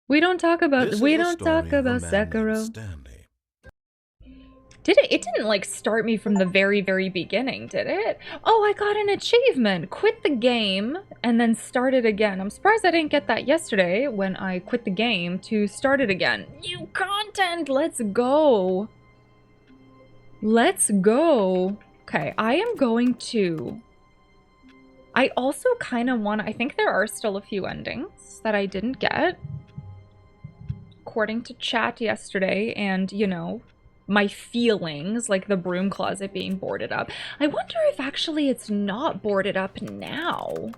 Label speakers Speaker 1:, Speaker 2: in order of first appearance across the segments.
Speaker 1: We don't talk about
Speaker 2: This
Speaker 1: we
Speaker 2: is the
Speaker 1: don't talk
Speaker 2: story of a
Speaker 1: about
Speaker 2: man named
Speaker 1: Sekiro.
Speaker 2: Stanley.
Speaker 1: It didn't like start me from the very beginning, did it? Oh, I got an achievement. Quit the game and then start it again. I'm surprised I didn't get that yesterday when I quit the game to start it again. New content. Let's go. Let's go. Okay, I am going to I also kind of want I think there are still a few endings that I didn't get. According to chat yesterday and, you know, my feelings, like the broom closet being boarded up. I wonder if actually it's not boarded up now.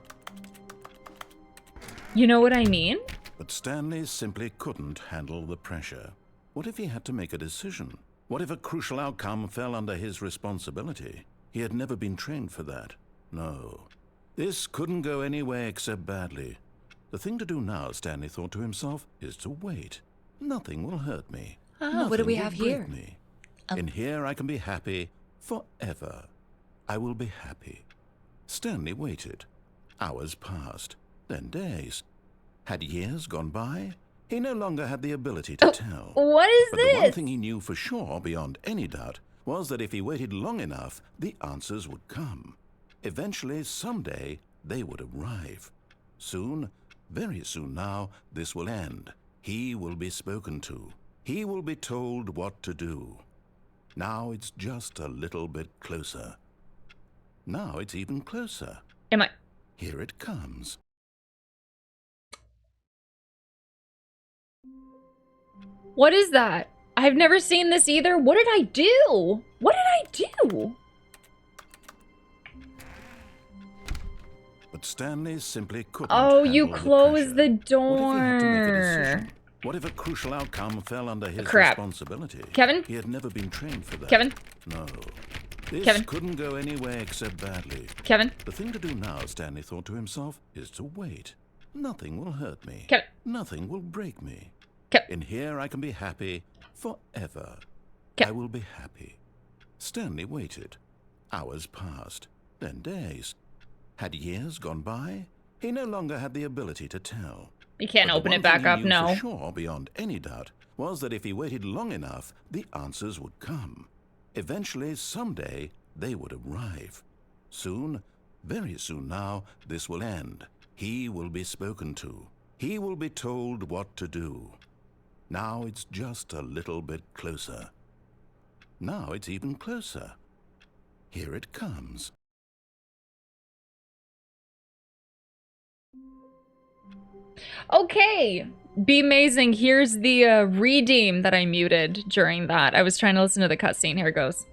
Speaker 1: You know what I mean?
Speaker 2: But Stanley simply couldn't handle the pressure. What if he had to make a decision? What if a crucial outcome fell under his responsibility? He had never been trained for that. No. This couldn't go any way except badly. The thing to do now, Stanley thought to himself, is to wait. Nothing will hurt me.
Speaker 3: What do we have here?
Speaker 2: Me. In here I can be happy forever. I will be happy. Stanley waited. Hours passed, then days. Had years gone by? He no longer had the ability to tell.
Speaker 1: What is
Speaker 2: but
Speaker 1: this?
Speaker 2: The one thing he knew for sure, beyond any doubt, was that if he waited long enough, the answers would come. Eventually, someday, they would arrive. Soon, very soon now, this will end. He will be spoken to. He will be told what to do. Now it's just a little bit closer. Now it's even closer.
Speaker 1: Am I?
Speaker 2: Here it comes.
Speaker 1: What is that? I've never seen this either. What did I do? What did I do?
Speaker 2: But Stanley simply couldn't.
Speaker 1: Oh, you
Speaker 2: handle
Speaker 1: closed the
Speaker 2: pressure. What if he had to make a
Speaker 1: door.
Speaker 2: decision? What if a crucial outcome fell under his
Speaker 1: Crap.
Speaker 2: responsibility?
Speaker 1: Kevin?
Speaker 2: He had never been trained for that.
Speaker 1: Kevin?
Speaker 2: No. This
Speaker 1: Kevin?
Speaker 2: couldn't go any way except badly.
Speaker 1: Kevin?
Speaker 2: The thing to do now, Stanley thought to himself, is to wait. Nothing will hurt me.
Speaker 1: Kevin?
Speaker 2: Nothing will break me.
Speaker 1: Kevin?
Speaker 2: In here I can be happy forever.
Speaker 1: Ke-
Speaker 2: I will be happy. Stanley waited. Hours passed, then days. Had years gone by? He no longer had the ability to tell.
Speaker 1: You can't
Speaker 2: But the
Speaker 1: open
Speaker 2: one
Speaker 1: it back
Speaker 2: thing he
Speaker 1: up,
Speaker 2: knew
Speaker 1: no.
Speaker 2: For sure, beyond any doubt, was that if he waited long enough, the answers would come. Eventually, someday, they would arrive. Soon, very soon now, this will end. He will be spoken to. He will be told what to do. Now it's just a little bit closer. Now it's even closer. Here it comes.
Speaker 1: Okay. Be amazing. Here's the redeem that I muted during that. I was trying to listen to the cutscene. Here it goes.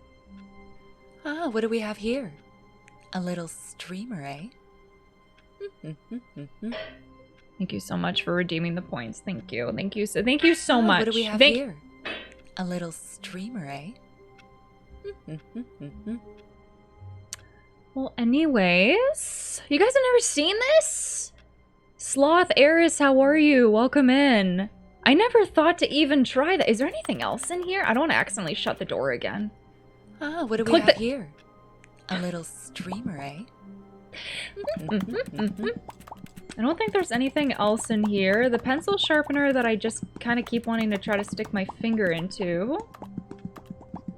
Speaker 3: What do we have here? A little streamer, eh?
Speaker 1: Thank you so much for redeeming the points. Thank you. Thank you so much.
Speaker 3: What do we have here? A little streamer, eh?
Speaker 1: Well, anyways, you guys have never seen this? Sloth Eris, how are you? Welcome in. I never thought to even try that. Is there anything else in here? I don't want to accidentally shut the door again.
Speaker 3: What do we
Speaker 1: Click
Speaker 3: have
Speaker 1: the-
Speaker 3: here? A little streamer, eh?
Speaker 1: I don't think there's anything else in here. The pencil sharpener that I just kind of keep wanting to try to stick my finger into.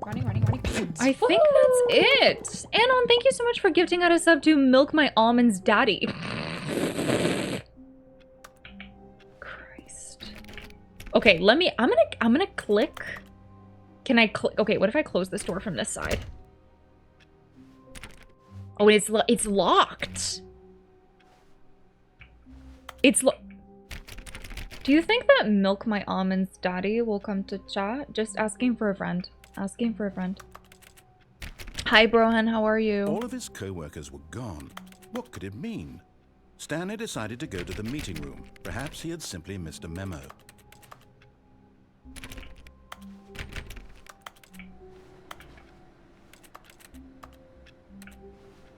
Speaker 3: Running.
Speaker 1: I think that's it. Anon, thank you so much for gifting out a sub to Milk My Almonds Daddy. Christ. Okay, I'm gonna click. Can I click? Okay, what if I close this door from this side? Oh, it's locked. Do you think that Milk My Almonds Daddy will come to chat? Just asking for a friend. Asking for a friend. Hi, Brohan, how are you?
Speaker 2: All of his co-workers were gone. What could it mean? Stanley decided to go to the meeting room. Perhaps he had simply missed a memo.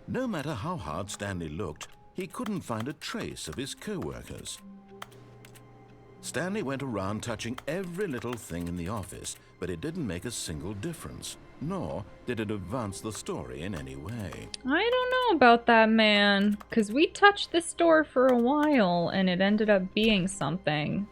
Speaker 2: No matter how hard Stanley looked, he couldn't find a trace of his co-workers. Stanley went around touching every little thing in the office, but it didn't make a single difference, nor did it advance the story in any way.
Speaker 1: I don't know about that, man, because we touched this door for a while and it ended up being something.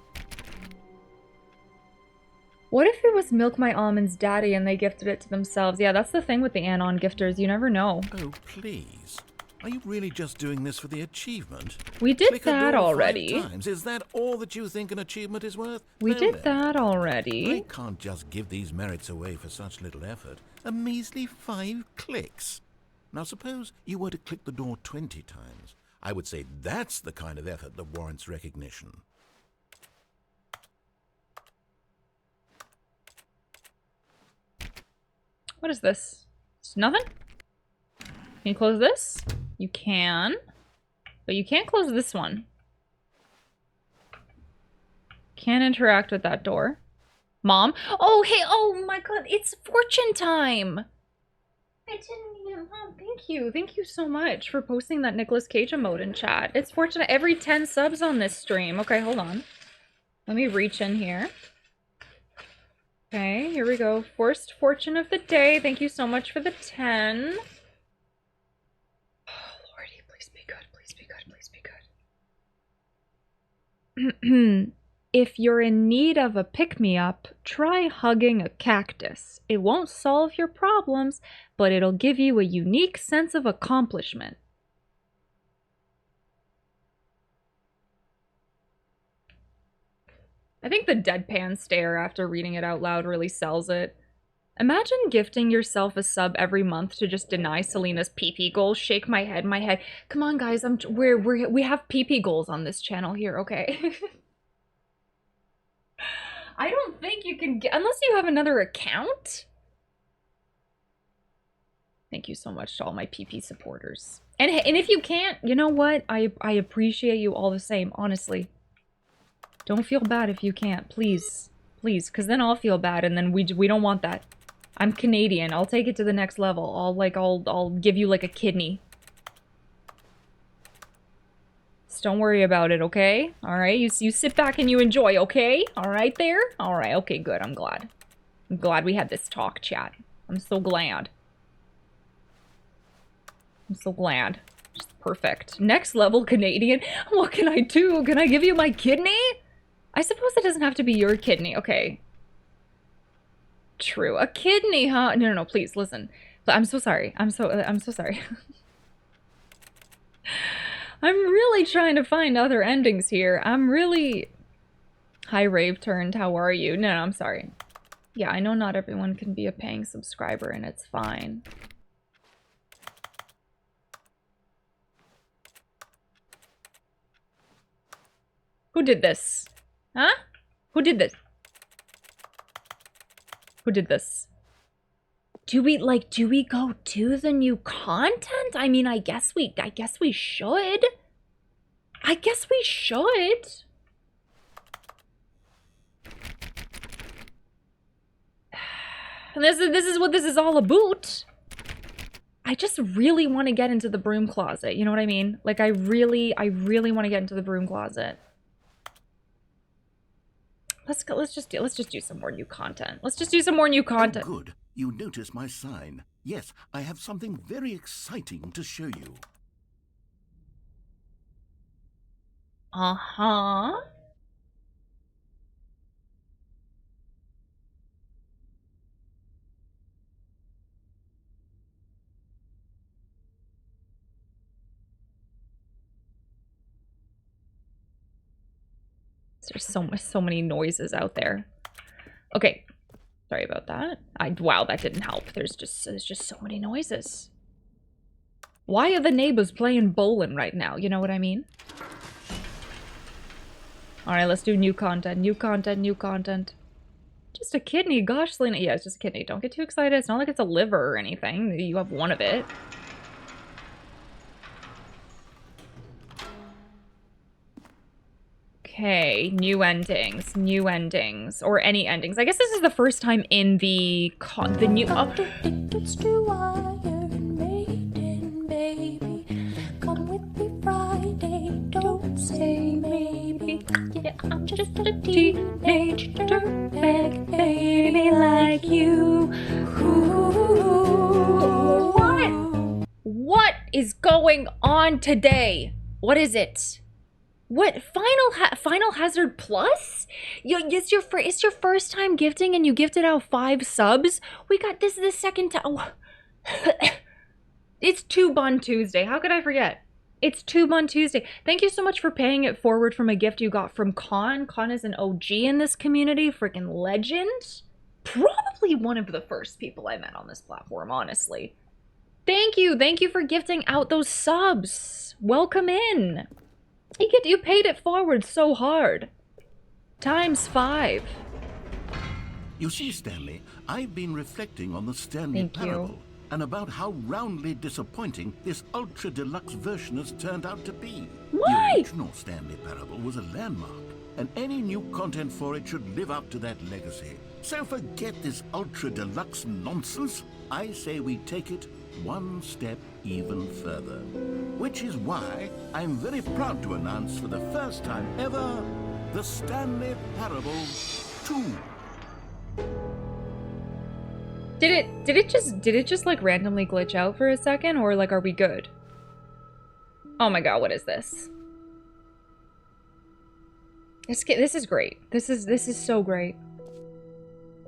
Speaker 1: What if it was Milk My Almond's daddy and they gifted it to themselves? Yeah, that's the thing with the Anon gifters. You never know.
Speaker 2: Oh, please. Are you really just doing this for the achievement?
Speaker 1: We did
Speaker 2: Click a
Speaker 1: that
Speaker 2: door
Speaker 1: already.
Speaker 2: 5 times. Is that all that you think an achievement is worth?
Speaker 1: We
Speaker 2: Well
Speaker 1: did
Speaker 2: then,
Speaker 1: that already.
Speaker 2: I can't just give these merits away for such little effort. A measly 5 clicks. Now suppose you were to click the door 20 times. I would say that's the kind of effort that warrants recognition.
Speaker 1: What is this? It's nothing? Can you close this? You can. But you can't close this one. Can't interact with that door. Mom? Oh, hey, oh my god, it's fortune time! I didn't even, Mom, thank you. Thank you so much for posting that Nicolas Cage emote in chat. It's fortune every 10 subs on this stream. Okay, hold on. Let me reach in here. Okay, here we go. First fortune of the day. Thank you so much for the 10. Oh, Lordy, please be good. Please be good. Please be good. If you're in need of a pick-me-up, try hugging a cactus. It won't solve your problems, but it'll give you a unique sense of accomplishment. I think the deadpan stare after reading it out loud really sells it. Imagine gifting yourself a sub every month to just deny Selena's PP goals. Shake my head, my head. Come on, guys, we have PP goals on this channel here, okay? I don't think you can get, unless you have another account. Thank you so much to all my PP supporters. And if you can't, you know what? I appreciate you all the same, honestly. Don't feel bad if you can't, please. Please, because then I'll feel bad, and then we don't want that. I'm Canadian. I'll take it to the next level. I'll give you like a kidney. Just don't worry about it, okay? All right, you sit back and you enjoy, okay? All right there? All right, okay, good. I'm glad. I'm glad we had this talk, chat. I'm so glad. I'm so glad. Just perfect. Next level Canadian. What can I do? Can I give you my kidney? I suppose it doesn't have to be your kidney. Okay. True. A kidney, huh? No, no, no, please, listen. I'm so sorry. I'm so sorry. I'm really trying to find other endings here. I'm really... Hi, Rave Turned. How are you? No, no, I'm sorry. Yeah, I know not everyone can be a paying subscriber, and it's fine. Who did this? Huh? Who did this? Who did this? Do we go to the new content? I mean, I guess we should. I guess we should. And this is what this is all about. I just really want to get into the broom closet. You know what I mean? Like, I really want to get into the broom closet. Let's just do some more new content. Let's just do some more new content.
Speaker 2: Oh, good. You notice my sign. Yes, I have something very exciting to show you.
Speaker 1: Uh-huh. There's so many noises out there. Okay. Sorry about that. Wow, that didn't help. There's just so many noises. Why are the neighbors playing bowling right now? You know what I mean? Alright, let's do new content. New content, new content. Just a kidney. Gosh, Selena. Yeah, it's just a kidney. Don't get too excited. It's not like it's a liver or anything. You have one of it. Okay, new endings, or any endings. I guess this is the first time in the new. Oh.
Speaker 4: Tickets to Iron Maiden, baby. Come with me Friday, don't say maybe. Yeah, I'm just a teenage dirtbag baby like you. Ooh.
Speaker 1: What is going on today? What is it? What Final Hazard Plus? It's your first time gifting and you gifted out 5 subs. We got this is the second time. It's Tube on Tuesday. How could I forget? It's Tube on Tuesday. Thank you so much for paying it forward from a gift you got from Con. Con is an OG in this community, freaking legend. Probably one of the first people I met on this platform, honestly. Thank you for gifting out those subs. Welcome in. You paid it forward so hard. ×5.
Speaker 2: You see, Stanley, I've been reflecting on the Stanley Parable and about how roundly disappointing this ultra deluxe version has turned out to be.
Speaker 1: Why?
Speaker 2: The original Stanley Parable was a landmark, and any new content for it should live up to that legacy. So forget this ultra deluxe nonsense. I say we take it one step even further. Which is why I'm very proud to announce for the first time ever, the Stanley Parable 2.
Speaker 1: Did it just like randomly glitch out for a second, or like are we good? Oh my god, what is this? This is great. This is so great.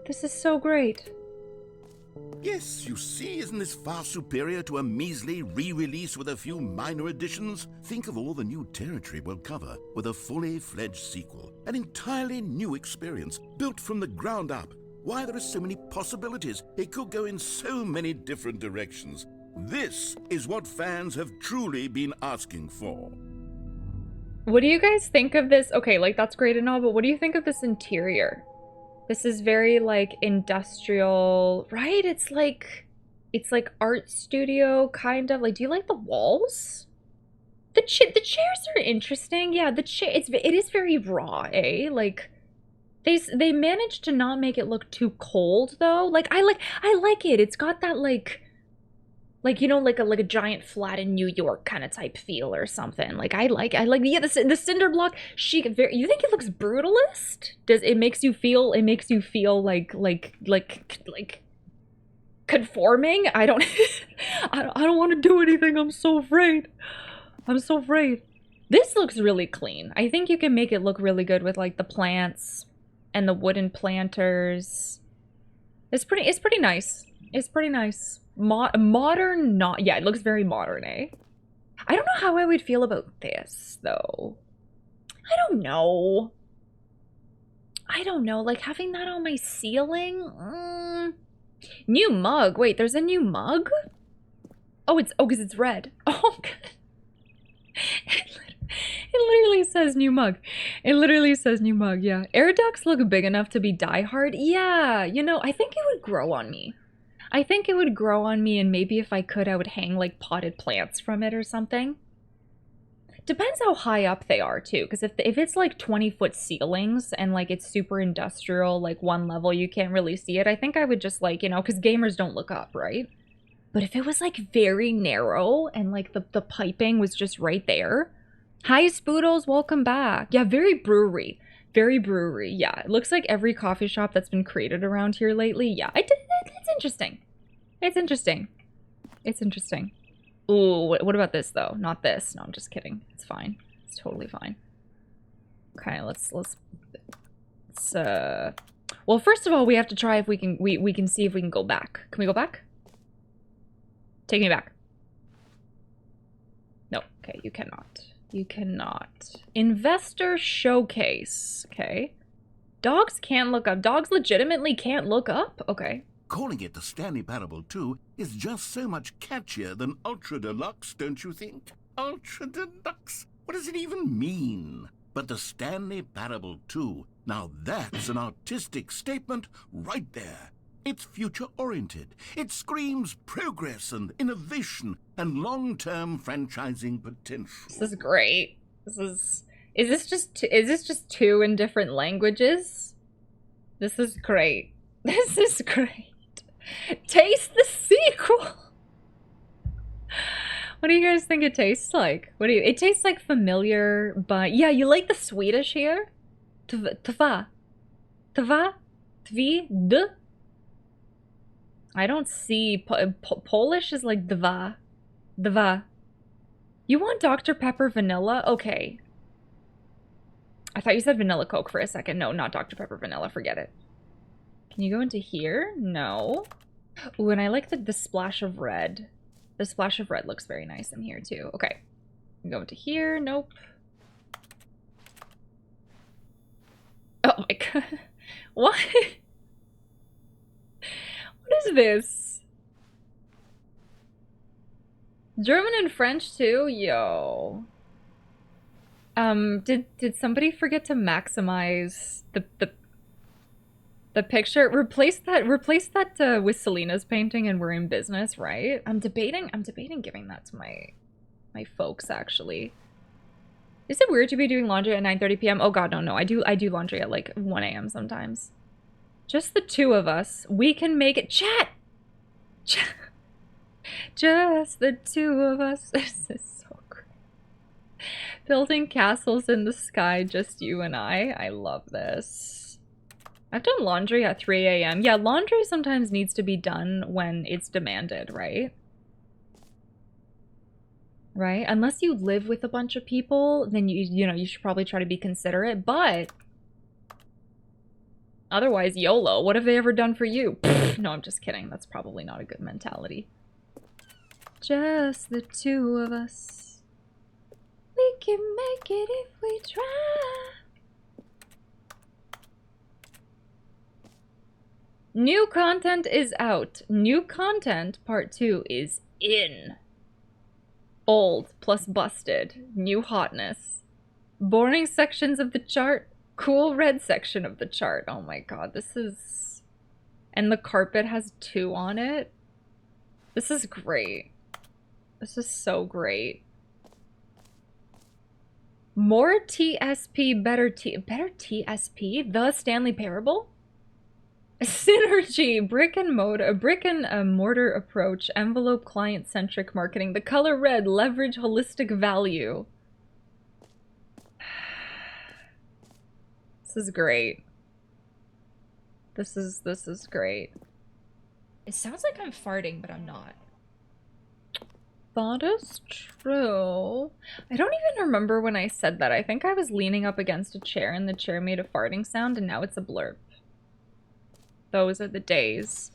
Speaker 1: This is so great.
Speaker 2: Yes, you see, isn't this far superior to a measly re-release with a few minor additions? Think of all the new territory we'll cover with a fully fledged sequel. An entirely new experience, built from the ground up. Why, there are so many possibilities. It could go in so many different directions. This is what fans have truly been asking for.
Speaker 1: What do you guys think of this? Okay, like that's great and all, but what do you think of this interior? This is very like industrial, right? It's like art studio kind of. Like, do you like the walls? The chairs are interesting. Yeah, it is very raw, eh? Like they managed to not make it look too cold though. Like I like it. It's got that like you know, like a giant flat in New York kind of type feel or something. Like I like yeah, the cinder block chic. You think it looks brutalist? Does it makes you feel like conforming? I don't I don't want to do anything. I'm so afraid. This looks really clean. I think you can make it look really good with like the plants and the wooden planters. It's pretty nice. It's pretty nice. Modern, not, yeah, it looks very modern, eh? I don't know how I would feel about this, though. I don't know, like having that on my ceiling? New mug, wait, there's a new mug? Oh, because it's red. Oh, good. It literally says new mug. It literally says new mug, yeah. Air ducts look big enough to be diehard. Yeah, you know, I think it would grow on me. And maybe if I could, I would hang like potted plants from it or something. Depends how high up they are too, because if it's like 20-foot ceilings and like it's super industrial, like one level, you can't really see it, I think I would just like, you know, because gamers don't look up, right? But if it was like very narrow and like the piping was just right there. Hi Spoodles, welcome back. Yeah, very brewery, yeah. It looks like every coffee shop that's been created around here lately. Yeah, it's interesting. Ooh, what about this though? Not this. No, I'm just kidding. It's fine. It's totally fine. Okay, let's well, first of all, we have to try if we can see if we can go back. Can we go back? Take me back. No, okay, you cannot. You cannot. Investor showcase. Okay. Dogs can't look up. Dogs legitimately can't look up? Okay.
Speaker 2: Calling it the Stanley Parable 2 is just so much catchier than Ultra Deluxe, don't you think? Ultra Deluxe? What does it even mean? But the Stanley Parable 2, now that's an artistic statement right there. It's future-oriented. It screams progress and innovation and long-term franchising potential.
Speaker 1: This is great. Is this just 2 in different languages? This is great. This is great. Taste the sequel. What do you guys think it tastes like? It tastes like familiar, but yeah, you like the Swedish here? Tva. I don't see Polish is like dva. You want Dr. Pepper vanilla? Okay. I thought you said vanilla Coke for a second. No, not Dr. Pepper vanilla. Forget it. Can you go into here? No. Ooh, and I like the splash of red. The splash of red looks very nice in here, too. Okay. Go into here. Nope. Oh my god. What? What is this? German and French, too? Yo. Did somebody forget to maximize the picture? Replace that with Selena's painting and we're in business, right? I'm debating giving that to my folks, actually. Is it weird to be doing laundry at 9:30 p.m.? Oh god, no. I do laundry at like 1 a.m. sometimes. Just the two of us. We can make it. Chat! Just the two of us. This is so great. Building castles in the sky, just you and I love this. I've done laundry at 3 a.m. Yeah, laundry sometimes needs to be done when it's demanded, right? Right? Unless you live with a bunch of people, then you know, you should probably try to be considerate, but otherwise, YOLO. What have they ever done for you? No, I'm just kidding. That's probably not a good mentality. Just the two of us. We can make it if we try. New content is out. New content, part 2, is in. Old plus busted. New hotness. Boring sections of the chart. Cool red section of the chart. Oh my god, this is... And the carpet has 2 on it. This is great. This is so great. More TSP, better TSP? The Stanley Parable? Synergy, brick and mortar approach, envelope client-centric marketing. The color red, leverage holistic value. This is great. This is great. It sounds like I'm farting, but I'm not. That is true. I don't even remember when I said that. I think I was leaning up against a chair and the chair made a farting sound and now it's a blurp. Those are the days.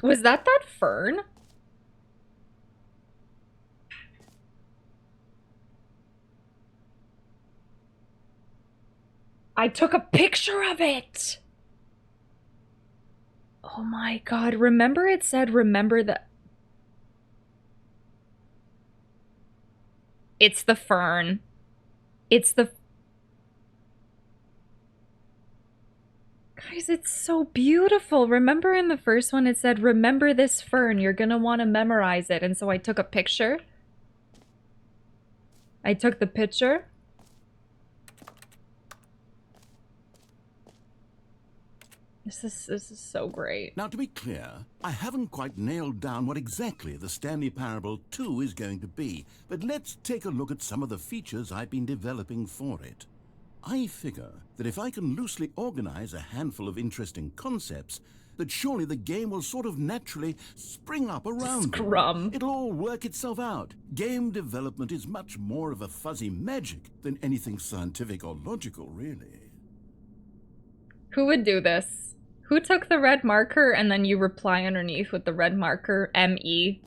Speaker 1: Was that fern? I took a picture of it! Oh my god, remember it said remember the... It's the fern. It's the... Guys, it's so beautiful. Remember in the first one it said, remember this fern, you're gonna want to memorize it. And so I took a picture. I took the picture. This is so great.
Speaker 2: Now, to be clear, I haven't quite nailed down what exactly the Stanley Parable 2 is going to be, but let's take a look at some of the features I've been developing for it. I figure that if I can loosely organize a handful of interesting concepts, that surely the game will sort of naturally spring up around them. It'll all work itself out. Game development is much more of a fuzzy magic than anything scientific or logical, really.
Speaker 1: Who would do this? Who took the red marker and then you reply underneath with the red marker, ME?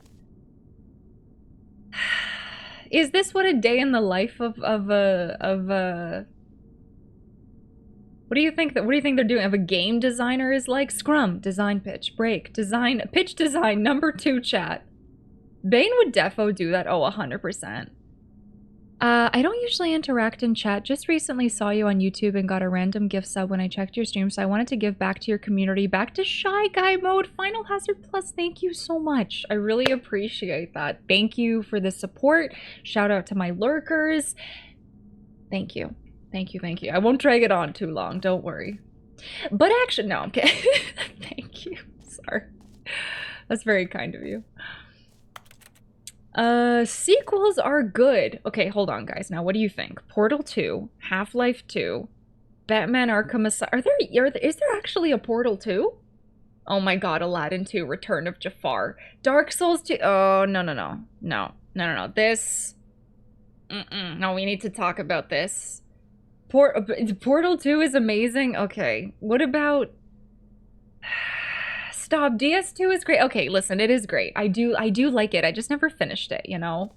Speaker 1: Is this what a day in the life of a what do you think they're doing? Of a game designer is like? Scrum, design pitch, break, design, pitch design, number 2 chat. Bane would defo do that. Oh, 100%. I don't usually interact in chat. Just recently saw you on YouTube and got a random gift sub when I checked your stream, so I wanted to give back to your community. Back to Shy Guy mode. Final Hazard Plus, thank you so much. I really appreciate that. Thank you for the support. Shout out to my lurkers. Thank you. Thank you, thank you. I won't drag it on too long, don't worry. But actually, no, I'm kidding. Thank you. Sorry. That's very kind of you. Sequels are good. Okay, hold on, guys. Now, what do you think? Portal 2, Half-Life 2, Batman Arkham Asylum. Is there actually a Portal 2? Oh my god, Aladdin 2, Return of Jafar. Dark Souls 2. Oh, no. This. No, we need to talk about this. Portal 2 is amazing. Okay, what about... Stop, DS2 is great. Okay, listen, it is great. I do like it. I just never finished it, you know?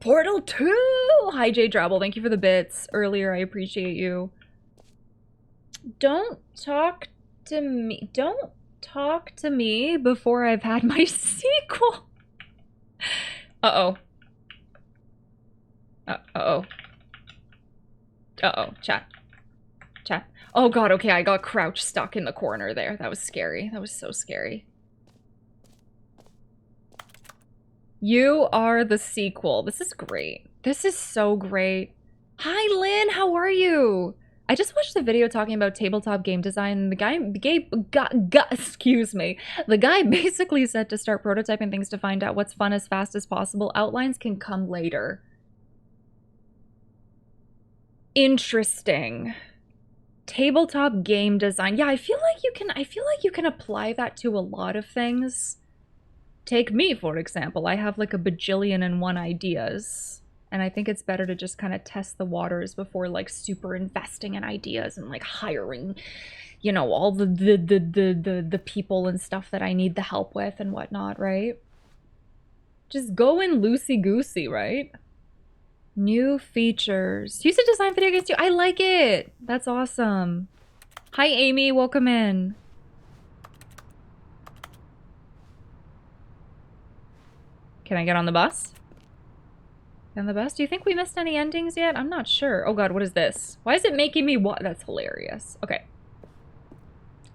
Speaker 1: Portal 2! Hi, J Drabble. Thank you for the bits earlier. I appreciate you. Don't talk to me. Don't talk to me before I've had my sequel. Uh-oh. Uh-oh. Uh-oh. Chat. Chat. Oh god, okay, I got crouched stuck in the corner there. That was scary. That was so scary. You are the sequel. This is great. This is so great. Hi, Lynn. How are you? I just watched a video talking about tabletop game design. And the guy basically said to start prototyping things to find out what's fun as fast as possible. Outlines can come later. Interesting. Tabletop game design. Yeah, I feel like you can apply that to a lot of things. Take me, for example. I have like a bajillion and one ideas. And I think it's better to just kind of test the waters before like super investing in ideas and like hiring, you know, all the people and stuff that I need the help with and whatnot, right? Just go in loosey-goosey, right? New features. You used to design video games too. I like it. That's awesome. Hi, Amy. Welcome in. Can I get on the bus? On the bus? Do you think we missed any endings yet? I'm not sure. Oh god, what is this? Why is it making me what? That's hilarious. Okay.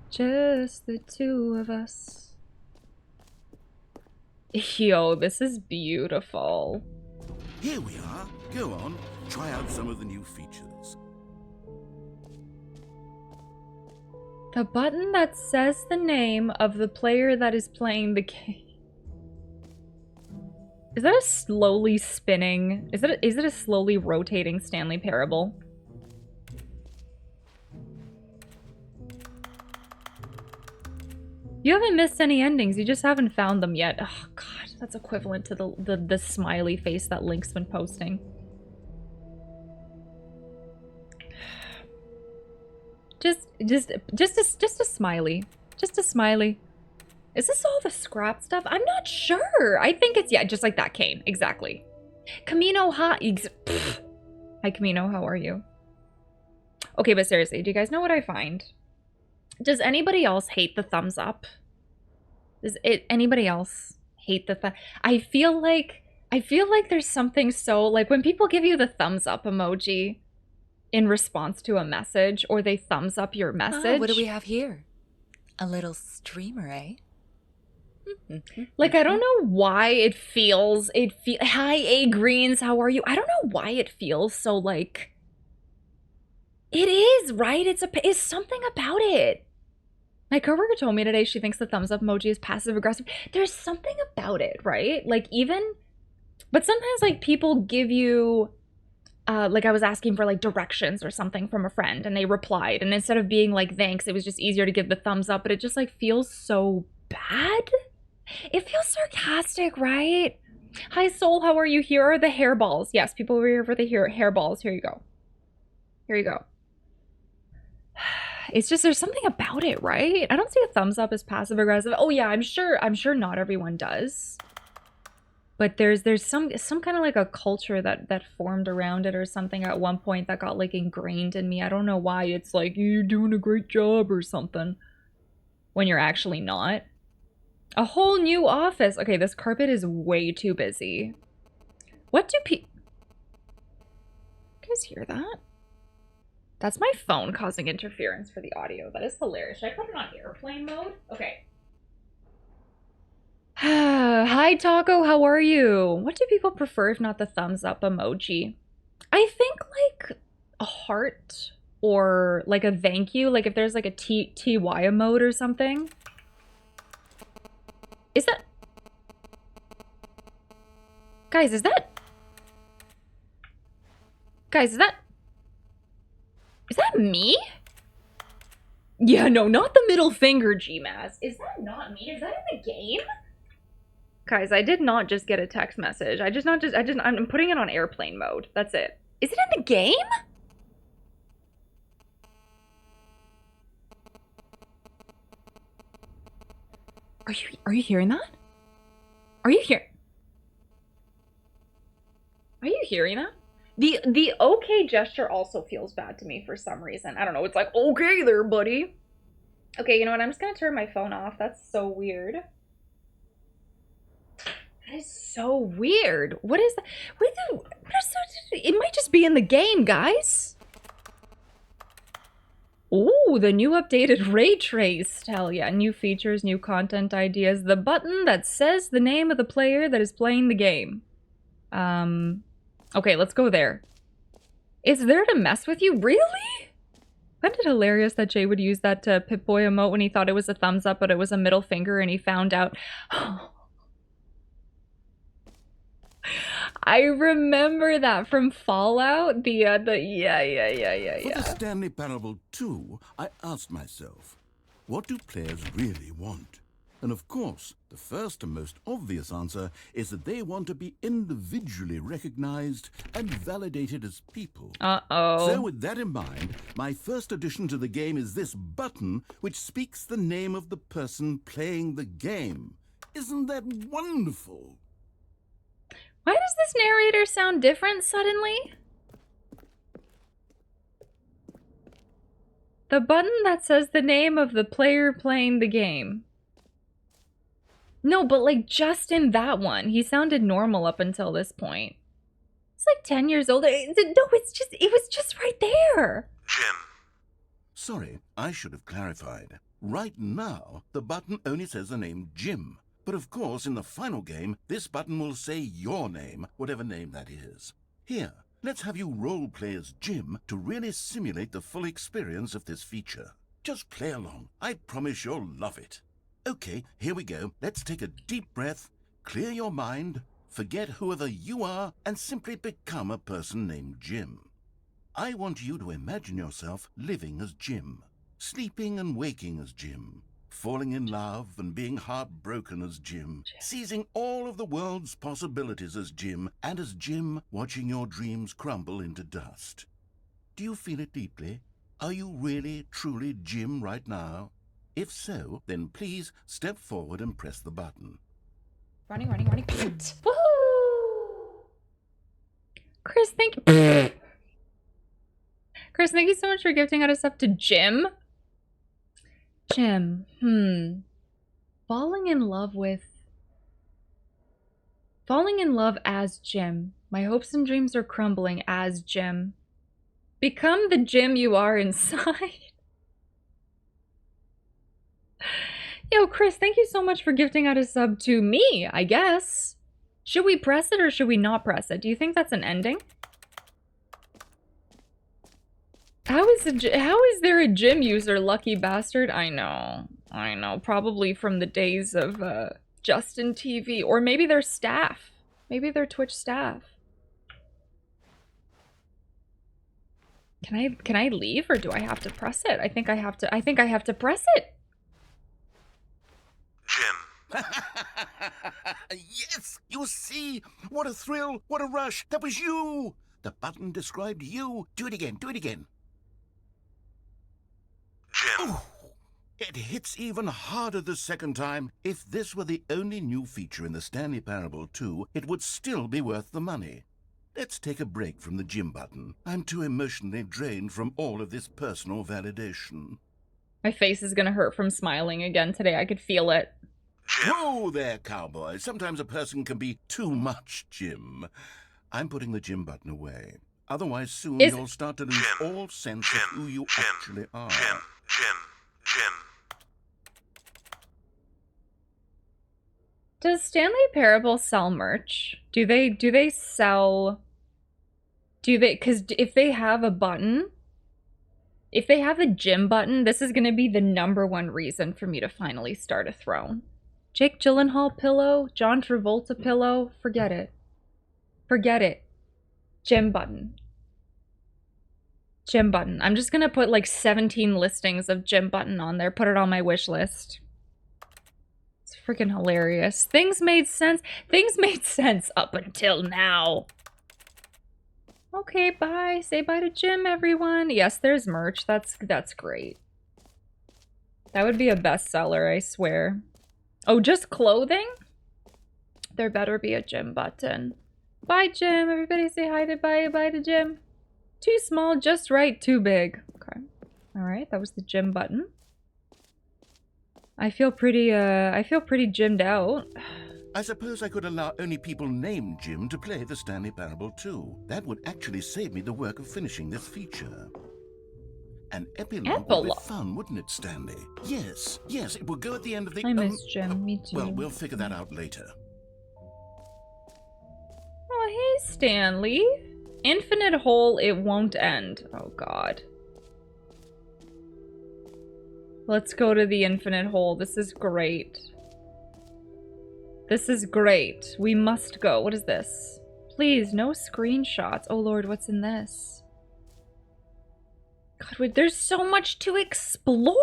Speaker 1: Just the two of us. Yo, this is beautiful.
Speaker 2: Here we are. Go on, try out some of the new features.
Speaker 1: The button that says the name of the player that is playing the game. Is that a slowly spinning? Is it a slowly rotating Stanley Parable? You haven't missed any endings. You just haven't found them yet. Oh god, that's equivalent to the smiley face that Link's been posting. Just a smiley. Just a smiley. Is this all the scrap stuff? I'm not sure. I think it's, yeah, just like that cane. Exactly. Camino, hi, Camino, how are you? Okay, but seriously, do you guys know what I find? Does anybody else hate the thumbs up? Does anybody else hate the thumb? I feel like there's something so, like, when people give you the thumbs up emoji in response to a message, or they thumbs up your message.
Speaker 3: Oh, what do we have here? A little streamer, eh?
Speaker 1: Like, I don't know why it feels, hi, A Greens, how are you? I don't know why it feels so, like, it is, right? It's something about it. My coworker told me today she thinks the thumbs up emoji is passive aggressive. There's something about it, right? Like, but sometimes, like, people give you, like, I was asking for, like, directions or something from a friend, and they replied, and instead of being like, thanks, it was just easier to give the thumbs up, but it just, like, feels so bad. It feels sarcastic, right? Hi, Soul, how are you? Here are the hairballs. Yes, people were here for the hairballs. Here you go. Here you go. It's just, there's something about it, right? I don't see a thumbs up as passive aggressive. Oh yeah, I'm sure not everyone does. But there's some kind of like a culture that formed around it or something at one point that got like ingrained in me. I don't know why. It's like, you're doing a great job or something when you're actually not. A whole new office. Okay, this carpet is way too busy. What do you guys hear that? That's my phone causing interference for the audio. That is hilarious. Should I put it on airplane mode? Okay. Hi, Taco. How are you? What do people prefer if not the thumbs up emoji? I think like a heart or like a thank you. Like if there's like a TY emote or something. Is that... Guys, is that... Guys, is that me? Yeah, no, not the middle finger, GMAS. Is that not me? Is that in the game? Guys, I did not just get a text message. I'm putting it on airplane mode. That's it. Is it in the game? Are you hearing that? Are you hearing that? The okay gesture also feels bad to me for some reason. I don't know. It's like, okay there, buddy. Okay, you know what? I'm just gonna turn my phone off. That's so weird. That is so weird. What is that? It might just be in the game, guys. Ooh, the new updated ray trace. Hell yeah, new features, new content ideas. The button that says the name of the player that is playing the game. Okay, let's go there. It's there to mess with you? Really? Isn't it hilarious that Jay would use that Pip-Boy emote when he thought it was a thumbs up, but it was a middle finger, and he found out... I remember that from Fallout.
Speaker 2: For the Stanley Parable 2, I asked myself, what do players really want? And of course, the first and most obvious answer is that they want to be individually recognized and validated as people.
Speaker 1: Uh-oh.
Speaker 2: So with that in mind, my first addition to the game is this button which speaks the name of the person playing the game. Isn't that wonderful?
Speaker 1: Why does this narrator sound different suddenly? The button that says the name of the player playing the game. No, but like just in that one. He sounded normal up until this point. It's like 10 years old. No, it was just right there.
Speaker 2: Jim. Sorry, I should have clarified. Right now, the button only says the name Jim. But of course, in the final game, this button will say your name, whatever name that is. Here, let's have you role-play as Jim to really simulate the full experience of this feature. Just play along. I promise you'll love it. Okay, here we go. Let's take a deep breath, clear your mind, forget whoever you are, and simply become a person named Jim. I want you to imagine yourself living as Jim, sleeping and waking as Jim, falling in love and being heartbroken as Jim, seizing all of the world's possibilities as Jim, and as Jim watching your dreams crumble into dust. Do you feel it deeply? Are you really, truly Jim right now? If so, then please step forward and press the button.
Speaker 1: Running. Woohoo! Chris, thank you. Chris, thank you so much for gifting out a sub to Jim. Jim, Falling in love as Jim. My hopes and dreams are crumbling as Jim. Become the Jim you are inside. Yo, Chris, thank you so much for gifting out a sub to me, I guess. Should we press it or should we not press it? Do you think that's an ending? How is there a Jim user, lucky bastard? I know. Probably from the days of Justin TV. Or maybe their staff. Maybe they're Twitch staff. Can I leave or do I have to press it? I think I have to press it.
Speaker 2: Jim. Yes, you see? What a thrill, what a rush. That was you. The button described you. Do it again. Jim. Ooh, it hits even harder the second time. If this were the only new feature in the Stanley Parable 2, it would still be worth the money. Let's take a break from the Jim button. I'm too emotionally drained from all of this personal validation.
Speaker 1: My face is gonna hurt from smiling again today. I could feel it.
Speaker 2: Whoa there, cowboy. Sometimes a person can be too much, Jim. I'm putting the Jim button away. Otherwise, soon you'll start to lose all sense of who you actually are. Jim.
Speaker 1: Does Stanley Parable sell merch? Do they sell... Because if they have a button... If they have a Jim button, this is going to be the #1 reason for me to finally start a throne. Jake Gyllenhaal pillow, John Travolta pillow, forget it. Forget it. Jim button. Jim button. I'm just going to put like 17 listings of Jim button on there, put it on my wish list. It's freaking hilarious. Things made sense. Things made sense up until now. Okay, bye. Say bye to Jim, everyone. Yes, there's merch. That's great. That would be a bestseller, I swear. Oh, just clothing? There better be a gym button. Bye, Jim. Everybody say hi to bye to Jim. Too small, just right, too big. Okay. Alright, that was the gym button. I feel pretty gymmed out.
Speaker 2: I suppose I could allow only people named Jim to play the Stanley Parable too. That would actually save me the work of finishing this feature. An epilogue would be fun, wouldn't it, Stanley? Yes, it will go at the end of the...
Speaker 1: I miss Jim, me too.
Speaker 2: Well, we'll figure that out later.
Speaker 1: Oh, hey, Stanley. Infinite hole, it won't end. Oh, God. Let's go to the infinite hole. This is great. This is great. We must go. What is this? Please, no screenshots. Oh, Lord, what's in this? God, wait, there's so much to explore!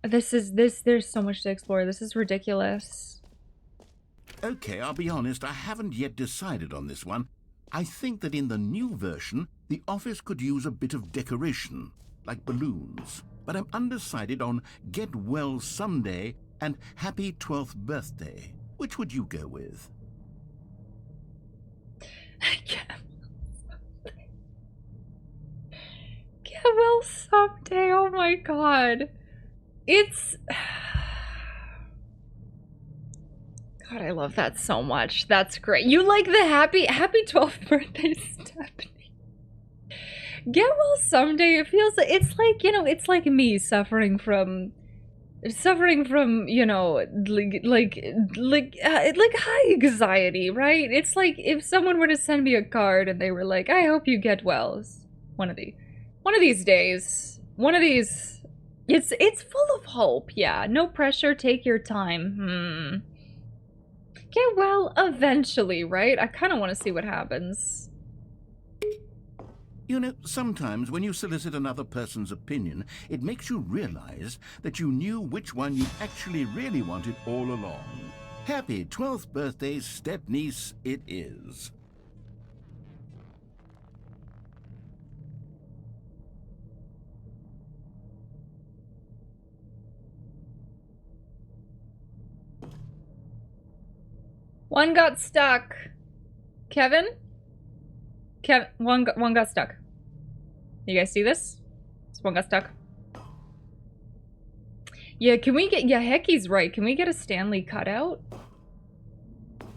Speaker 1: There's so much to explore. This is ridiculous.
Speaker 2: Okay, I'll be honest, I haven't yet decided on this one. I think that in the new version, the office could use a bit of decoration, like balloons. But I'm undecided on Get Well Someday and Happy 12th Birthday. Which would you go with?
Speaker 1: Get well someday. Oh my God. It's... God, I love that so much. That's great. You like the happy 12th birthday, Stephanie. Get well someday. It feels like, it's like, you know, it's like me suffering from, you know, like high anxiety, right? It's like if someone were to send me a card and they were like, I hope you get well. One of these days. One of these. It's full of hope. Yeah. No pressure. Take your time. Get well eventually, right? I kind of want to see what happens.
Speaker 2: You know, sometimes when you solicit another person's opinion, it makes you realize that you knew which one you actually really wanted all along. Happy 12th birthday, step-niece, it is.
Speaker 1: One got stuck. Kevin? One got stuck. You guys see this? This one got stuck. Yeah, can we get... Yeah, Hecky's right. Can we get a Stanley cutout? Can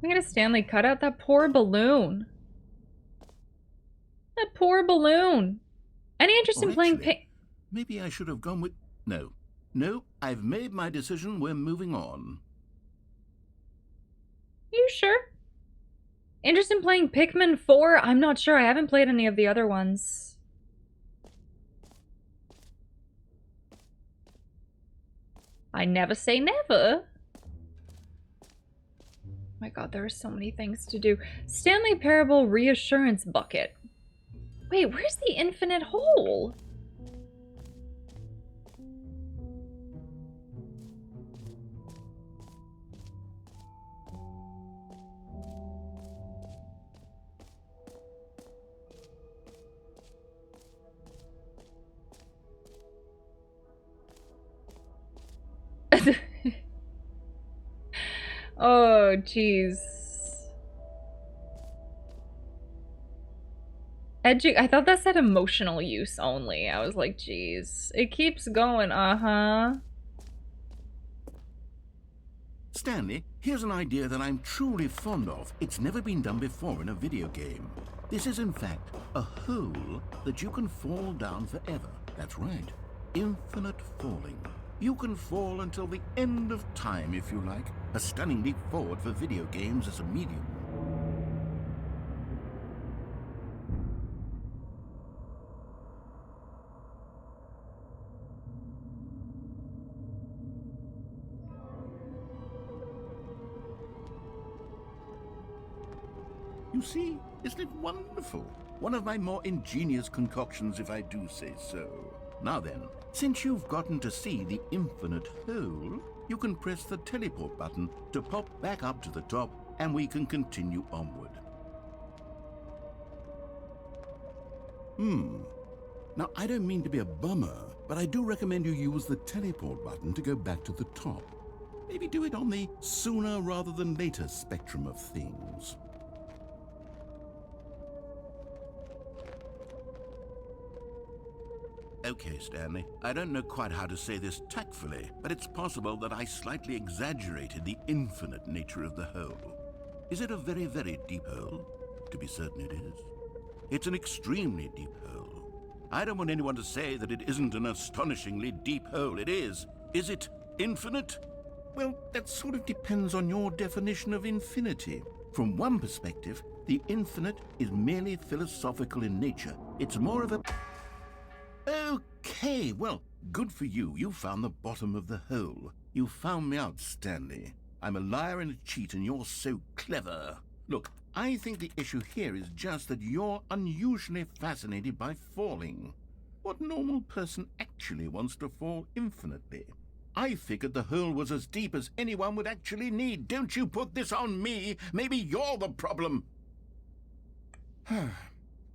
Speaker 1: we get a Stanley cutout? That poor balloon. That poor balloon. Any interest in playing ping...
Speaker 2: Maybe I should have gone with... No, I've made my decision. We're moving on.
Speaker 1: You sure? Interest in playing Pikmin 4? I'm not sure. I haven't played any of the other ones. I never say never. Oh my God, there are so many things to do. Stanley Parable Reassurance Bucket. Wait, where's the infinite hole? Oh, jeez. I thought that said emotional use only. I was like, jeez. It keeps going, uh-huh.
Speaker 2: Stanley, here's an idea that I'm truly fond of. It's never been done before in a video game. This is, in fact, a hole that you can fall down forever. That's right. Infinite falling. You can fall until the end of time, if you like. A stunning leap forward for video games as a medium. You see, isn't it wonderful? One of my more ingenious concoctions, if I do say so. Now then, since you've gotten to see the infinite hole, you can press the teleport button to pop back up to the top, and we can continue onward. Now, I don't mean to be a bummer, but I do recommend you use the teleport button to go back to the top. Maybe do it on the sooner rather than later spectrum of things. Okay, Stanley, I don't know quite how to say this tactfully, but it's possible that I slightly exaggerated the infinite nature of the hole. Is it a very, very deep hole? To be certain it is. It's an extremely deep hole. I don't want anyone to say that it isn't an astonishingly deep hole. It is. Is it infinite? Well, that sort of depends on your definition of infinity. From one perspective, the infinite is merely philosophical in nature. It's more of a... Okay, well, good for you. You found the bottom of the hole. You found me out, Stanley. I'm a liar and a cheat, and you're so clever. Look, I think the issue here is just that you're unusually fascinated by falling. What normal person actually wants to fall infinitely? I figured the hole was as deep as anyone would actually need. Don't you put this on me. Maybe you're the problem.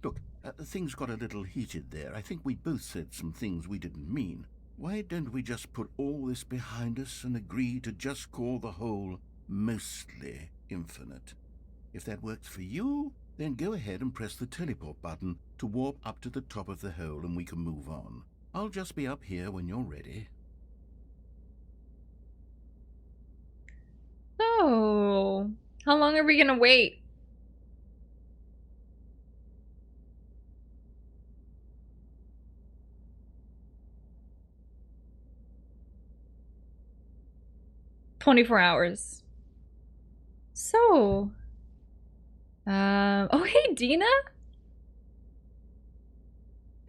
Speaker 2: Look, things got a little heated there. I think we both said some things we didn't mean. Why don't we just put all this behind us and agree to just call the hole mostly infinite? If that works for you, then go ahead and press the teleport button to warp up to the top of the hole and we can move on. I'll just be up here when you're ready.
Speaker 1: So, how long are we gonna wait? "24 hours." So, oh hey Dina.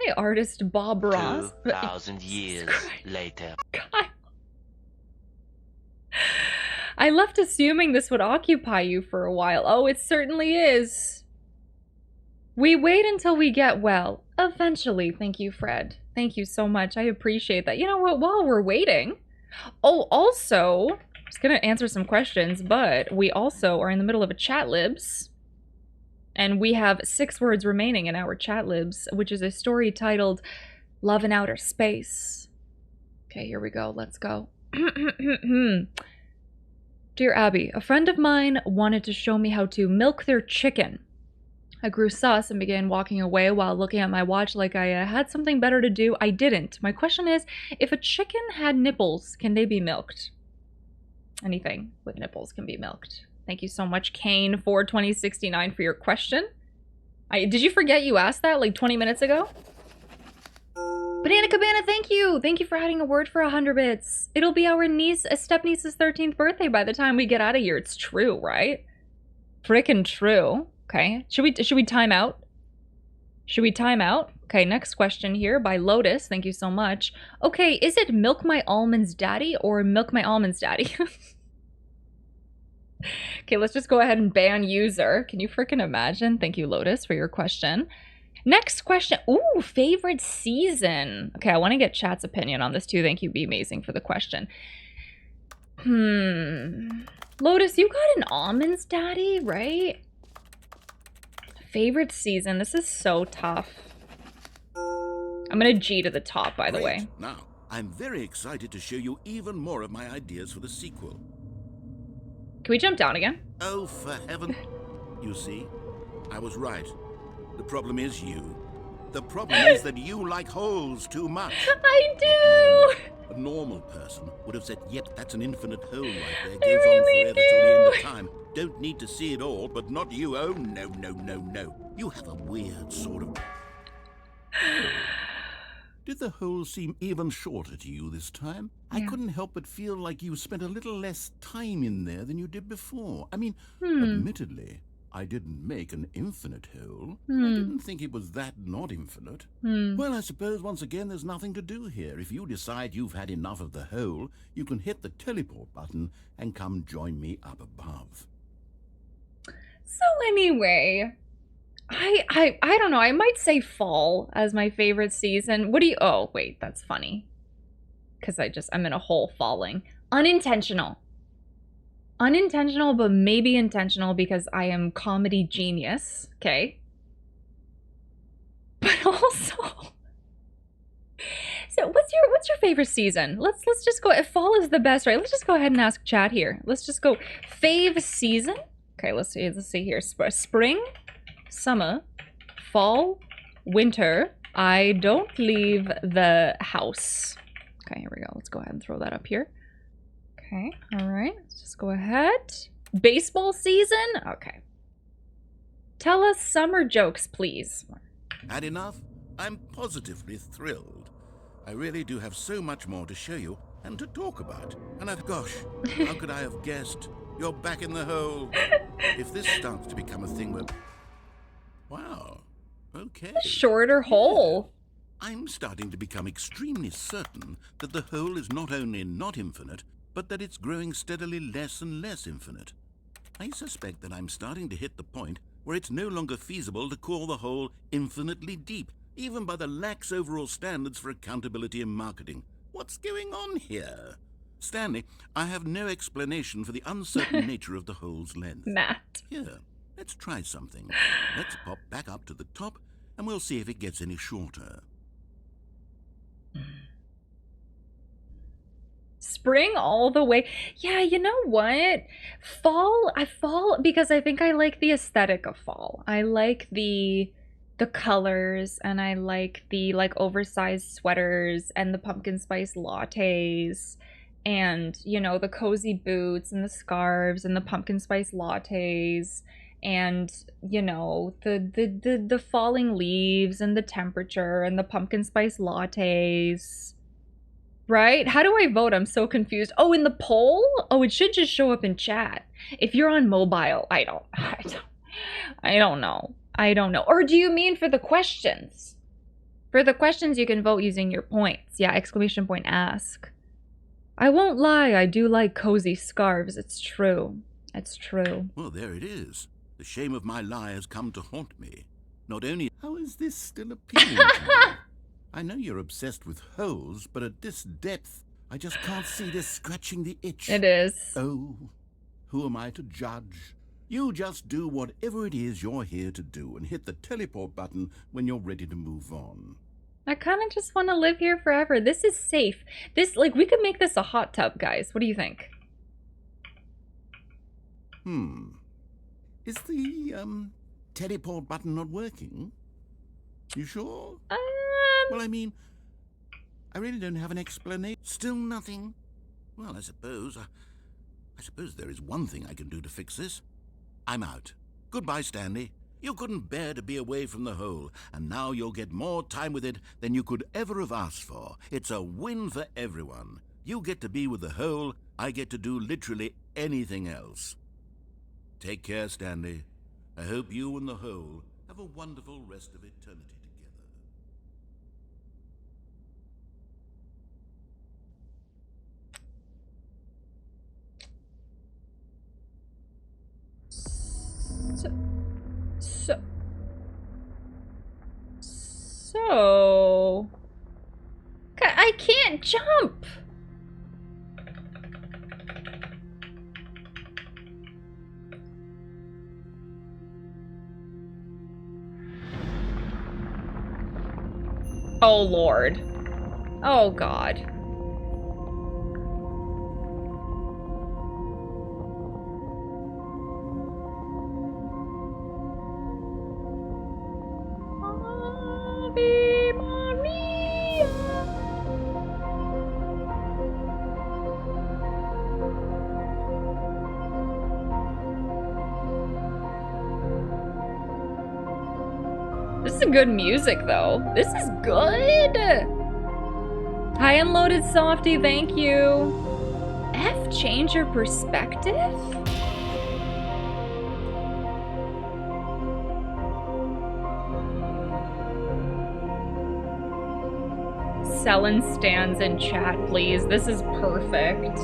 Speaker 1: Hey artist Bob Ross.
Speaker 5: 2,000 years later.
Speaker 1: God. I left assuming this would occupy you for a while. Oh, it certainly is. We wait until we get well. Eventually. Thank you, Fred. Thank you so much. I appreciate that. You know what? While we're waiting. Oh, also, I was going to answer some questions, but we also are in the middle of a chat libs. And we have 6 words remaining in our chat libs, which is a story titled Love in Outer Space. Okay, here we go. Let's go. Dear Abby, a friend of mine wanted to show me how to milk their chicken. I grew sus and began walking away while looking at my watch like I had something better to do. I didn't. My question is, if a chicken had nipples, can they be milked? Anything with nipples can be milked. Thank you so much, Kane, for 2069 for your question. Did you forget you asked that like 20 minutes ago? Banana Cabana, thank you! Thank you for adding a word for 100 bits. It'll be our step-niece's 13th birthday by the time we get out of here. It's true, right? Frickin' true. Okay. Should we time out? Should we time out? Okay, next question here by Lotus. Thank you so much. Okay, is it Milk My Almonds Daddy or Milk My Almonds Daddy? Okay, let's just go ahead and ban user. Can you frickin' imagine? Thank you, Lotus, for your question. Next question. Ooh, favorite season. Okay, I want to get chat's opinion on this too. Thank you, Be Amazing, for the question. Lotus, you got an Almonds Daddy, right? Favorite season. This is so tough. I'm gonna G to the top, by the way.
Speaker 2: Now, I'm very excited to show you even more of my ideas for the sequel.
Speaker 1: Can we jump down again?
Speaker 2: Oh, for heaven. You see, I was right. The problem is you. The problem is that you like holes too much.
Speaker 1: I do!
Speaker 2: A normal person would have said, yep, that's an infinite hole right there. Goes
Speaker 1: really
Speaker 2: on forever till the end of time. Don't need to see it all, but not you. Oh, no, no, no, no. You have a weird sort of... Did the hole seem even shorter to you this time? Yeah. I couldn't help but feel like you spent a little less time in there than you did before. I mean, admittedly, I didn't make an infinite hole. I didn't think it was that not infinite. Well, I suppose once again there's nothing to do here. If you decide you've had enough of the hole, you can hit the teleport button and come join me up above.
Speaker 1: So anyway, I don't know. I might say fall as my favorite season. What do you... Oh, wait, that's funny. Because I'm in a hole falling. Unintentional. Unintentional, but maybe intentional because I am comedy genius, okay? But also, what's your favorite season? Let's just go. If fall is the best, right? Let's just go ahead and ask chat here. Let's just go fave season. Okay, let's see here. Spring, summer, fall, winter. I don't leave the house. Okay, here we go. Let's go ahead and throw that up here. Okay, all right. Let's just go ahead. Baseball season. Okay. Tell us summer jokes, please.
Speaker 2: Had enough? I'm positively thrilled. I really do have so much more to show you and to talk about. And gosh, how could I have guessed? You're back in the hole. If this starts to become a thing where... Wow. Okay.
Speaker 1: Shorter hole.
Speaker 2: I'm starting to become extremely certain that the hole is not only not infinite, but that it's growing steadily less and less infinite. I suspect that I'm starting to hit the point where it's no longer feasible to call the hole infinitely deep, even by the lax overall standards for accountability in marketing. What's going on here? Stanley, I have no explanation for the uncertain nature of the hole's length.
Speaker 1: Matt.
Speaker 2: Here, let's try something. Let's pop back up to the top, and we'll see if it gets any shorter.
Speaker 1: Spring all the way. Yeah, you know what? Fall, I fall because I think I like the aesthetic of fall. I like the colors, and I like the oversized sweaters and the pumpkin spice lattes, and you know, the cozy boots and the scarves and the pumpkin spice lattes, and you know, the falling leaves and the temperature and the pumpkin spice lattes. Right? How do I vote? I'm so confused. Oh, in the poll? Oh, it should just show up in chat. If you're on mobile, I don't know. I don't know. Or do you mean for the questions? For the questions, you can vote using your points. Yeah, exclamation point ask. I won't lie, I do like cozy scarves. It's true. It's true.
Speaker 2: Well, there it is. The shame of my lie has come to haunt me. Not only... How is this still appealing to you? I know you're obsessed with holes, but at this depth, I just can't see this scratching the itch.
Speaker 1: It is.
Speaker 2: Oh, who am I to judge? You just do whatever it is you're here to do and hit the teleport button when you're ready to move on.
Speaker 1: I kind of just want to live here forever. This is safe. This, we could make this a hot tub, guys. What do you think?
Speaker 2: Is the, teleport button not working? You sure? Well, I mean, I really don't have an explanation. Still nothing? Well, I suppose there is one thing I can do to fix this. I'm out. Goodbye, Stanley. You couldn't bear to be away from the hole, and now you'll get more time with it than you could ever have asked for. It's a win for everyone. You get to be with the hole, I get to do literally anything else. Take care, Stanley. I hope you and the hole have a wonderful rest of eternity together.
Speaker 1: So... I can't jump! Oh, Lord. Oh, God. Ave Maria. This is good music, though. This is good. High and loaded softy, thank you. F, change your perspective? Selling stands in chat, please. This is perfect.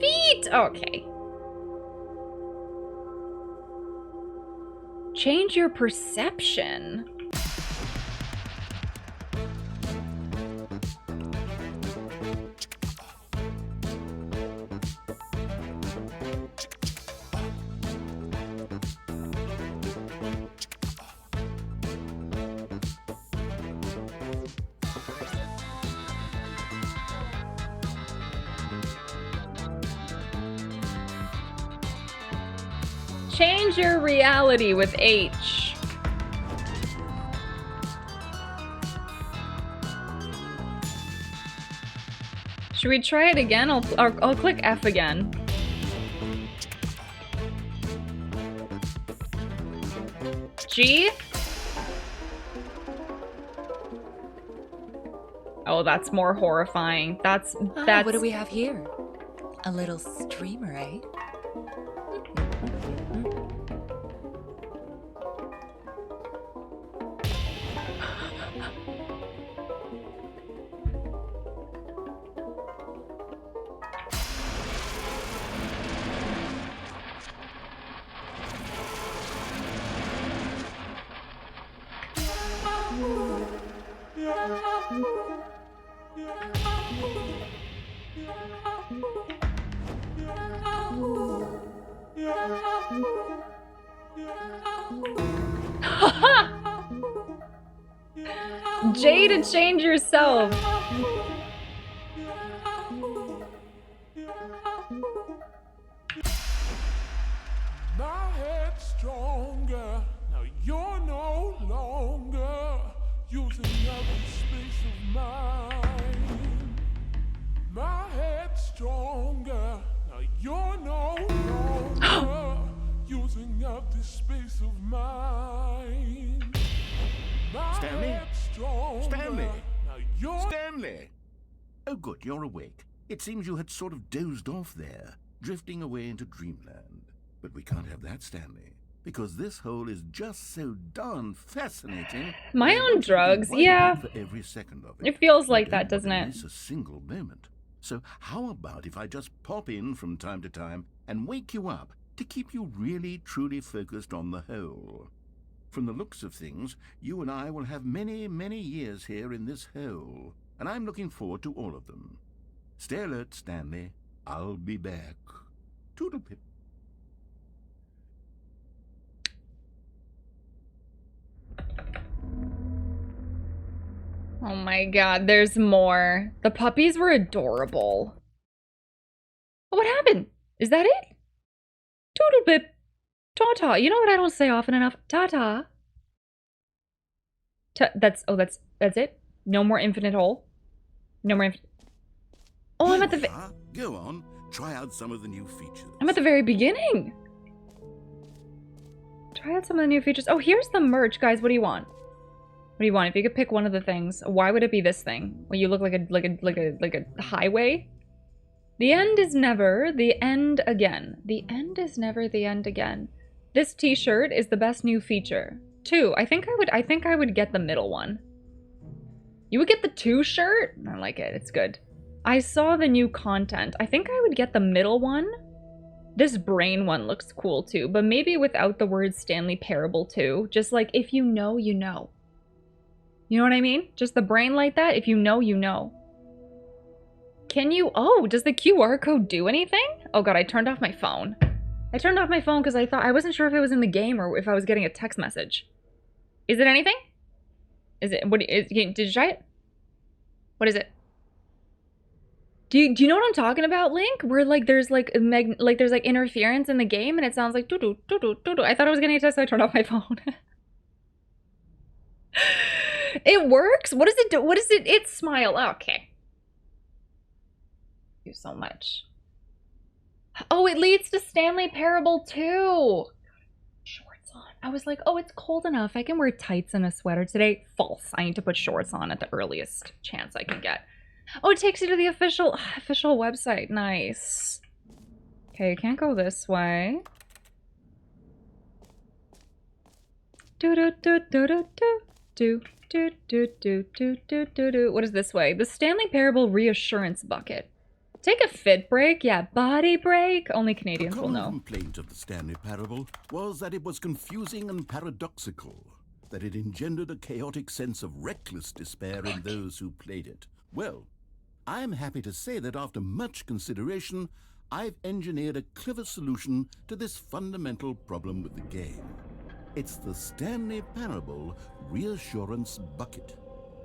Speaker 1: Feet! Okay. Change your perception. Change your reality with H. Should we try it again? I'll click F again. G? Oh, that's more horrifying. That's
Speaker 3: What do we have here? A little streamer, eh?
Speaker 1: J to change yourself.
Speaker 6: My head's stronger. Now you're no longer using every space of mine. My head's stronger. Now you're no longer using up this space of mine. My
Speaker 2: Stanley?
Speaker 6: head's stronger.
Speaker 2: Stanley?
Speaker 6: Now you're
Speaker 2: Stanley! Oh, good, you're awake. It seems you had sort of dozed off there, drifting away into dreamland. But we can't have that, Stanley, because this hole is just so darn fascinating.
Speaker 1: My
Speaker 2: I
Speaker 1: own
Speaker 2: want you to be
Speaker 1: drugs,
Speaker 2: wide
Speaker 1: yeah.
Speaker 2: awake for every second of it.
Speaker 1: It feels
Speaker 2: I
Speaker 1: like
Speaker 2: don't
Speaker 1: that,
Speaker 2: want to
Speaker 1: doesn't it?
Speaker 2: miss a single moment. So how about if I just pop in from time to time and wake you up to keep you really, truly focused on the hole? From the looks of things, you and I will have many, many years here in this hole, and I'm looking forward to all of them. Stay alert, Stanley. I'll be back. Toodle-pip.
Speaker 1: Oh my god, there's more. The puppies were adorable. What happened? Is that it? Toodle bip. Ta-ta. You know what I don't say often enough? Ta-ta. That's it? No more infinite hole? No more Oh, I'm at the
Speaker 2: Go on. Try out some of the new features.
Speaker 1: I'm at the very beginning. Try out some of the new features. Oh, here's the merch, guys. What do you want? What do you want? If you could pick one of the things, why would it be this thing? Well, you look like a highway. The end is never the end again. The end is never the end again. This t-shirt is the best new feature. 2. I think I would get the middle one. You would get the 2 shirt? I like it. It's good. I saw the new content. I think I would get the middle one. This brain one looks cool too, but maybe without the word Stanley Parable too. Just like, if you know, you know. You know what I mean? Just the brain like that. If you know, you know. Can you? Oh, does the QR code do anything? Oh god, I turned off my phone. I turned off my phone because I wasn't sure if it was in the game or if I was getting a text message. Is it anything? Is it? Did you try it? What is it? Do you know what I'm talking about, Link? Where like there's like there's like interference in the game and it sounds like doo doo doo doo doo doo. I thought I was getting a text, so I turned off my phone. It works? What does it do? What is it? It's smile. Okay. Thank you so much. Oh, it leads to Stanley Parable too. Shorts on. I was like, oh, it's cold enough. I can wear tights and a sweater today. False. I need to put shorts on at the earliest chance I can get. Oh, it takes you to the official website. Nice. Okay, can't go this way. Do do do do do do do do do do do do do. What is this way? The Stanley Parable reassurance bucket. Take a fit break? Yeah, body break? Only Canadians will know.
Speaker 2: The complaint of the Stanley Parable was that it was confusing and paradoxical, that it engendered a chaotic sense of reckless despair in those who played it. Well, I'm happy to say that after much consideration, I've engineered a clever solution to this fundamental problem with the game. It's the Stanley Parable Reassurance Bucket.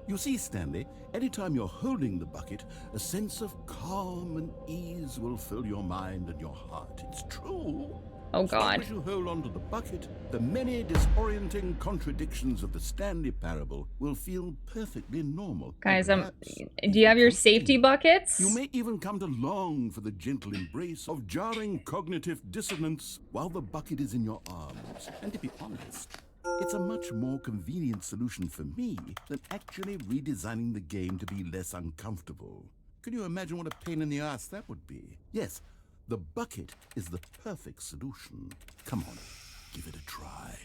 Speaker 2: You see, Stanley, anytime you're holding the bucket, a sense of calm and ease will fill your mind and your heart. It's true.
Speaker 1: Oh
Speaker 2: As long
Speaker 1: god.
Speaker 2: as you hold on to the bucket, the many disorienting contradictions of the Stanley Parable will feel perfectly normal.
Speaker 1: Guys,
Speaker 2: And perhaps
Speaker 1: do you
Speaker 2: even
Speaker 1: have your
Speaker 2: comforting.
Speaker 1: safety buckets?
Speaker 2: You may even come to long for the gentle embrace of jarring cognitive dissonance while the bucket is in your arms. And to be honest, it's a much more convenient solution for me than actually redesigning the game to be less uncomfortable. Can you imagine what a pain in the ass that would be? Yes, the bucket is the perfect solution. Come on, give it a try.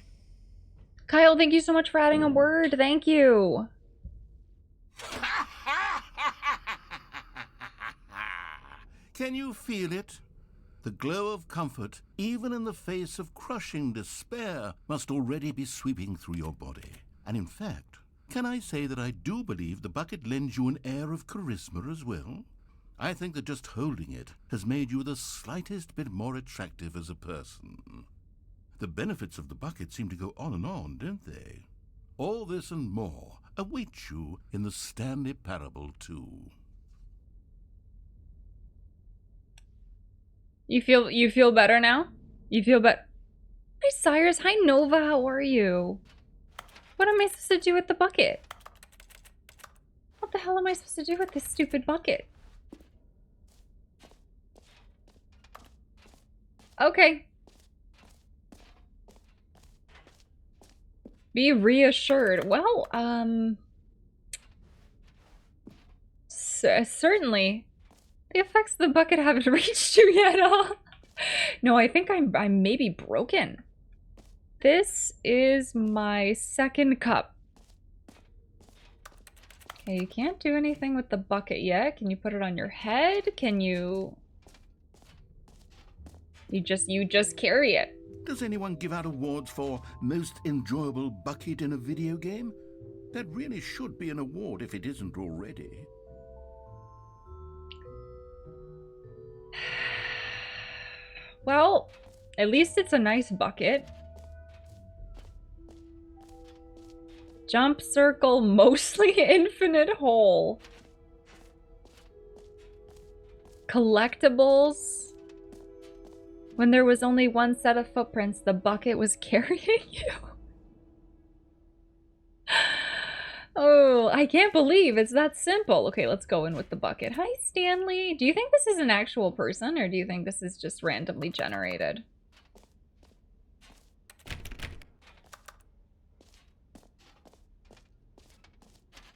Speaker 1: Kyle, thank you so much for adding a word. Thank you.
Speaker 2: Can you feel it? The glow of comfort, even in the face of crushing despair, must already be sweeping through your body. And in fact, can I say that I do believe the bucket lends you an air of charisma as well? I think that just holding it has made you the slightest bit more attractive as a person. The benefits of the bucket seem to go on, don't they? All this and more await you in the Stanley Parable 2.
Speaker 1: You feel better now? You feel better? Hi Cyrus, hi Nova, how are you? What am I supposed to do with the bucket? What the hell am I supposed to do with this stupid bucket? Okay. Be reassured. Well, certainly. The effects of the bucket haven't reached you yet, huh? No, I think I'm maybe broken. This is my second cup. Okay, you can't do anything with the bucket yet. Can you put it on your head? Can you... You just carry it.
Speaker 2: Does anyone give out awards for most enjoyable bucket in a video game? That really should be an award if it isn't already.
Speaker 1: Well, at least it's a nice bucket. Jump circle, mostly infinite hole. Collectibles. When there was only one set of footprints, the bucket was carrying you. Oh, I can't believe it's that simple. Okay, let's go in with the bucket. Hi, Stanley. Do you think this is an actual person, or do you think this is just randomly generated?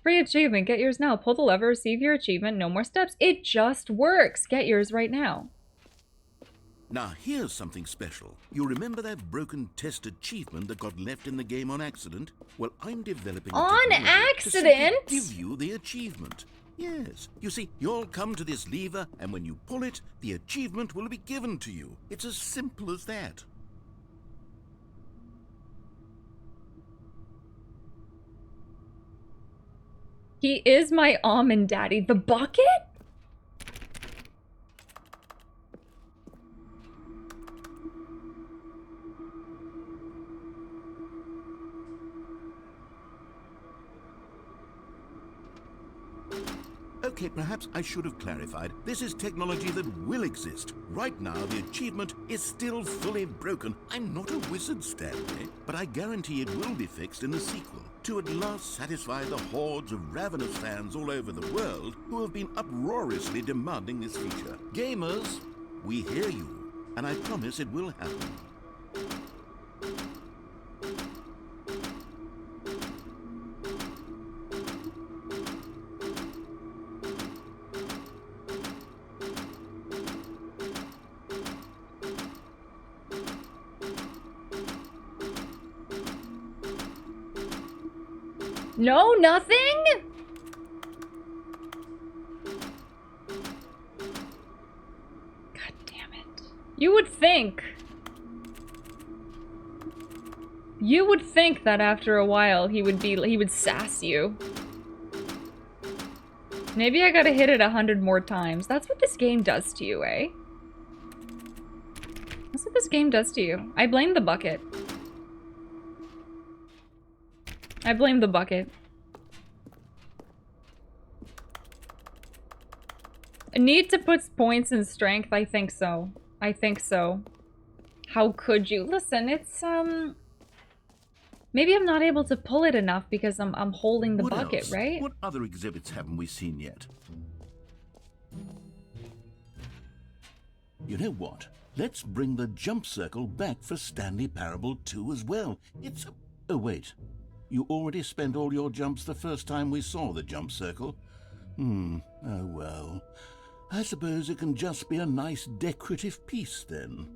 Speaker 1: Free achievement. Get yours now. Pull the lever, receive your achievement. No more steps. It just works. Get yours right now.
Speaker 2: Now here's something special. You remember that broken test achievement that got left in the game on accident? Well, I'm developing a
Speaker 1: On
Speaker 2: technology
Speaker 1: accident?
Speaker 2: to simply give you the achievement. Yes. You see, you'll come to this lever, and when you pull it, the achievement will be given to you. It's as simple as that.
Speaker 1: He is my almond daddy. The bucket?
Speaker 2: Okay, perhaps I should have clarified. This is technology that will exist. Right now, the achievement is still fully broken. I'm not a wizard, Stanley, but I guarantee it will be fixed in the sequel to at last satisfy the hordes of ravenous fans all over the world who have been uproariously demanding this feature. Gamers, we hear you, and I promise it will happen.
Speaker 1: No, nothing? God damn it. You would think. You would think that after a while he would sass you. Maybe I gotta hit it 100 more times. That's what this game does to you, eh? That's what this game does to you. I blame the bucket. I blame the bucket. I need to put points in strength. I think so. I think so. How could you? Listen, it's, maybe I'm not able to pull it enough because I'm holding the
Speaker 2: What
Speaker 1: bucket,
Speaker 2: else?
Speaker 1: right?
Speaker 2: What other exhibits haven't we seen yet? You know what? Let's bring the jump circle back for Stanley Parable 2 as well. It's a... Oh, wait. You already spent all your jumps the first time we saw the jump circle? Oh well. I suppose it can just be a nice decorative piece then.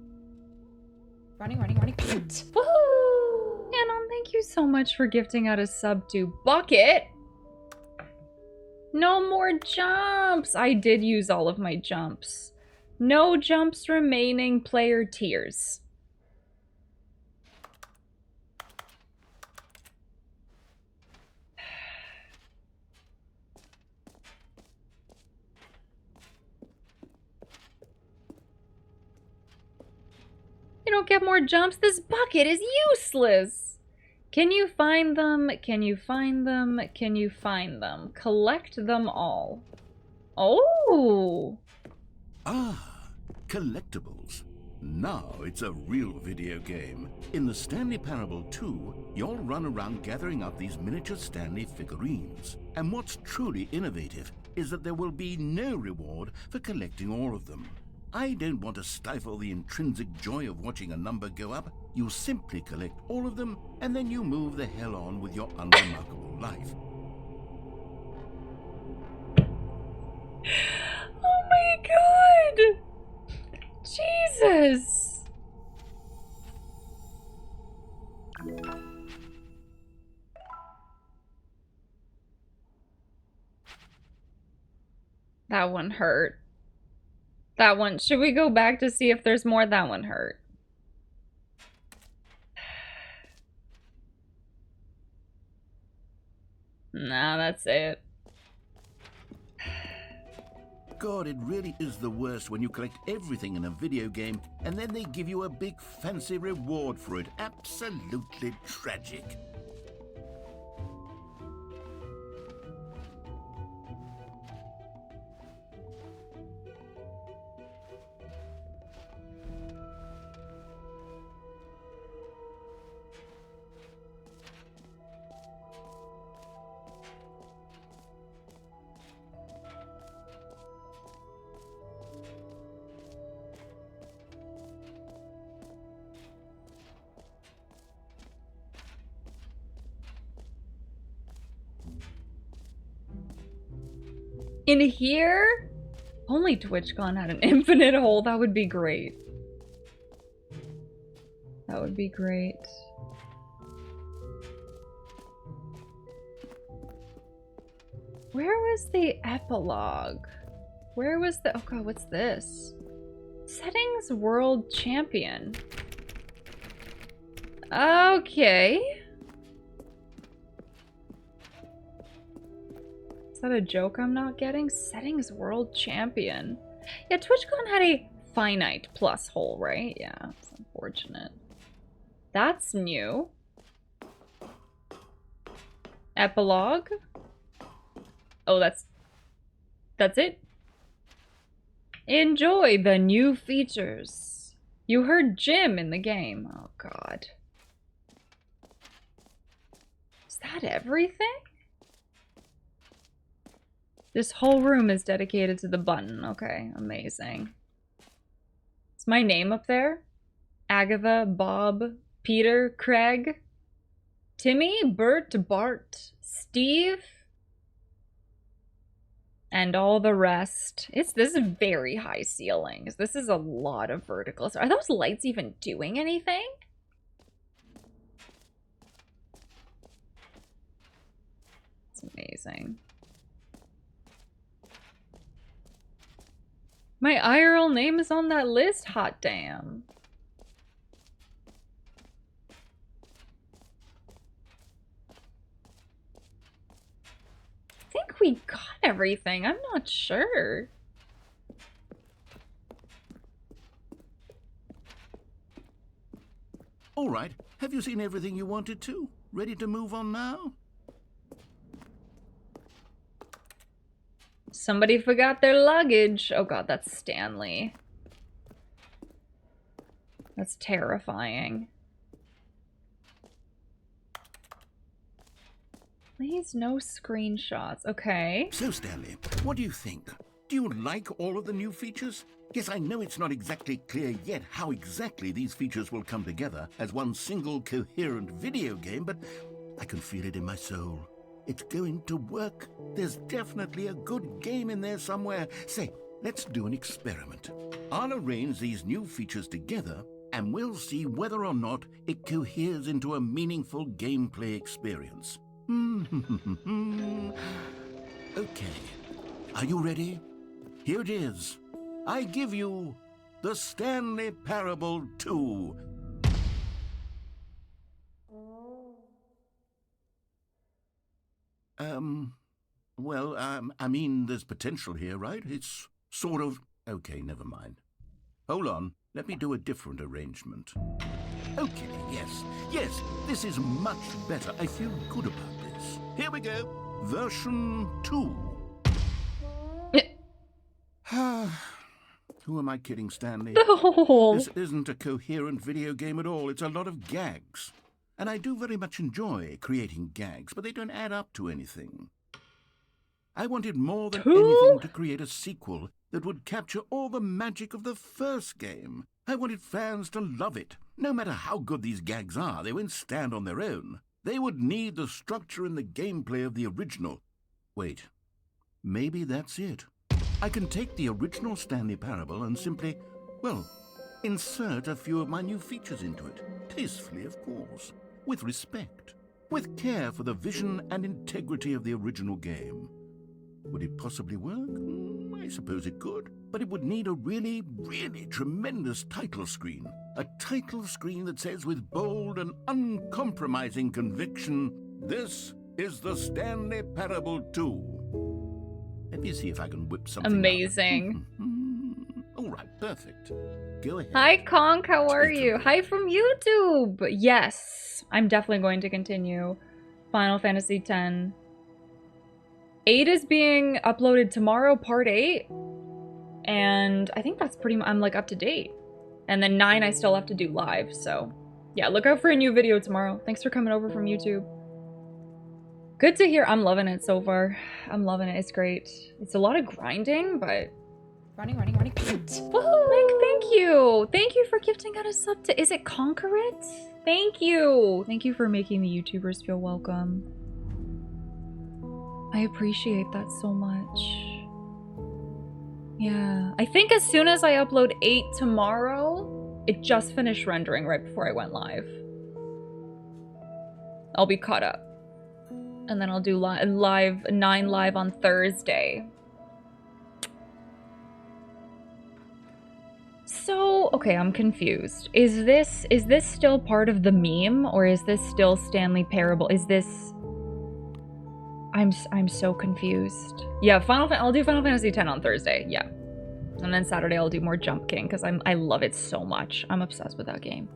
Speaker 1: Running. Woohoo! Anon, thank you so much for gifting out a sub to Bucket. No more jumps. I did use all of my jumps. No jumps remaining, player tiers. You don't get more jumps? This bucket is useless! Can you find them? Can you find them? Can you find them? Collect them all. Oh!
Speaker 2: Ah, collectibles. Now it's a real video game. In the Stanley Parable 2, you'll run around gathering up these miniature Stanley figurines. And what's truly innovative is that there will be no reward for collecting all of them. I don't want to stifle the intrinsic joy of watching a number go up. You simply collect all of them, and then you move the hell on with your unremarkable life.
Speaker 1: Oh my god! Jesus! That one hurt. That one. Should we go back to see if there's more? That one hurt. Nah, that's it.
Speaker 2: God, it really is the worst when you collect everything in a video game and then they give you a big fancy reward for it. Absolutely tragic.
Speaker 1: In here? Only TwitchCon had an infinite hole. That would be great. That would be great. Where was the epilogue? Where was the... Oh god, what's this? Settings World Champion. Okay. Is that a joke I'm not getting? Settings World Champion. Yeah, TwitchCon had a finite plus hole, right? Yeah, it's unfortunate. That's new. Epilogue. Oh, that's it. Enjoy the new features. You heard Jim in the game. Oh god. Is that everything? This whole room is dedicated to the button. Okay, amazing. Is my name up there? Agatha, Bob, Peter, Craig, Timmy, Bert, Bart, Steve, and all the rest. This is very high ceilings. This is a lot of verticals. Are those lights even doing anything? It's amazing. My IRL name is on that list? Hot damn. I think we got everything. I'm not sure.
Speaker 2: All right, have you seen everything you wanted to? Ready to move on now?
Speaker 1: Somebody forgot their luggage. Oh god, that's Stanley. That's terrifying. Please, no screenshots. Okay.
Speaker 2: So, Stanley, what do you think? Do you like all of the new features? Yes, I know it's not exactly clear yet how exactly these features will come together as one single coherent video game, but I can feel it in my soul. It's going to work. There's definitely a good game in there somewhere. Say, let's do an experiment. I'll arrange these new features together, and we'll see whether or not it coheres into a meaningful gameplay experience. Okay. Are you ready? Here it is. I give you the Stanley Parable 2. I mean, there's potential here, right? It's sort of... Okay, never mind. Hold on. Let me do a different arrangement. Okay, yes, this is much better. I feel good about this. Here we go. Version 2. Who am I kidding, Stanley?
Speaker 1: No.
Speaker 2: This isn't a coherent video game at all. It's a lot of gags. And I do very much enjoy creating gags, but they don't add up to anything. I wanted more than anything to create a sequel that would capture all the magic of the first game. I wanted fans to love it. No matter how good these gags are, they won't stand on their own. They would need the structure and the gameplay of the original. Wait, maybe that's it. I can take the original Stanley Parable and simply, well, insert a few of my new features into it. Tastefully, of course. With respect. With care for the vision and integrity of the original game. Would it possibly work? I suppose it could. But it would need a really, really tremendous title screen. A title screen that says with bold and uncompromising conviction, "This is the Stanley Parable 2. Let me see if I can whip something
Speaker 1: Amazing.
Speaker 2: All right, perfect. Go ahead.
Speaker 1: Hi, Conk. How are you? Hi from YouTube. Yes, I'm definitely going to continue Final Fantasy X. 8 is being uploaded tomorrow, part 8. And I think that's pretty much, I'm like up to date. And then 9 I still have to do live, so yeah, look out for a new video tomorrow. Thanks for coming over from YouTube. Good to hear. I'm loving it so far. I'm loving it. It's great. It's a lot of grinding, but running. Like, thank you. Thank you for gifting out a sub to, is it Conquer It? Thank you. Thank you for making the YouTubers feel welcome. I appreciate that so much. Yeah. I think as soon as I upload 8 tomorrow, it just finished rendering right before I went live. I'll be caught up. And then I'll do 9 live on Thursday. So, okay, I'm confused. Is this still part of the meme, or is this still Stanley Parable? Is this... I'm so confused. Yeah, I'll do Final Fantasy X on Thursday, yeah. And then Saturday I'll do more Jump King, because I love it so much. I'm obsessed with that game.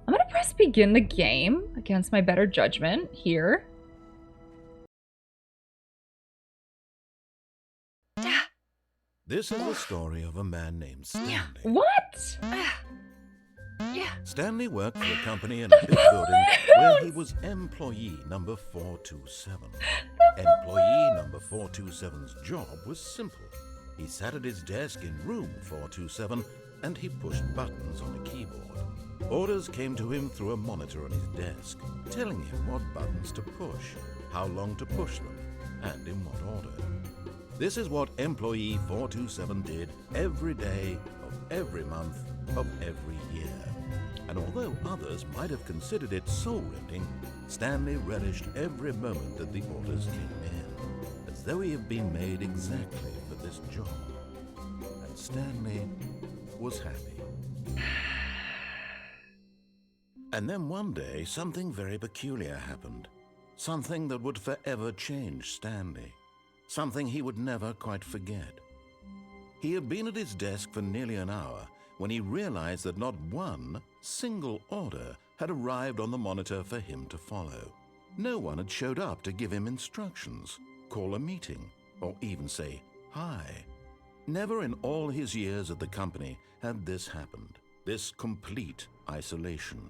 Speaker 1: I'm gonna press begin the game against my better judgment here.
Speaker 2: This is the story of a man named Stanley.
Speaker 1: What?
Speaker 2: Stanley worked for a company in a big building where he was employee number 427. Employee number 427's job was simple. He sat at his desk in room 427 and he pushed buttons on a keyboard. Orders came to him through a monitor on his desk, telling him what buttons to push, how long to push them, and in what order. This is what employee 427 did every day of every month of every year. And although others might have considered it soul-rending, Stanley relished every moment that the orders came in, as though he had been made exactly for this job. And Stanley was happy. And then one day, something very peculiar happened. Something that would forever change Stanley. Something he would never quite forget. He had been at his desk for nearly an hour when he realized that not one single order had arrived on the monitor for him to follow. No one had showed up to give him instructions, call a meeting, or even say hi. Never in all his years at the company had this happened. This complete isolation.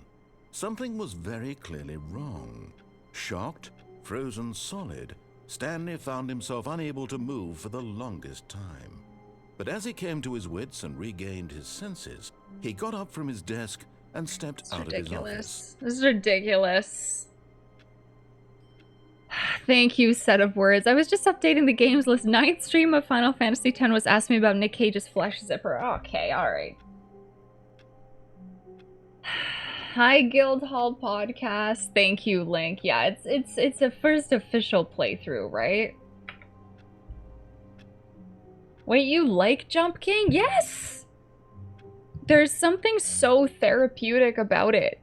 Speaker 2: Something was very clearly wrong. Shocked, frozen solid, Stanley found himself unable to move for the longest time. But as he came to his wits and regained his senses, he got up from his desk and stepped out of his office.
Speaker 1: This is ridiculous. Thank you, set of words. I was just updating the games list. 9th stream of Final Fantasy X was asking me about Nick Cage's flesh zipper. Okay, alright. Hi, Guildhall Podcast. Thank you, Link. Yeah, it's a first official playthrough, right? Wait, you like Jump King? Yes! There's something so therapeutic about it.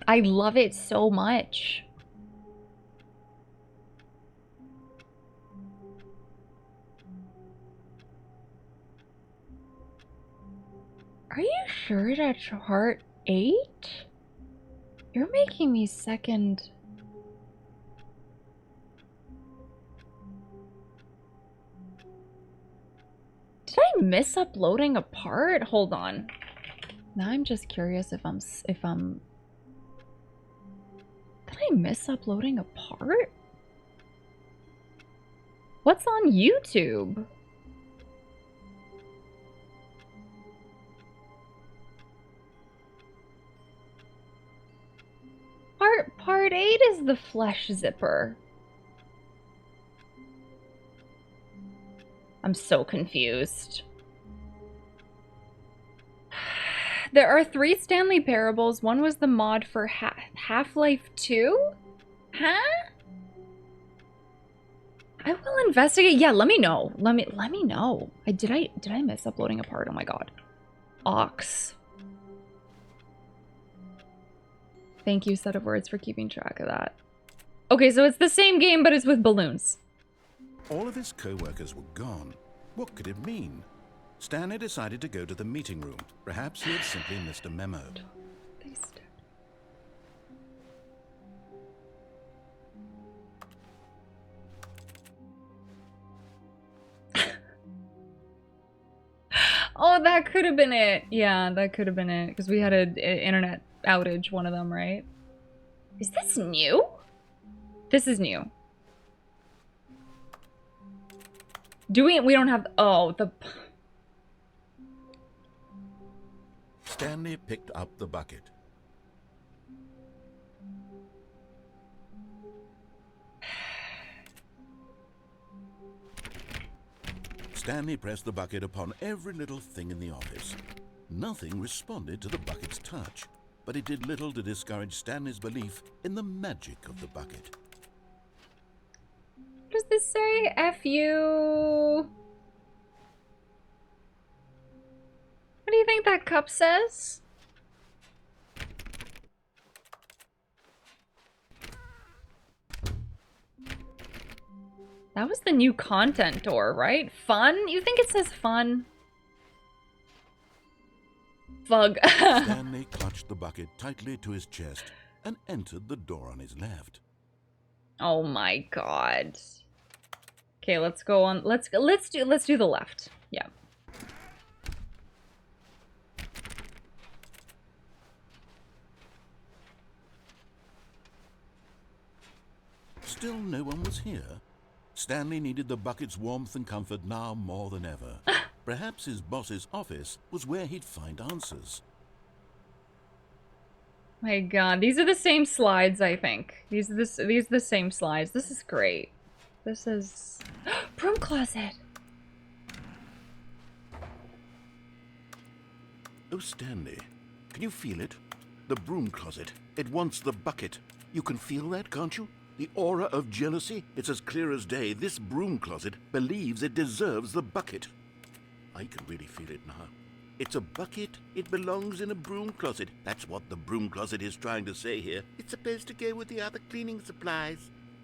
Speaker 1: I love it so much. Are you sure that's Heart 8? You're making me second. Did I miss uploading a part? Hold on. Now I'm just curious if I'm... Did I miss uploading a part? What's on YouTube? Part 8 is the flesh zipper. I'm so confused. There are 3 Stanley Parables. One was the mod for Half-Life 2? Huh? I will investigate. Yeah, let me know. Let me know. Did I miss uploading a part? Oh my god. Ox. Thank you, set of words, for keeping track of that. Okay, so it's the same game, but it's with balloons.
Speaker 2: All of his co-workers were gone. What could it mean? Stanley decided to go to the meeting room. Perhaps he had simply missed a memo.
Speaker 1: Oh, that could have been it. Yeah, that could have been it. Because we had an internet outage, one of them, right? Is this new? This is new. We don't have... Oh, the...
Speaker 2: Stanley picked up the bucket. Stanley pressed the bucket upon every little thing in the office. Nothing responded to the bucket's touch, but it did little to discourage Stanley's belief in the magic of the bucket.
Speaker 1: What does this say? F you. What do you think that cup says? That was the new content door, right? Fun? You think it says fun? Fug.
Speaker 2: Stanley clutched the bucket tightly to his chest and entered the door on his left.
Speaker 1: Oh my god. Okay, let's go on. Let's do the left. Yeah.
Speaker 2: Still no one was here. Stanley needed the bucket's warmth and comfort now more than ever. Perhaps his boss's office was where he'd find answers.
Speaker 1: My god, these are the same slides, I think. These are the same slides. This is great. This is... Broom closet!
Speaker 2: Oh, Stanley, can you feel it? The broom closet. It wants the bucket. You can feel that, can't you? The aura of jealousy? It's as clear as day. This broom closet believes it deserves the bucket. I can really feel it now. It's a bucket. It belongs in a broom closet. That's what the broom closet is trying to say here. It's supposed to go with the other cleaning supplies.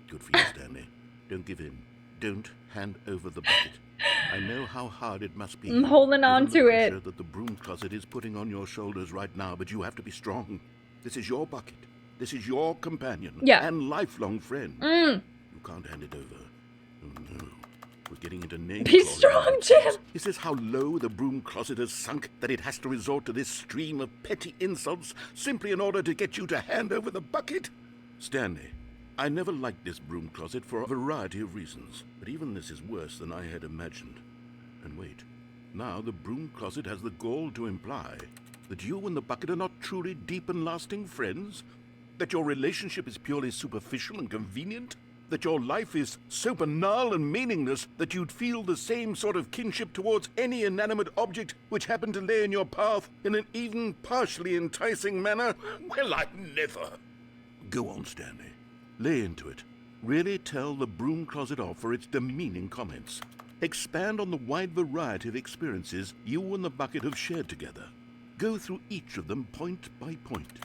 Speaker 2: Good for you, Stanley. Don't give in. Don't hand over the bucket. I know how hard it must be.
Speaker 1: I'm holding on to it.
Speaker 2: That the broom closet is putting on your shoulders right now, but you have to be strong. This is your bucket. This is your companion and lifelong friend. You can't hand it over. Oh no. We're getting into name
Speaker 1: Be
Speaker 2: calling.
Speaker 1: strong, Jim!
Speaker 2: Is this how low the broom closet has sunk that it has to resort to this stream of petty insults simply in order to get you to hand over the bucket? Stanley, I never liked this broom closet for a variety of reasons, but even this is worse than I had imagined. And wait, now the broom closet has the gall to imply that you and the bucket are not truly deep and lasting friends? That your relationship is purely superficial and convenient? That your life is so banal and meaningless that you'd feel the same sort of kinship towards any inanimate object which happened to lay in your path in an even partially enticing manner? Well, I never. Go on, Stanley. Lay into it. Really tell the broom closet off for its demeaning comments. Expand on the wide variety of experiences you and the bucket have shared together. Go through each of them point by point.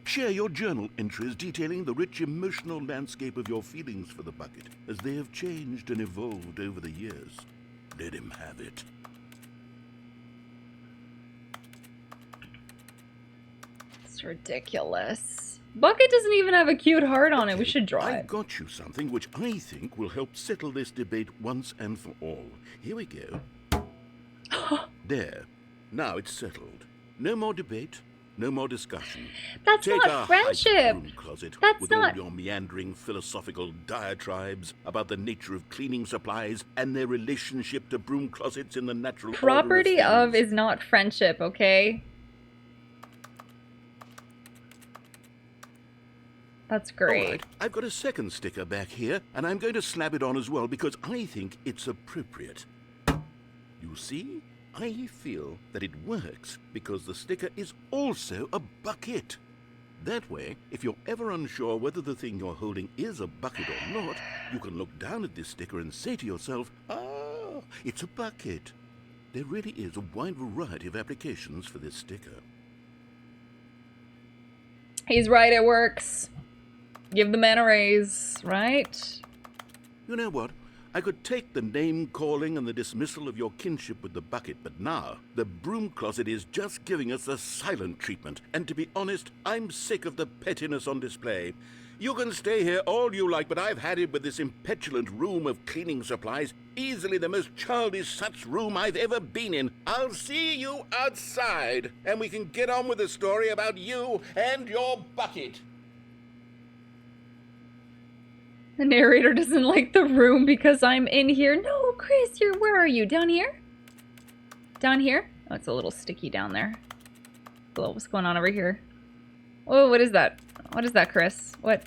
Speaker 2: Share your journal entries detailing the rich emotional landscape of your feelings for the bucket as they have changed and evolved over the years. Let him have it.
Speaker 1: It's ridiculous. Bucket doesn't even have a cute heart on it. We should draw
Speaker 2: I
Speaker 1: it.
Speaker 2: got you something which I think will help settle this debate once and for all. Here we go. There. Now it's settled. No more debate. No more discussion.
Speaker 1: That's
Speaker 2: Take
Speaker 1: not
Speaker 2: our
Speaker 1: friendship.
Speaker 2: room closet
Speaker 1: That's
Speaker 2: with
Speaker 1: not-
Speaker 2: all your meandering philosophical diatribes about the nature of cleaning supplies and their relationship to broom closets in the natural order
Speaker 1: Property of
Speaker 2: things.
Speaker 1: is not friendship, okay? That's
Speaker 2: All
Speaker 1: great.
Speaker 2: right, I've got a second sticker back here, and I'm going to slap it on as well because I think it's appropriate. You see? I feel that it works because the sticker is also a bucket. That way, if you're ever unsure whether the thing you're holding is a bucket or not, you can look down at this sticker and say to yourself, ah, it's a bucket. There really is a wide variety of applications for this sticker.
Speaker 1: He's right, it works. Give the man a raise, right?
Speaker 2: You know what? I could take the name-calling and the dismissal of your kinship with the bucket, but now the broom closet is just giving us a silent treatment. And to be honest, I'm sick of the pettiness on display. You can stay here all you like, but I've had it with this impetulant room of cleaning supplies. Easily the most childish such room I've ever been in. I'll see you outside, and we can get on with the story about you and your bucket.
Speaker 1: The narrator doesn't like the room because I'm in here. No, Chris, where are you? Down here? Down here? Oh, it's a little sticky down there. Hello, what's going on over here? Oh, what is that? What is that, Chris? What?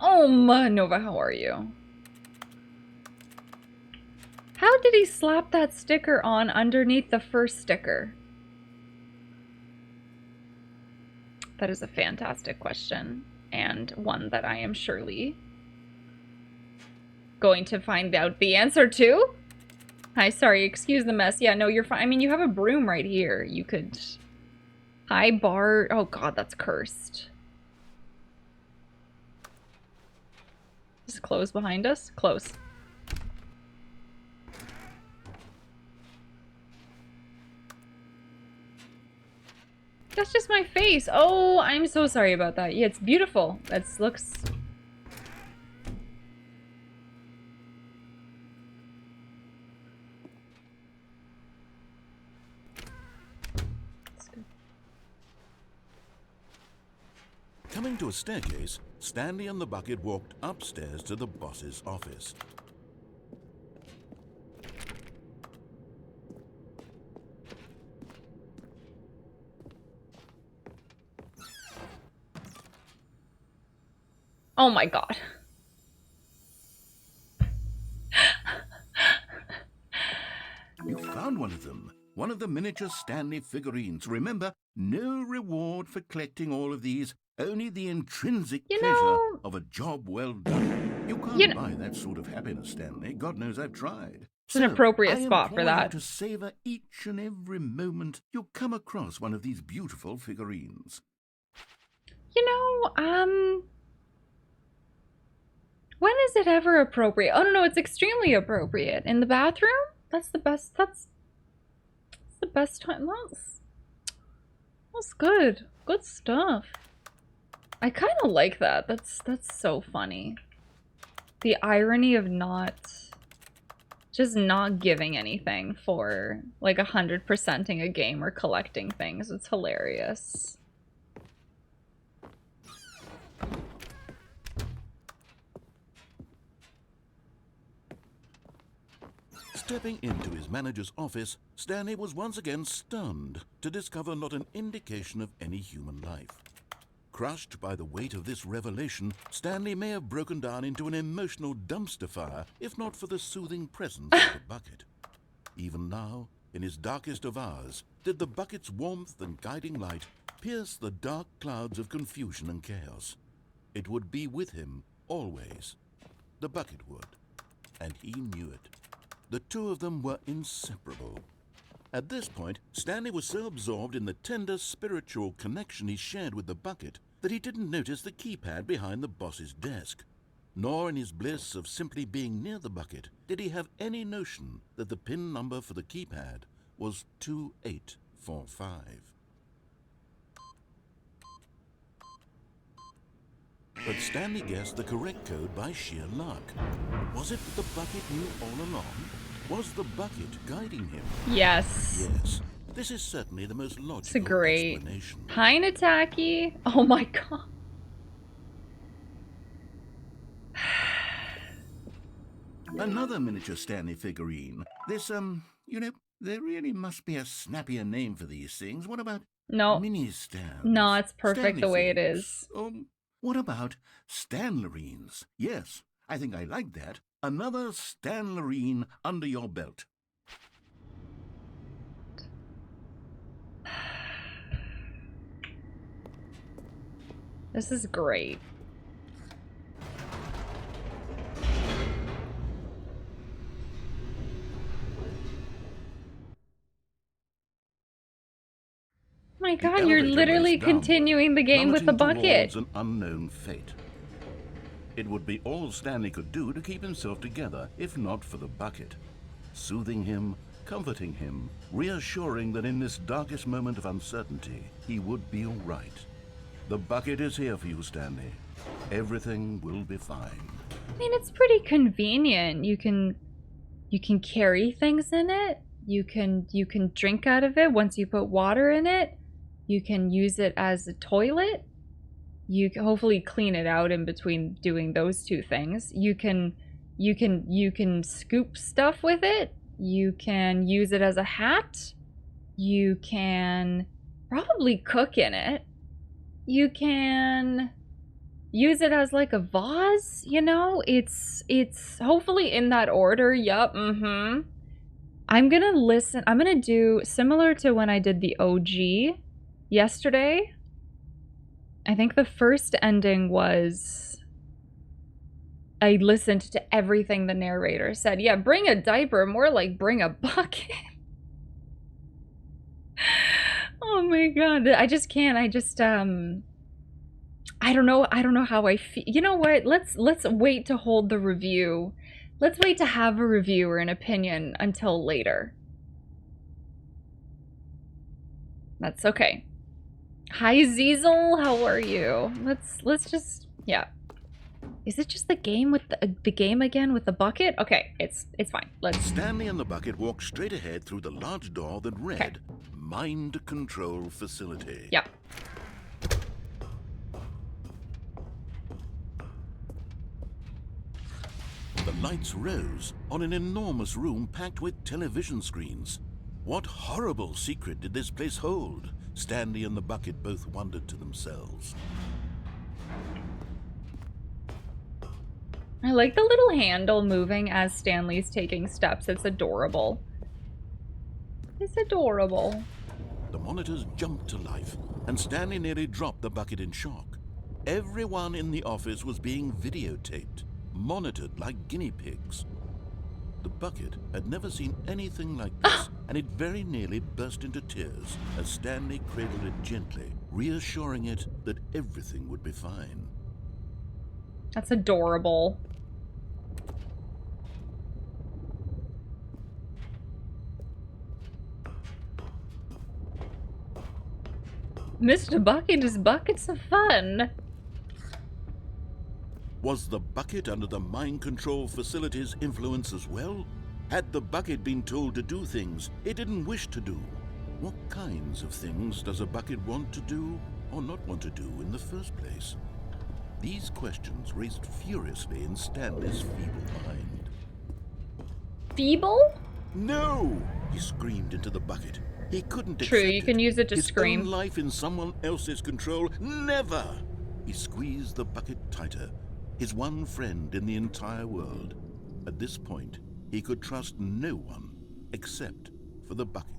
Speaker 1: Oh, Nova, how are you? How did he slap that sticker on underneath the first sticker? That is a fantastic question, and one that I am surely going to find out the answer to. Hi, sorry, excuse the mess. Yeah, no, you're fine. I mean, you have a broom right here. You could... Hi, Bart. Oh, God, that's cursed. Is it close behind us? Close. That's just my face. Oh, I'm so sorry about that. Yeah, it's beautiful. That looks...
Speaker 2: Coming to a staircase, Stanley and the bucket walked upstairs to the boss's office.
Speaker 1: Oh my God.
Speaker 2: You found one of them. One of the miniature Stanley figurines. Remember, no reward for collecting all of these. Only the intrinsic
Speaker 1: You
Speaker 2: pleasure
Speaker 1: know-
Speaker 2: of a job well done. You can't
Speaker 1: You kn-
Speaker 2: buy that sort of happiness, Stanley. God knows I've tried.
Speaker 1: It's an appropriate
Speaker 2: I
Speaker 1: spot for
Speaker 2: implore you
Speaker 1: that.
Speaker 2: to savor each and every moment you come across one of these beautiful figurines.
Speaker 1: You know, when is it ever appropriate? Oh, no, it's extremely appropriate. In the bathroom? That's the best, that's the best time. That's good. Good stuff. I kind of like that. That's so funny. The irony of not Just not giving anything for like 100%ing a game or collecting things. It's hilarious.
Speaker 2: Stepping into his manager's office, Stanley was once again stunned to discover not an indication of any human life. Crushed by the weight of this revelation, Stanley may have broken down into an emotional dumpster fire if not for the soothing presence of the bucket. Even now, in his darkest of hours, did the bucket's warmth and guiding light pierce the dark clouds of confusion and chaos. It would be with him always. The bucket would, and he knew it. The two of them were inseparable. At this point, Stanley was so absorbed in the tender spiritual connection he shared with the bucket that he didn't notice the keypad behind the boss's desk. Nor in his bliss of simply being near the bucket did he have any notion that the PIN number for the keypad was 2845. But Stanley guessed the correct code by sheer luck. Was it that the bucket knew all along? Was the bucket guiding him?
Speaker 1: Yes.
Speaker 2: Yes. This is certainly the most logical
Speaker 1: It's a great.
Speaker 2: explanation.
Speaker 1: Hinataki. Oh my god.
Speaker 2: Another miniature Stanley figurine. This, there really must be a snappier name for these things. What about
Speaker 1: No.
Speaker 2: mini Stan?
Speaker 1: No, it's perfect
Speaker 2: Stanley
Speaker 1: the way it
Speaker 2: figures.
Speaker 1: is.
Speaker 2: What about Stanlerines? Yes, I think I like that. Another Stanlerine under your belt.
Speaker 1: This is great. My
Speaker 2: The
Speaker 1: god, you're
Speaker 2: elevator
Speaker 1: literally
Speaker 2: raced down,
Speaker 1: continuing the game with the
Speaker 2: plummeting
Speaker 1: bucket.
Speaker 2: towards an unknown fate. It would be all Stanley could do to keep himself together, if not for the bucket. Soothing him, comforting him, reassuring that in this darkest moment of uncertainty, he would be all right. The bucket is here for you, Stanley. Everything will be fine.
Speaker 1: I mean, it's pretty convenient. You can carry things in it. You can drink out of it once you put water in it. You can use it as a toilet. You can hopefully clean it out in between doing those two things. You can scoop stuff with it. You can use it as a hat. You can probably cook in it. You can use it as like a vase, you know? It's hopefully in that order. Yup, I'm gonna do similar to when I did the OG yesterday. I think the first ending was I listened to everything the narrator said. Yeah, bring a diaper, more like bring a bucket. Oh my god, I just can't. I don't know how I feel. You know what? Let's wait to hold the review. Let's wait to have a review or an opinion until later. That's okay. Hi Ziesel, how are you? Let's just, yeah. Is it just the game with the game again with the bucket? Okay, it's fine. Let's.
Speaker 2: Stanley and the bucket walked straight ahead through the large door that read Mind Control Facility.
Speaker 1: Yeah.
Speaker 2: The lights rose on an enormous room packed with television screens. What horrible secret did this place hold? Stanley and the bucket both wondered to themselves.
Speaker 1: I like the little handle moving as Stanley's taking steps. It's adorable. It's adorable.
Speaker 2: The monitors jumped to life, and Stanley nearly dropped the bucket in shock. Everyone in the office was being videotaped, monitored like guinea pigs. The bucket had never seen anything like this, and it very nearly burst into tears as Stanley cradled it gently, reassuring it that everything would be fine.
Speaker 1: That's adorable. Mr. Bucket is buckets of fun.
Speaker 2: Was the bucket under the mind control facility's influence as well? Had the bucket been told to do things it didn't wish to do? What kinds of things does a bucket want to do or not want to do in the first place? These questions raced furiously in Stanley's feeble mind.
Speaker 1: Feeble?
Speaker 2: No! He screamed into the bucket. He couldn't
Speaker 1: True,
Speaker 2: accept
Speaker 1: you can use it to
Speaker 2: His
Speaker 1: scream.
Speaker 2: own life in someone else's control? Never! He squeezed the bucket tighter. His one friend in the entire world. At this point, he could trust no one except for the bucket.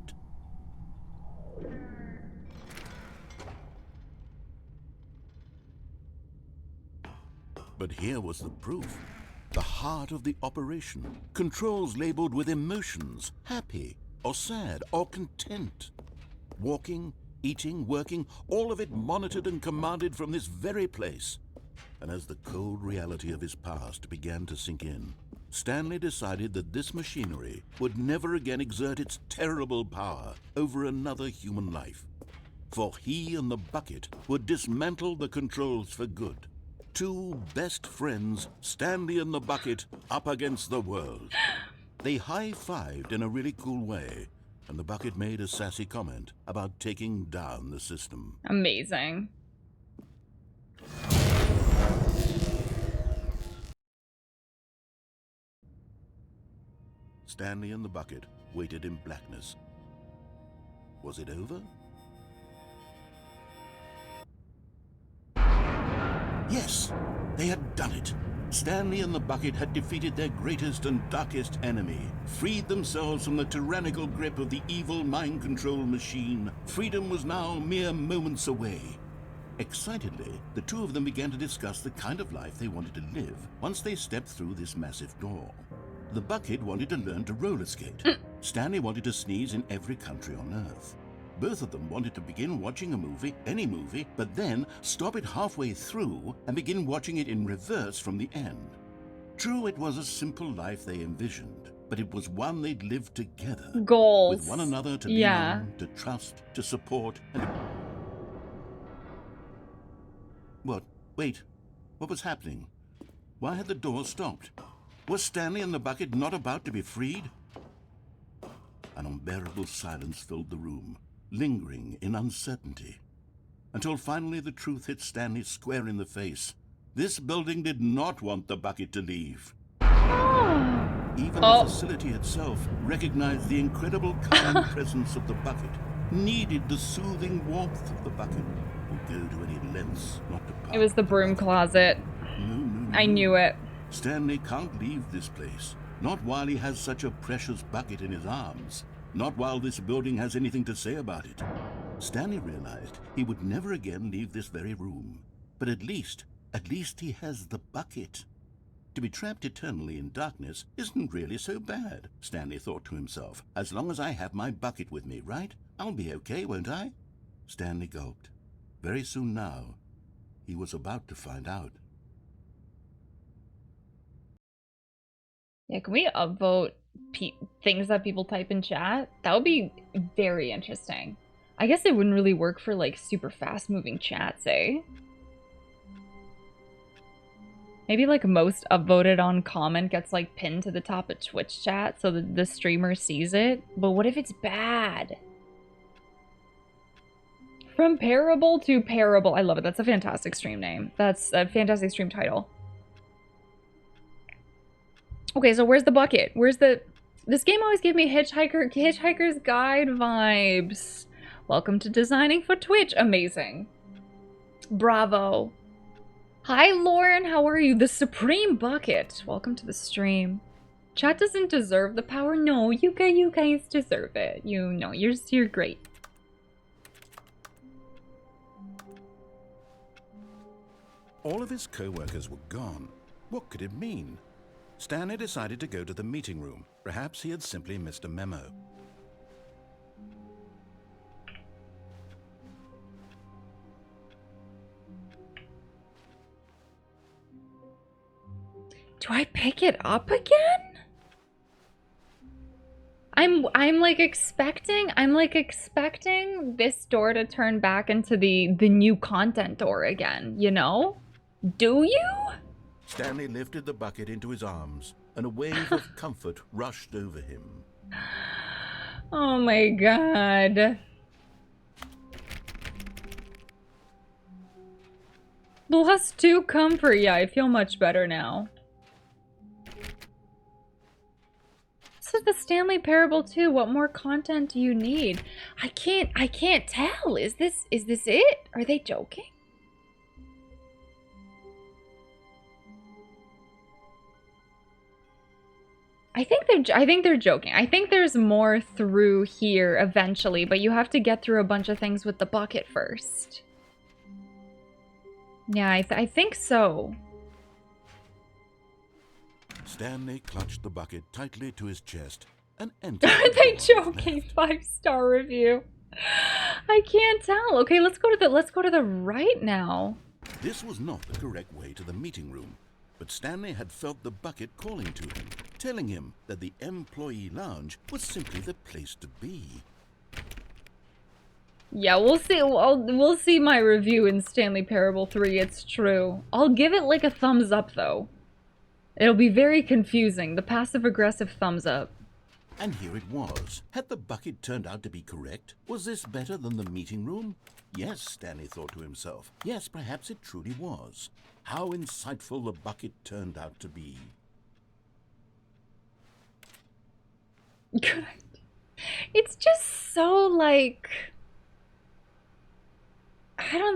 Speaker 2: But here was the proof. The heart of the operation. Controls labeled with emotions, happy or sad or content. Walking, eating, working, all of it monitored and commanded from this very place. And as the cold reality of his past began to sink in, Stanley decided that this machinery would never again exert its terrible power over another human life. For he and the bucket would dismantle the controls for good. Two best friends, Stanley and the bucket, up against the world. They high-fived in a really cool way, and the bucket made a sassy comment about taking down the system.
Speaker 1: Amazing.
Speaker 2: Stanley and the bucket waited in blackness. Was it over? Yes, they had done it. Stanley and the bucket had defeated their greatest and darkest enemy, freed themselves from the tyrannical grip of the evil mind control machine. Freedom was now mere moments away. Excitedly, the two of them began to discuss the kind of life they wanted to live once they stepped through this massive door. The bucket wanted to learn to roller skate. Stanley wanted to sneeze in every country on Earth. Both of them wanted to begin watching a movie, any movie, but then stop it halfway through and begin watching it in reverse from the end. True, it was a simple life they envisioned, but it was one they'd lived together.
Speaker 1: Goals.
Speaker 2: With one another to lean on, to trust, to support, and... What? Wait. What was happening? Why had the door stopped? Was Stanley and the bucket not about to be freed? An unbearable silence filled the room, lingering in uncertainty, until finally the truth hit Stanley square in the face. This building did not want the bucket to leave. Even the facility itself recognized the incredible calm presence of the bucket, needed the soothing warmth of the bucket, would go to any lengths not to part.
Speaker 1: It was the broom closet.
Speaker 2: No.
Speaker 1: I knew it.
Speaker 2: Stanley can't leave this place. Not while he has such a precious bucket in his arms. Not while this building has anything to say about it. Stanley realized he would never again leave this very room. But at least he has the bucket. To be trapped eternally in darkness isn't really so bad, Stanley thought to himself. As long as I have my bucket with me, right? I'll be okay, won't I? Stanley gulped. Very soon now, he was about to find out.
Speaker 1: Yeah, can we upvote things that people type in chat? That would be very interesting. I guess it wouldn't really work for like super fast moving chats, eh? Maybe like most upvoted on comment gets like pinned to the top of Twitch chat so that the streamer sees it. But what if it's bad? From Parable to Parable. I love it. That's a fantastic stream name. That's a fantastic stream title. Okay, so where's the bucket? Where's the... This game always gave me Hitchhiker's Guide vibes. Welcome to designing for Twitch. Amazing. Bravo. Hi, Lauren. How are you? The Supreme Bucket. Welcome to the stream. Chat doesn't deserve the power. No, you guys deserve it. You know, you're great.
Speaker 2: All of his co-workers were gone. What could it mean? Stanley decided to go to the meeting room. Perhaps he had simply missed a memo.
Speaker 1: Do I pick it up again? I'm like expecting this door to turn back into the new content door again, you know? Do you?
Speaker 2: Stanley lifted the bucket into his arms, and a wave of comfort rushed over him.
Speaker 1: Oh my god. +2 comfort. Yeah, I feel much better now. This is the Stanley Parable too. What more content do you need? I can't tell. Is this it? Are they joking? I think they're joking. I think there's more through here eventually, but you have to get through a bunch of things with the bucket first. Yeah, I think so.
Speaker 2: Stanley clutched the bucket tightly to his chest and entered.
Speaker 1: Are they joking? 5-star review. I can't tell. Okay, let's go to the right now.
Speaker 2: This was not the correct way to the meeting room, but Stanley had felt the bucket calling to him, telling him that the employee lounge was simply the place to be.
Speaker 1: Yeah, we'll see. We'll see my review in Stanley Parable 3. It's true. I'll give it like a thumbs up though. It'll be very confusing. The passive-aggressive thumbs up.
Speaker 2: And here it was. Had the bucket turned out to be correct? Was this better than the meeting room? Yes, Stanley thought to himself. Yes, perhaps it truly was. How insightful the bucket turned out to be.
Speaker 1: Good. It's just so like...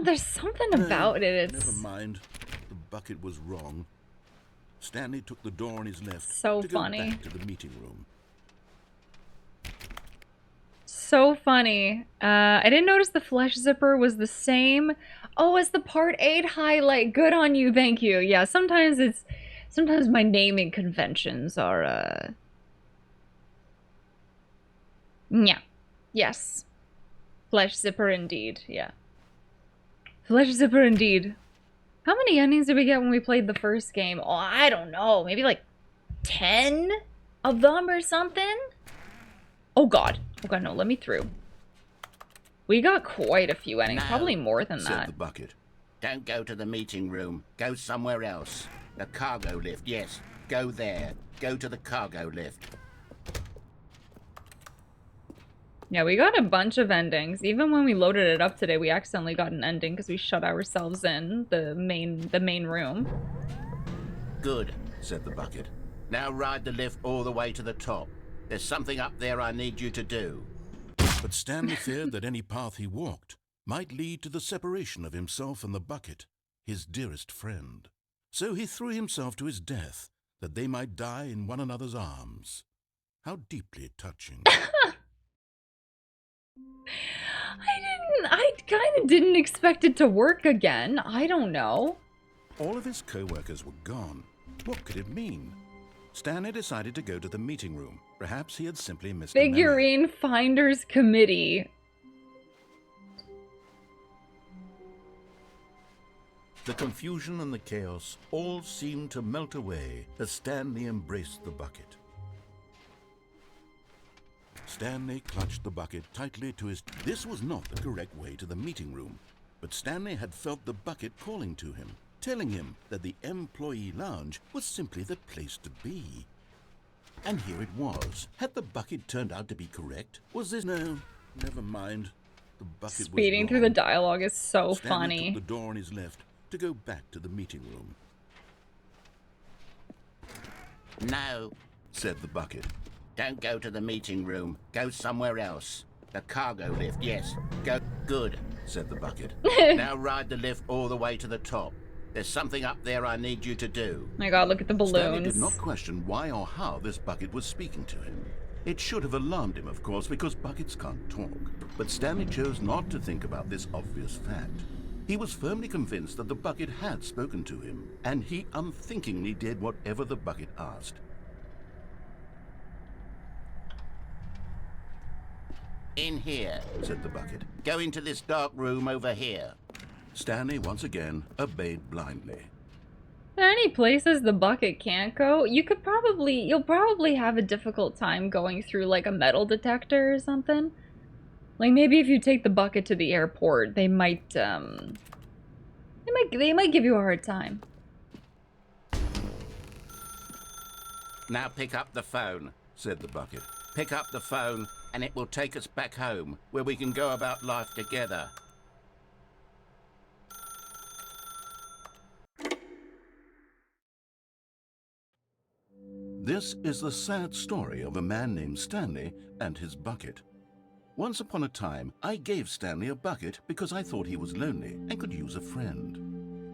Speaker 1: there's something about it. It's
Speaker 2: Never mind. The bucket was wrong. Stanley took the door on his left
Speaker 1: so
Speaker 2: to
Speaker 1: funny.
Speaker 2: go back to the meeting room.
Speaker 1: So funny. I didn't notice the flesh zipper was the same. Oh, as the part 8 highlight. Good on you, thank you. Yeah, sometimes my naming conventions are, yeah. Yes. Flesh zipper indeed, yeah. Flesh zipper indeed. How many endings did we get when we played the first game? Oh, I don't know. Maybe like 10 of them or something? Oh god. Oh god, no, let me through. We got quite a few endings.
Speaker 5: No,
Speaker 1: probably more than
Speaker 2: Said
Speaker 1: that.
Speaker 2: the bucket.
Speaker 5: Don't go to the meeting room. Go somewhere else. The cargo lift, yes. Go there. Go to the cargo lift.
Speaker 1: Yeah, we got a bunch of endings. Even when we loaded it up today, we accidentally got an ending because we shut ourselves in the main room.
Speaker 5: Good, said the bucket. Now ride the lift all the way to the top. There's something up there I need you to do.
Speaker 2: But Stanley feared that any path he walked might lead to the separation of himself and the bucket, his dearest friend. So he threw himself to his death, that they might die in one another's arms. How deeply touching.
Speaker 1: I kind of didn't expect it to work again. I don't know.
Speaker 2: All of his co-workers were gone. What could it mean? Stanley decided to go to the meeting room. Perhaps he had simply missed a memo.
Speaker 1: Figurine Finders Committee.
Speaker 2: The confusion and the chaos all seemed to melt away as Stanley embraced the bucket. Stanley clutched the bucket tightly to his... This was not the correct way to the meeting room, but Stanley had felt the bucket calling to him, telling him that the employee lounge was simply the place to be. And here it was. Had the bucket turned out to be correct? Was this... No, never mind. The bucket was
Speaker 1: Speeding through
Speaker 2: wrong.
Speaker 1: the dialogue is so
Speaker 2: Stanley
Speaker 1: funny.
Speaker 2: took the door on his left to go back to the meeting room.
Speaker 5: No,
Speaker 2: Said the bucket.
Speaker 5: don't go to the meeting room. Go somewhere else. The cargo lift, yes. Go. Good,
Speaker 2: Said the bucket.
Speaker 5: now ride the lift all the way to the top. There's something up there I need you to do.
Speaker 1: My god, look at the
Speaker 2: Stanley
Speaker 1: balloons.
Speaker 2: did not question why or how this bucket was speaking to him. It should have alarmed him, of course, because buckets can't talk. But Stanley chose not to think about this obvious fact. He was firmly convinced that the bucket had spoken to him, and he unthinkingly did whatever the bucket asked.
Speaker 5: In here.
Speaker 2: Said the bucket.
Speaker 5: Go into this dark room over here.
Speaker 2: Stanley once again obeyed blindly.
Speaker 1: Are there any places the bucket can't go? You'll probably have a difficult time going through like a metal detector or something. Like maybe if you take the bucket to the airport, they might give you a hard time.
Speaker 5: Now pick up the phone,
Speaker 2: said the bucket.
Speaker 5: pick up the phone, and it will take us back home, where we can go about life together.
Speaker 2: This is the sad story of a man named Stanley and his bucket. Once upon a time, I gave Stanley a bucket because I thought he was lonely and could use a friend.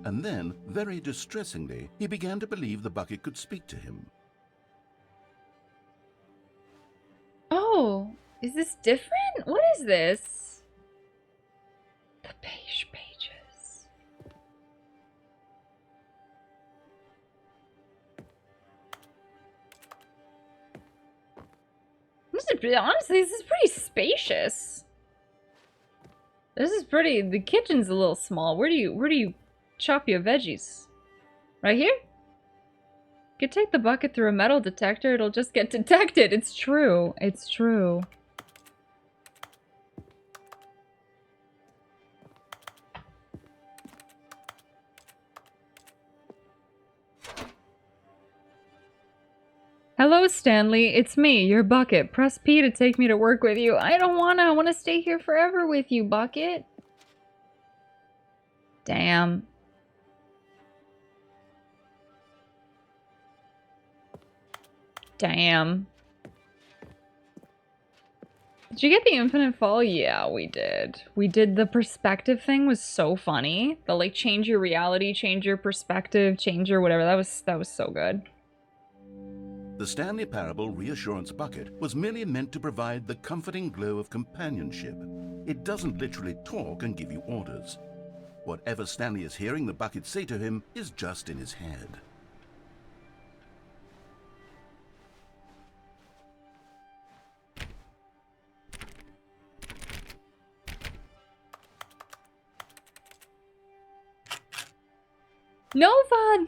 Speaker 2: And then, very distressingly, he began to believe the bucket could speak to him.
Speaker 1: Oh, is this different? What is this? The beige pages. Honestly, this is pretty spacious. This is pretty. The kitchen's a little small. Where do you chop your veggies? Right here? You could take the bucket through a metal detector. It'll just get detected. It's true. It's true. Hello, Stanley. It's me, your bucket. Press P to take me to work with you. I don't wanna. I wanna stay here forever with you, bucket. Damn. Damn. Did you get the infinite fall? Yeah, we did. We did. The perspective thing was so funny. The like change your reality, change your perspective, change your whatever. That was so good.
Speaker 2: The Stanley Parable Reassurance Bucket was merely meant to provide the comforting glow of companionship. It doesn't literally talk and give you orders. Whatever Stanley is hearing the bucket say to him is just in his head.
Speaker 1: Nova,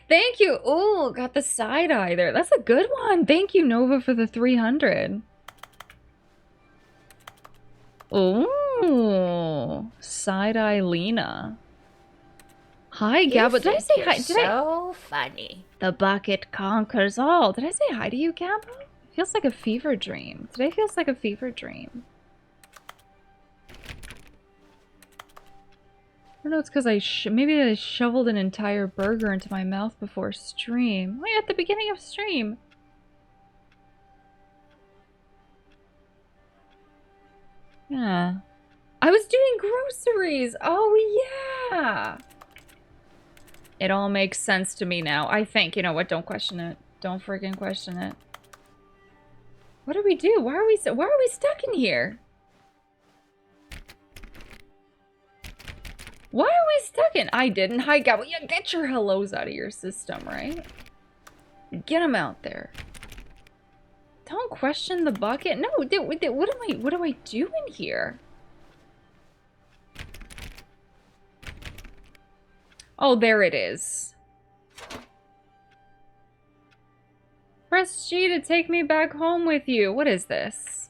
Speaker 1: thank you. Oh, got the side eye there. That's a good one. Thank you, Nova, for the 300. Oh, side eye Lena. Hi, Gabba. Did I say hi?
Speaker 4: So funny.
Speaker 1: The bucket conquers all. Did I say hi to you, Gabba? Feels like a fever dream. Today feels like a fever dream. I don't know, it's because maybe I shoveled an entire burger into my mouth before stream. Wait, at the beginning of stream. Yeah. I was doing groceries! Oh, yeah! It all makes sense to me now. I think. You know what? Don't question it. Don't freaking question it. What do we do? Why are we stuck in here? Why are we stuck in? I didn't. Hi, Gabble. Yeah, get your hellos out of your system, right? Get them out there. Don't question the bucket. No, what do I do in here? Oh, there it is. Press G to take me back home with you. What is this?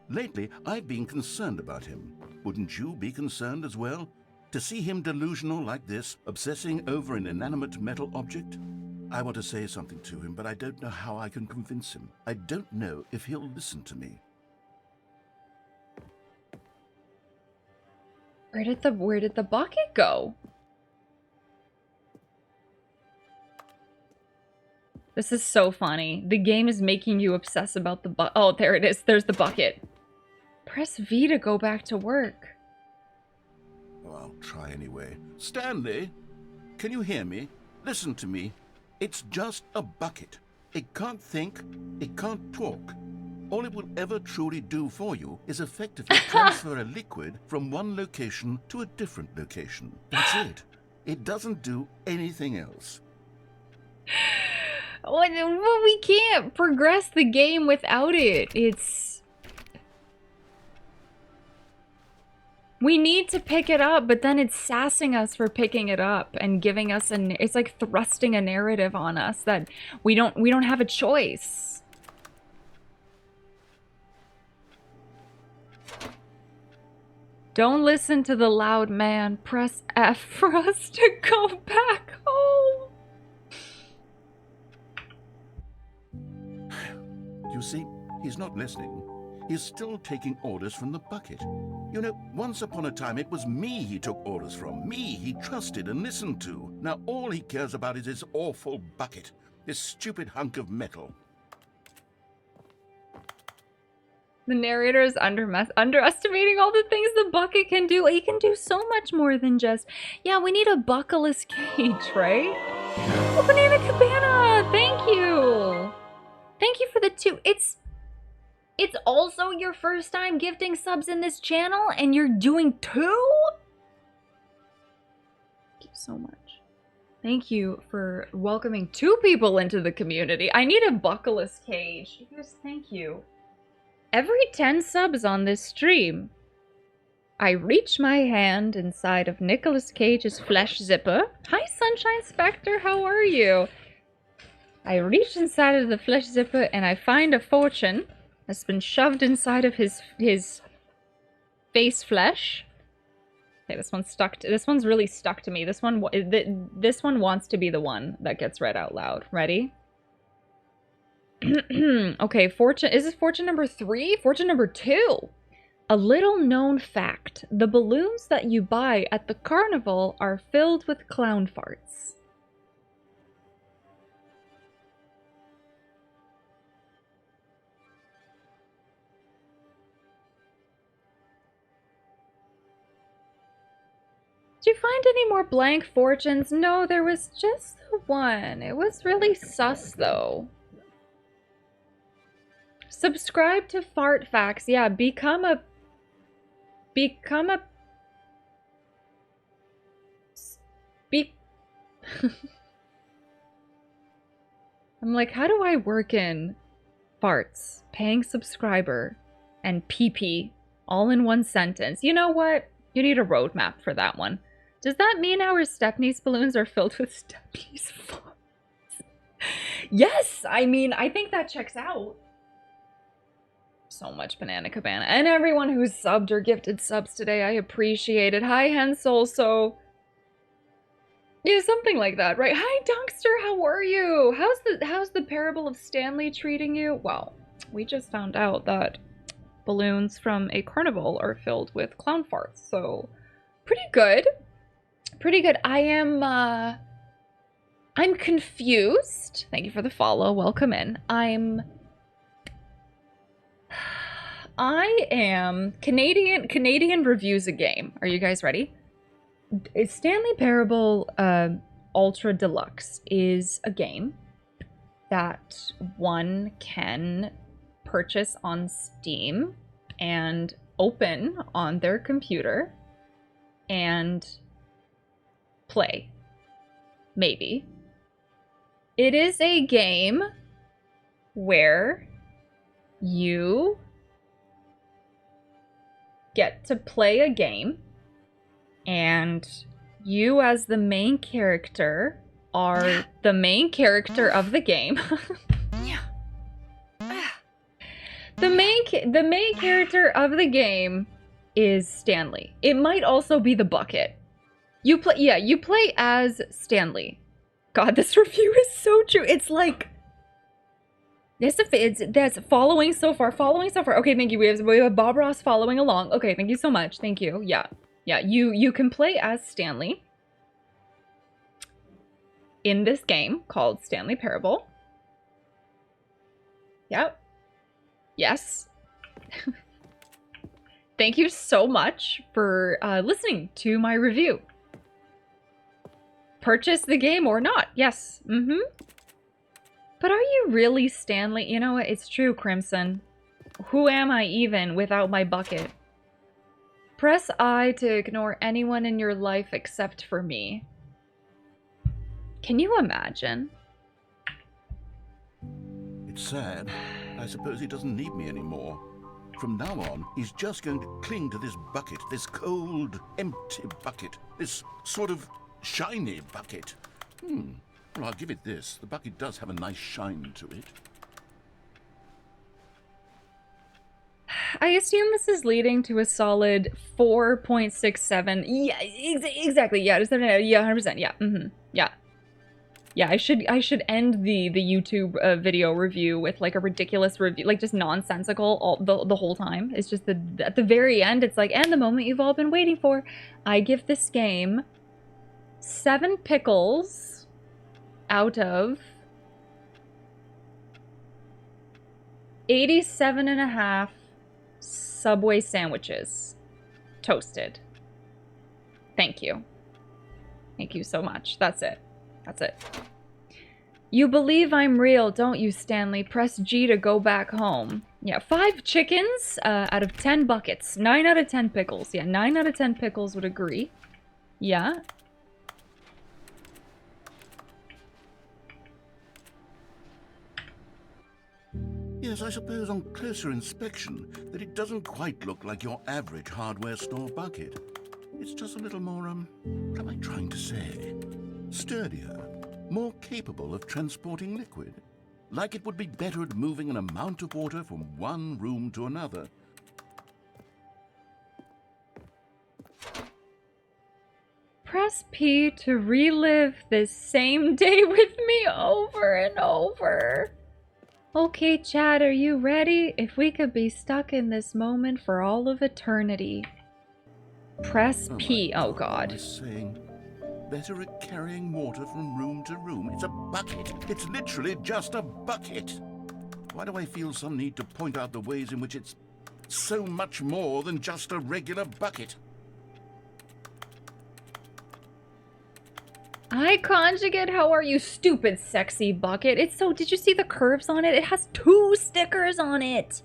Speaker 2: Lately, I've been concerned about him. Wouldn't you be concerned as well? To see him delusional like this, obsessing over an inanimate metal object? I want to say something to him, but I don't know how I can convince him. I don't know if he'll listen to me.
Speaker 1: Where did the bucket go? This is so funny. The game is making you obsess about the bucket. Oh, there it is. There's the bucket. Press V to go back to work.
Speaker 2: Oh, I'll try anyway. Stanley, can you hear me? Listen to me. It's just a bucket. It can't think. It can't talk. All it will ever truly do for you is effectively transfer a liquid from one location to a different location. That's it. It doesn't do anything else.
Speaker 1: Well, we can't progress the game without it. We need to pick it up, but then it's sassing us for picking it up and giving us it's like thrusting a narrative on us that we don't have a choice. Don't listen to the loud man. Press F for us to go back home.
Speaker 2: You see, he's not listening. He's still taking orders from the bucket. You know, once upon a time it was me he took orders from. Me he trusted and listened to. Now all he cares about is his awful bucket. This stupid hunk of metal.
Speaker 1: The narrator is underestimating all the things the bucket can do. He can do so much more than just, yeah, we need a buckleless cage, right? Oh, Banana Cabana, thank you. Thank you for the 2. It's also your first time gifting subs in this channel and you're doing 2? Thank you so much. Thank you for welcoming 2 people into the community. I need a buckleless cage. Yes, thank you. Every 10 subs on this stream, I reach my hand inside of Nicolas Cage's flesh zipper. Hi, Sunshine Spectre, how are you? I reach inside of the flesh zipper and I find a fortune that's been shoved inside of his face flesh. Okay, this one's really stuck to me. This one wants to be the one that gets read out loud. Ready? Okay, fortune. Is this fortune number 3? Fortune number 2. A little known fact. The balloons that you buy at the carnival are filled with clown farts. Did you find any more blank fortunes? No, there was just the one. It was really sus, though. Subscribe to Fart Facts. Yeah, become a... I'm like, how do I work in farts, paying subscriber, and PP all in one sentence? You know what? You need a roadmap for that one. Does that mean our Stephanie's balloons are filled with Stephanie's farts? Yes! I mean, I think that checks out. So much Banana Cabana. And everyone who's subbed or gifted subs today, I appreciate it. Hi, Hensel. So, yeah, something like that, right? Hi, Dunkster. How are you? How's the Parable of Stanley treating you? Well, we just found out that balloons from a carnival are filled with clown farts. So, pretty good. Pretty good. I'm confused. Thank you for the follow. Welcome in. I am Canadian reviews a game. Are you guys ready? Stanley Parable Ultra Deluxe is a game that one can purchase on Steam and open on their computer and play. Maybe. It is a game where you get to play a game and you as the main character are the main character of the game. The main character of the game is Stanley. It might also be the bucket. You play as Stanley. God, this review is so true. It's like that's following so far. Okay, thank you. We have Bob Ross following along. Okay, thank you so much. Thank you. Yeah. You can play as Stanley in this game called Stanley Parable. Yep. Yes. Thank you so much for listening to my review. Purchase the game or not. Yes. But are you really Stanley? You know what? It's true, Crimson. Who am I even without my bucket? Press I to ignore anyone in your life except for me. Can you imagine?
Speaker 2: It's sad. I suppose he doesn't need me anymore. From now on, he's just going to cling to this bucket, this cold, empty bucket, this sort of shiny bucket. Well, I'll give it this. The bucket does have a nice shine to it.
Speaker 1: I assume this is leading to a solid 4.67. Yeah, exactly. Yeah, 100%. Yeah. Yeah. Yeah, I should end the YouTube video review with like a ridiculous review, like just nonsensical the whole time. It's just at the very end, it's like, and the moment you've all been waiting for. I give this game 7 pickles out of 87.5 Subway sandwiches toasted. Thank you. Thank you so much. That's it. That's it. You believe I'm real, don't you, Stanley? Press G to go back home. Yeah, 5 chickens out of 10 buckets. 9 out of 10 pickles. Yeah, 9 out of 10 pickles would agree. Yeah.
Speaker 2: Yes, I suppose on closer inspection that it doesn't quite look like your average hardware store bucket. It's just a little more, what am I trying to say? Sturdier, more capable of transporting liquid. Like it would be better at moving an amount of water from one room to another.
Speaker 1: Press P to relive this same day with me over and over. Okay, chat, are you ready? If we could be stuck in this moment for all of eternity. Press P. Oh, God.
Speaker 2: I was saying, better at carrying water from room to room. It's a bucket. It's literally just a bucket. Why do I feel some need to point out the ways in which it's so much more than just a regular bucket?
Speaker 1: Hi, conjugate. How are you, stupid sexy bucket? It's so... Did you see the curves on it? It has 2 stickers on it.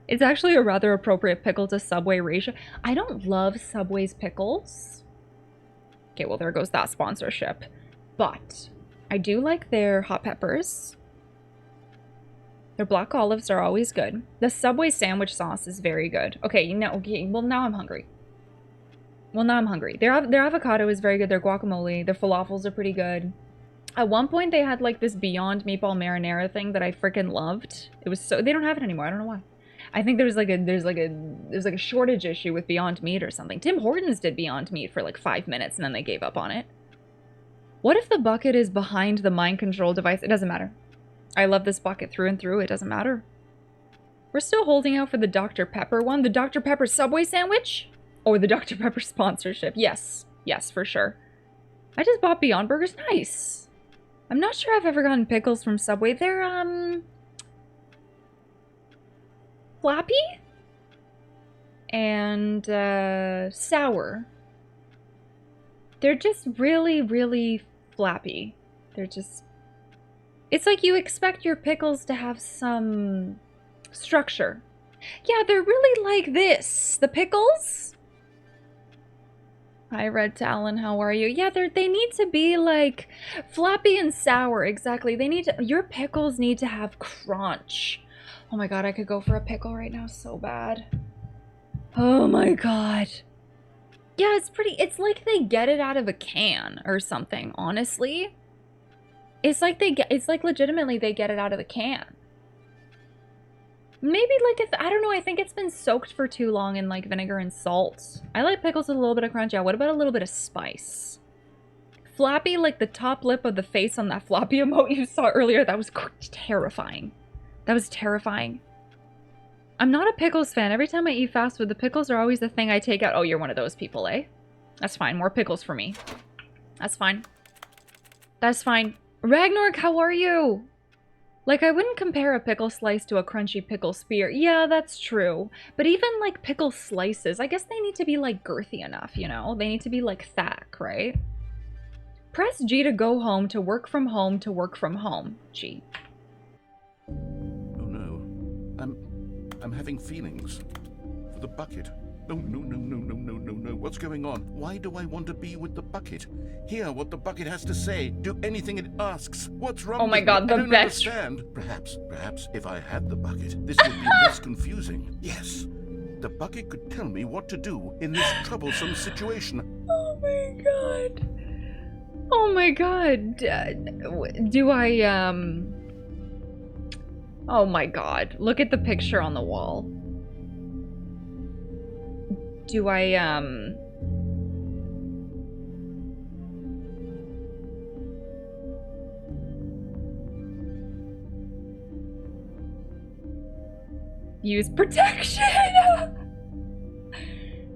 Speaker 1: It's actually a rather appropriate pickle to Subway ratio. I don't love Subway's pickles. Okay, well, there goes that sponsorship. But I do like their hot peppers. Their black olives are always good. The Subway sandwich sauce is very good. Okay, you know, okay, well, now I'm hungry. Well, now I'm hungry. Their avocado is very good. Their guacamole, their falafels are pretty good. At one point, they had like this Beyond Meatball Marinara thing that I freaking loved. It was so... They don't have it anymore. I don't know why. I think there's like a shortage issue with Beyond Meat or something. Tim Hortons did Beyond Meat for like 5 minutes and then they gave up on it. What if the bucket is behind the mind control device? It doesn't matter. I love this bucket through and through. It doesn't matter. We're still holding out for the Dr. Pepper one. The Dr. Pepper Subway sandwich? Or the Dr. Pepper sponsorship. Yes. Yes, for sure. I just bought Beyond Burgers. Nice. I'm not sure I've ever gotten pickles from Subway. They're, flappy? And, sour. They're just really, really flappy. They're just... It's like you expect your pickles to have some structure. Yeah, they're really like this. The pickles? Hi, Red Talon, how are you? Yeah, they need to be like flappy and sour, exactly. They need to, your pickles need to have crunch. Oh my god, I could go for a pickle right now so bad. Oh my god. Yeah, it's like they get it out of a can or something, honestly. It's like legitimately they get it out of the can. Maybe like, I don't know, I think it's been soaked for too long in like vinegar and salt. I like pickles with a little bit of crunch. Yeah, what about a little bit of spice? Flappy, like the top lip of the face on that floppy emote you saw earlier, that was terrifying. That was terrifying. I'm not a pickles fan. Every time I eat fast food, the pickles are always the thing I take out. Oh, you're one of those people, eh? That's fine. More pickles for me. That's fine. That's fine. Ragnarok, how are you? Like, I wouldn't compare a pickle slice to a crunchy pickle spear. Yeah, that's true. But even, like, pickle slices, I guess they need to be, like, girthy enough, you know? They need to be, like, thick, right? Press G to go home, to work from home, to work from home. G.
Speaker 2: Oh, no. I'm having feelings. For the bucket. No, no, no, no, no, no, no, no. What's going on? Why do I want to be with the bucket? Hear what the bucket has to say. Do anything it asks. What's wrong with me?
Speaker 1: Oh my god, the
Speaker 2: I don't
Speaker 1: best.
Speaker 2: understand. Perhaps if I had the bucket, this would be less confusing. Yes. The bucket could tell me what to do in this troublesome situation.
Speaker 1: Oh my god. Oh my god. Do I, Oh my god. Look at the picture on the wall. Do I, Use protection.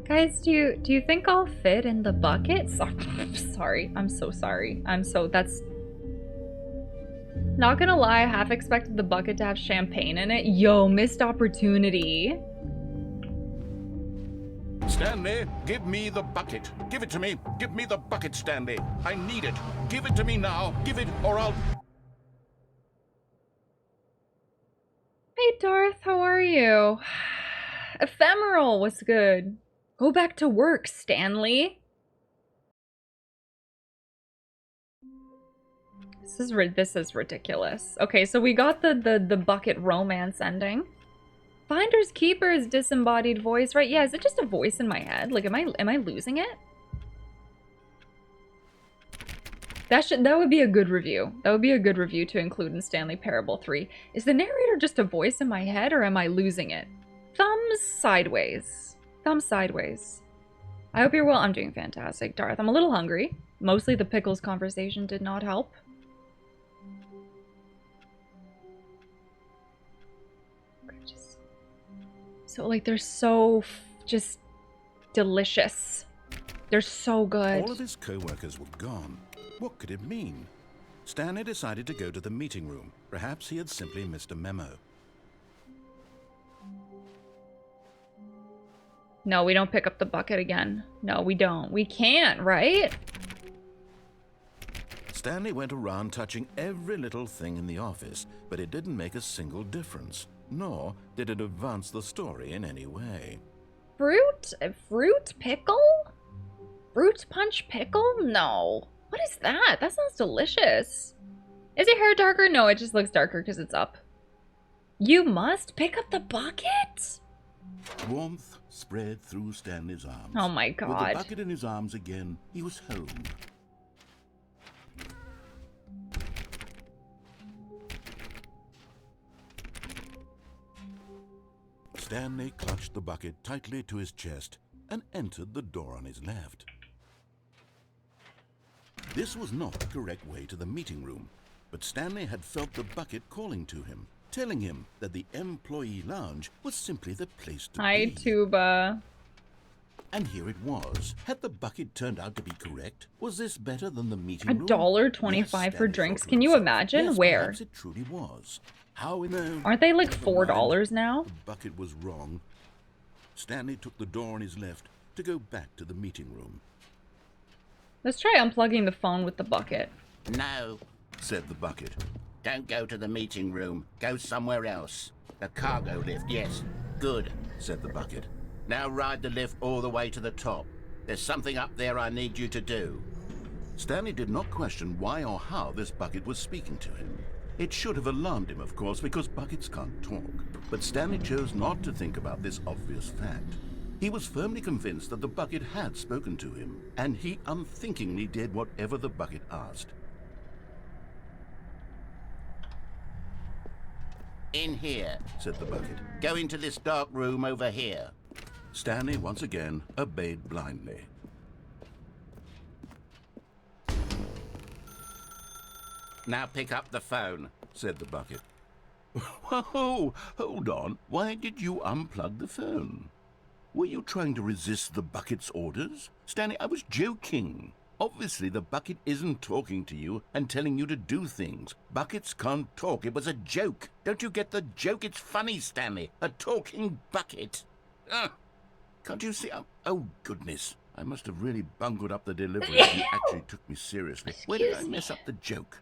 Speaker 1: Guys, do you think I'll fit in the bucket? Sorry. I'm so sorry. That's not gonna lie, I half expected the bucket to have champagne in it. Yo, missed opportunity.
Speaker 2: Stanley, give me the bucket. Give it to me. Give me the bucket, Stanley. I need it. Give it to me now. Give it or I'll...
Speaker 1: Hey Darth, how are you? Ephemeral was good. Go back to work, Stanley. This is ridiculous. Okay, so we got the bucket romance ending. Finders Keepers disembodied voice, right? Yeah, is it just a voice in my head? Like, am I losing it? That would be a good review. That would be a good review to include in Stanley Parable 3. Is the narrator just a voice in my head, or am I losing it? Thumbs sideways. Thumbs sideways. I hope you're well. I'm doing fantastic, Darth. I'm a little hungry. Mostly the pickles conversation did not help. So, like, they're so just delicious. They're so good.
Speaker 2: All of his co-workers were gone. What could it mean? Stanley decided to go to the meeting room. Perhaps he had simply missed a memo.
Speaker 1: No, we don't pick up the bucket again. No, we don't. We can't, right?
Speaker 2: Stanley went around touching every little thing in the office, but it didn't make a single difference, nor did it advance the story in any way.
Speaker 1: Fruit? Fruit pickle? Fruit punch pickle? No. What is that? That sounds delicious. Is your hair darker? No, it just looks darker because it's up. You must pick up the bucket?
Speaker 2: Warmth spread through Stanley's arms.
Speaker 1: Oh my God.
Speaker 2: With the bucket in his arms again, he was home. Stanley clutched the bucket tightly to his chest and entered the door on his left. This was not the correct way to the meeting room, but Stanley had felt the bucket calling to him, telling him that the employee lounge was simply the place to
Speaker 1: Hi,
Speaker 2: be.
Speaker 1: Tuba.
Speaker 2: And here it was. Had the bucket turned out to be correct? Was this better than the meeting room?
Speaker 1: $1.25
Speaker 2: Yes,
Speaker 1: for
Speaker 2: Stanley
Speaker 1: drinks.
Speaker 2: thought to
Speaker 1: Can you
Speaker 2: himself.
Speaker 1: imagine?
Speaker 2: Yes,
Speaker 1: Where?
Speaker 2: perhaps it truly was. How in the...
Speaker 1: Aren't they like
Speaker 2: Never mind.
Speaker 1: $4 now?
Speaker 2: The bucket was wrong. Stanley took the door on his left to go back to the meeting room.
Speaker 1: Let's try unplugging the phone with the bucket.
Speaker 5: No,
Speaker 2: Said the bucket.
Speaker 5: don't go to the meeting room. Go somewhere else. The cargo lift, yes. Good,
Speaker 2: Said the bucket.
Speaker 5: now ride the lift all the way to the top. There's something up there I need you to do.
Speaker 2: Stanley did not question why or how this bucket was speaking to him. It should have alarmed him, of course, because buckets can't talk. But Stanley chose not to think about this obvious fact. He was firmly convinced that the bucket had spoken to him, and he unthinkingly did whatever the bucket asked.
Speaker 5: In here.
Speaker 2: Said the bucket.
Speaker 5: Go into this dark room over here.
Speaker 2: Stanley once again obeyed blindly.
Speaker 5: Now pick up the phone.
Speaker 2: Said the bucket. Whoa, hold on. Why did you unplug the phone? Were you trying to resist the bucket's orders? Stanley, I was joking. Obviously, the bucket isn't talking to you and telling you to do things. Buckets can't talk. It was a joke. Don't you get the joke? It's funny, Stanley. A talking bucket. Can't you see? Oh, goodness. I must have really bungled up the delivery if you actually took me seriously. Where did I mess up the joke?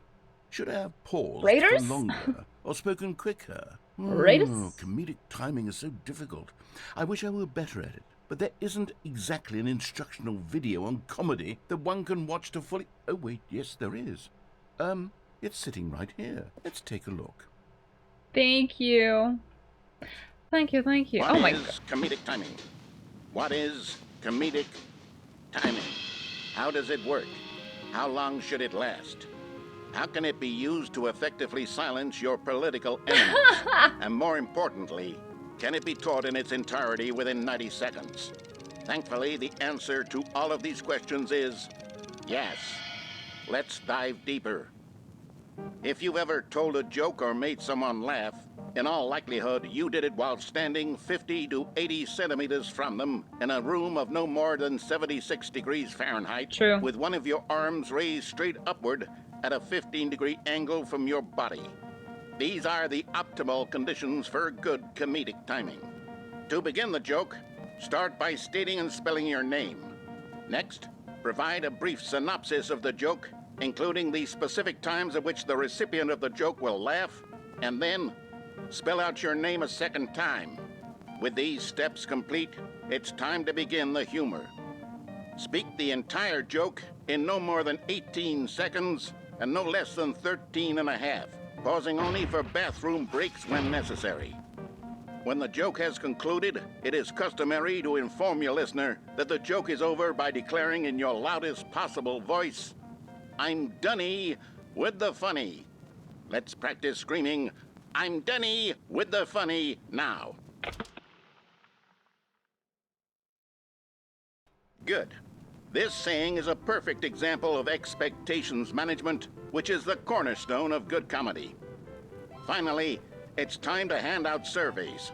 Speaker 2: Should I have paused
Speaker 1: Raiders?
Speaker 2: for longer or spoken quicker?
Speaker 1: Raiders?
Speaker 2: Comedic timing is so difficult. I wish I were better at it. But there isn't exactly an instructional video on comedy that one can watch to fully... Oh, wait, yes, there is. It's sitting right here. Let's take a look.
Speaker 1: Thank you. Thank you, thank you.
Speaker 5: What
Speaker 1: Oh my
Speaker 5: is
Speaker 1: God.
Speaker 5: comedic timing? What is comedic timing? How does it work? How long should it last? How can it be used to effectively silence your political enemies? And more importantly, can it be taught in its entirety within 90 seconds? Thankfully, the answer to all of these questions is yes. Let's dive deeper. If you've ever told a joke or made someone laugh, In all likelihood, you did it while standing 50 to 80 centimeters from them in a room of no more than 76 degrees Fahrenheit,
Speaker 1: True.
Speaker 5: with one of your arms raised straight upward at a 15-degree angle from your body. These are the optimal conditions for good comedic timing. To begin the joke, start by stating and spelling your name. Next, provide a brief synopsis of the joke, including the specific times at which the recipient of the joke will laugh, and then spell out your name a second time. With these steps complete, it's time to begin the humor. Speak the entire joke in no more than 18 seconds and no less than 13 and a half, pausing only for bathroom breaks when necessary. When the joke has concluded, it is customary to inform your listener that the joke is over by declaring in your loudest possible voice, "I'm Dunny with the funny." Let's practice screaming, "I'm Dunny with the funny" now. Good. This saying is a perfect example of expectations management, which is the cornerstone of good comedy. Finally, it's time to hand out surveys.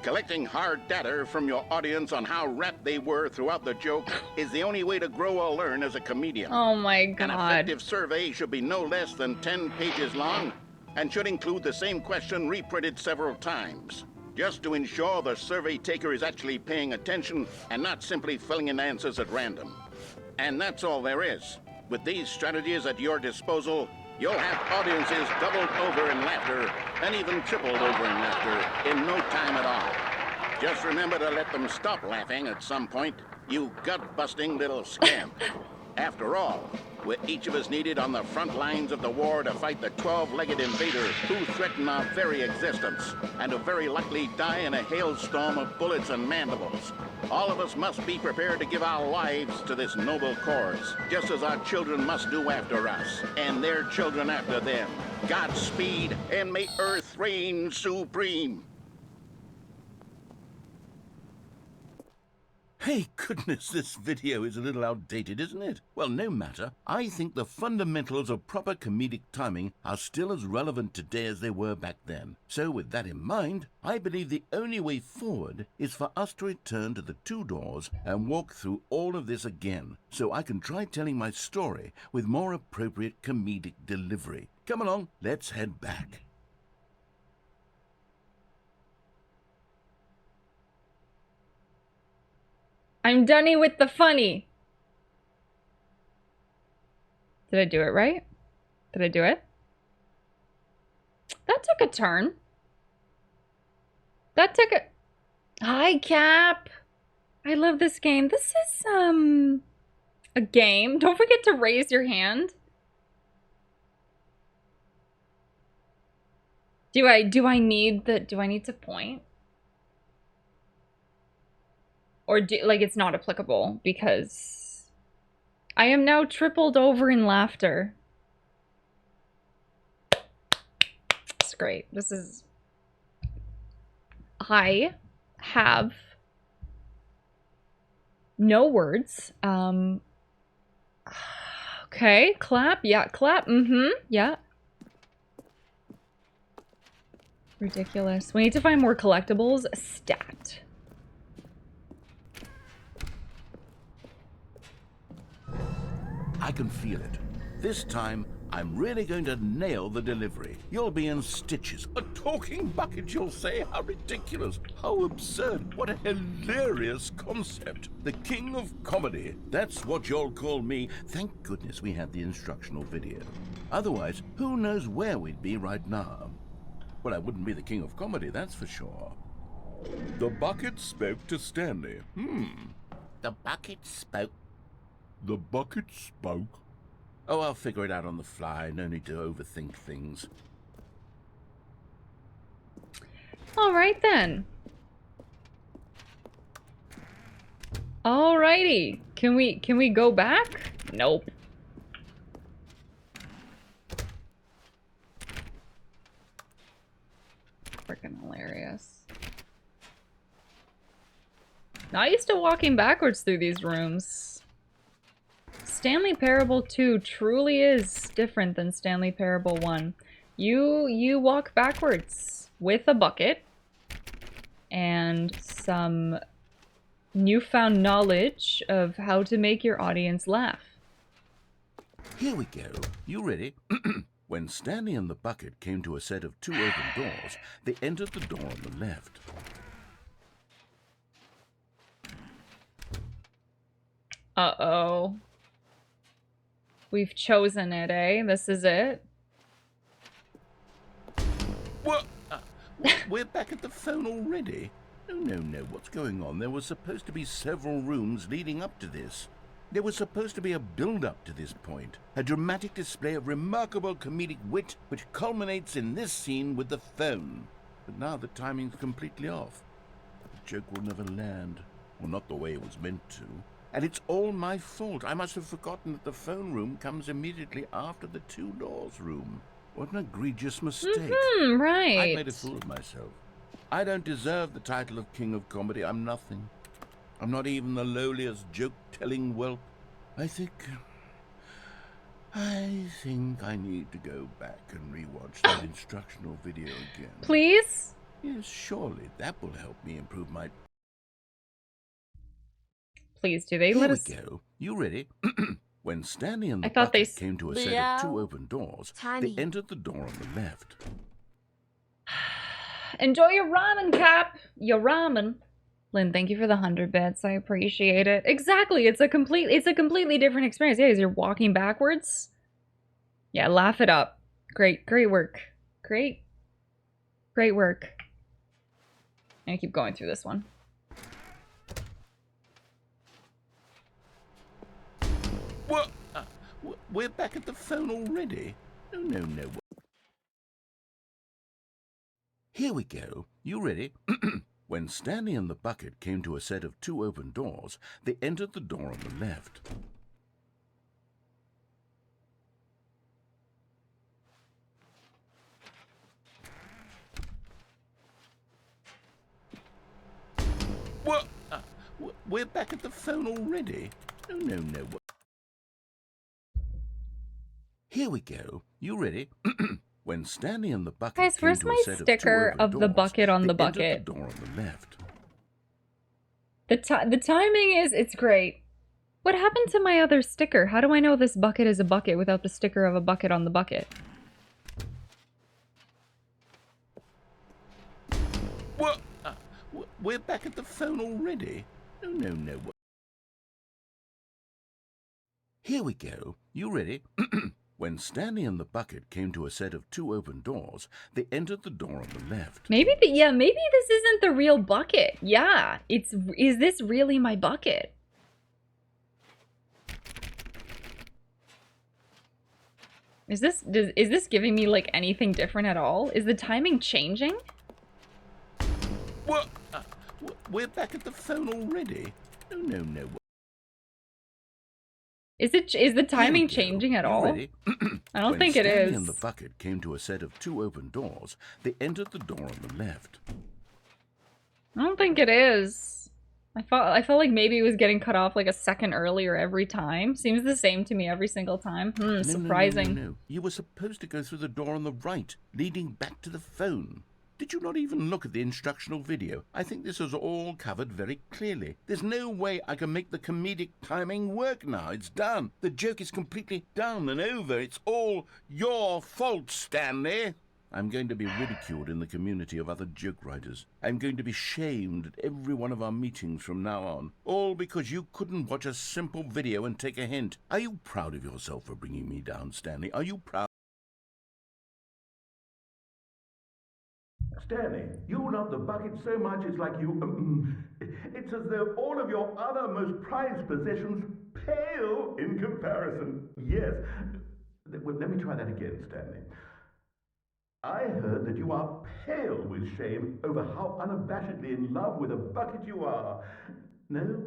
Speaker 5: Collecting hard data from your audience on how rapt they were throughout the joke is the only way to grow or learn as a comedian.
Speaker 1: Oh my
Speaker 5: An
Speaker 1: god.
Speaker 5: effective survey should be no less than 10 pages long and should include the same question reprinted several times, just to ensure the survey taker is actually paying attention and not simply filling in answers at random. And that's all there is. With these strategies at your disposal, you'll have audiences doubled over in laughter and even tripled over in laughter in no time at all. Just remember to let them stop laughing at some point, you gut-busting little scamp. After all, we're each of us needed on the front lines of the war to fight the 12-legged invader who threaten our very existence, and who very likely die in a hailstorm of bullets and mandibles. All of us must be prepared to give our lives to this noble cause, just as our children must do after us, and their children after them. Godspeed, and may Earth reign supreme.
Speaker 2: Hey, goodness, this video is a little outdated, isn't it? Well, no matter. I think the fundamentals of proper comedic timing are still as relevant today as they were back then. So with that in mind, I believe the only way forward is for us to return to the two doors and walk through all of this again, so I can try telling my story with more appropriate comedic delivery. Come along, let's head back.
Speaker 1: I'm Dunny with the funny. Did I do it right? Did I do it? That took a turn. That took a... Hi, Cap. I love this game. This is, a game. Don't forget to raise your hand. Do I need to point? Or like it's not applicable because I am now tripled over in laughter. It's great. This is... I have no words. Okay, clap. Yeah, clap. Yeah. Ridiculous. We need to find more collectibles. Stat.
Speaker 2: I can feel it. This time, I'm really going to nail the delivery. You'll be in stitches. A talking bucket, you'll say? How ridiculous. How absurd. What a hilarious concept. The king of comedy. That's what you'll call me. Thank goodness we had the instructional video. Otherwise, who knows where we'd be right now. Well, I wouldn't be the king of comedy, that's for sure. The bucket spoke to Stanley.
Speaker 5: The bucket spoke.
Speaker 2: The bucket spoke. Oh, I'll figure it out on the fly. No need to overthink things.
Speaker 1: All right then. Alrighty. Can we go back? Nope. Freaking hilarious. Not used to walking backwards through these rooms. Stanley Parable 2 truly is different than Stanley Parable 1. You walk backwards with a bucket and some newfound knowledge of how to make your audience laugh.
Speaker 2: Here we go. You ready? When Stanley and the bucket came to a set of 2 open doors, they entered the door on the left.
Speaker 1: Uh-oh. We've chosen it, eh? This is it.
Speaker 2: What? We're back at the phone already? No. What's going on? There were supposed to be several rooms leading up to this. There was supposed to be a build-up to this point, a dramatic display of remarkable comedic wit which culminates in this scene with the phone. But now the timing's completely off. The joke will never land, or not the way it was meant to. And it's all my fault. I must have forgotten that the phone room comes immediately after the 2 doors room. What an egregious mistake.
Speaker 1: Right.
Speaker 2: I made a fool of myself. I don't deserve the title of King of Comedy. I'm nothing. I'm not even the lowliest joke-telling whelp. I think I need to go back and rewatch that instructional video again.
Speaker 1: Please?
Speaker 2: Yes, surely that will help me improve my...
Speaker 1: Please, do they
Speaker 2: Here
Speaker 1: let
Speaker 2: we
Speaker 1: us...
Speaker 2: go. You ready? When Stanley and the
Speaker 1: I thought they
Speaker 2: bucket came to a set of 2 open doors,
Speaker 4: Tiny.
Speaker 2: they entered the door on the left.
Speaker 1: Enjoy your ramen, Cap! Your ramen. Lynn, thank you for the 100 bits. I appreciate it. Exactly. It's a completely different experience. Yeah, because you're walking backwards. Yeah, laugh it up. Great work. Great work. I'm gonna keep going through this one.
Speaker 2: What? We're back at the phone already? No. Here we go. You ready? When Stanley and the bucket came to a set of 2 open doors, they entered the door on the left. What? We're back at the phone already? No. Here we go. You ready? When Stanley and the bucket
Speaker 1: Guys,
Speaker 2: came
Speaker 1: where's
Speaker 2: to a
Speaker 1: my
Speaker 2: set of 2
Speaker 1: sticker
Speaker 2: open
Speaker 1: of the
Speaker 2: doors,
Speaker 1: bucket on
Speaker 2: they
Speaker 1: the
Speaker 2: entered
Speaker 1: bucket?
Speaker 2: the door on the left.
Speaker 1: The timing is, it's great. What happened to my other sticker? How do I know this bucket is a bucket without the sticker of a bucket on the bucket?
Speaker 2: What? We're back at the phone already? No. Here we go. You ready? When Stanley and the bucket came to a set of 2 open doors, they entered the door on the left.
Speaker 1: Maybe maybe this isn't the real bucket. Yeah, is this really my bucket? Is this giving me like anything different at all? Is the timing changing?
Speaker 2: What? We're back at the phone already? No.
Speaker 1: Is the timing
Speaker 2: Here we go.
Speaker 1: changing at
Speaker 2: You
Speaker 1: all?
Speaker 2: ready?
Speaker 1: I don't
Speaker 2: When
Speaker 1: think it
Speaker 2: Stanley
Speaker 1: is.
Speaker 2: and the bucket came to a set of 2 open doors, they entered the door on the left.
Speaker 1: I don't think it is. I felt like maybe it was getting cut off like a second earlier every time. Seems the same to me every single time. Surprising.
Speaker 2: No. You were supposed to go through the door on the right, leading back to the phone. Did you not even look at the instructional video? I think this is all covered very clearly. There's no way I can make the comedic timing work now. It's done. The joke is completely done and over. It's all your fault, Stanley. I'm going to be ridiculed in the community of other joke writers. I'm going to be shamed at every one of our meetings from now on. All because you couldn't watch a simple video and take a hint. Are you proud of yourself for bringing me down, Stanley? Are you proud?
Speaker 7: Stanley, you love the bucket so much it's like you... it's as though all of your other most prized possessions pale in comparison. Yes. Well, let me try that again, Stanley. I heard that you are pale with shame over how unabashedly in love with a bucket you are. No?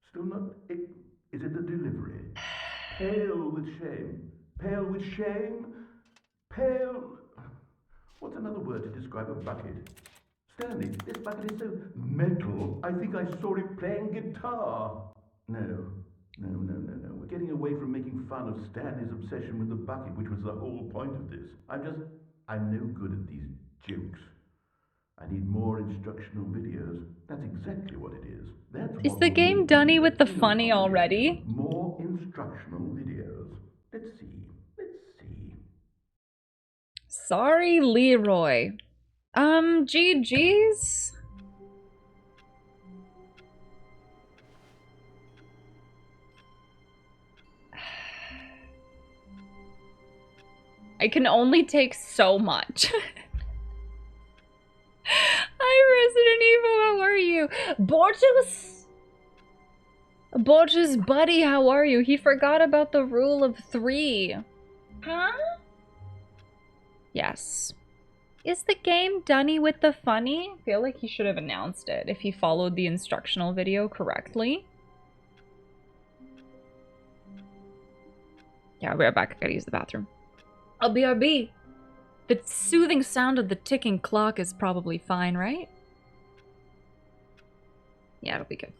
Speaker 7: Still not... Is it the delivery? Pale with shame. Pale with shame? Pale... What's another word to describe a bucket? Stanley, this bucket is so metal, I think I saw it playing guitar. No. We're getting away from making fun of Stanley's obsession with the bucket, which was the whole point of this. I'm just I'm no good at these jokes. I need more instructional videos. That's exactly what it is. That's
Speaker 1: Is
Speaker 7: what
Speaker 1: the
Speaker 7: will
Speaker 1: game
Speaker 7: make me
Speaker 1: done
Speaker 7: a
Speaker 1: with the
Speaker 7: film
Speaker 1: funny
Speaker 7: comedy.
Speaker 1: already?
Speaker 7: More instructional videos. Let's see. Let's see.
Speaker 1: Sorry, Leroy. GG's? I can only take so much. Hi, Resident Evil, how are you? Borges? Borges, buddy, how are you? He forgot about the rule of 3. Huh? Yes. Is the game dunny with the funny? I feel like he should have announced it if he followed the instructional video correctly. Yeah, I'll be right back. I gotta use the bathroom. I'll BRB. The soothing sound of the ticking clock is probably fine, right? Yeah, it'll be good.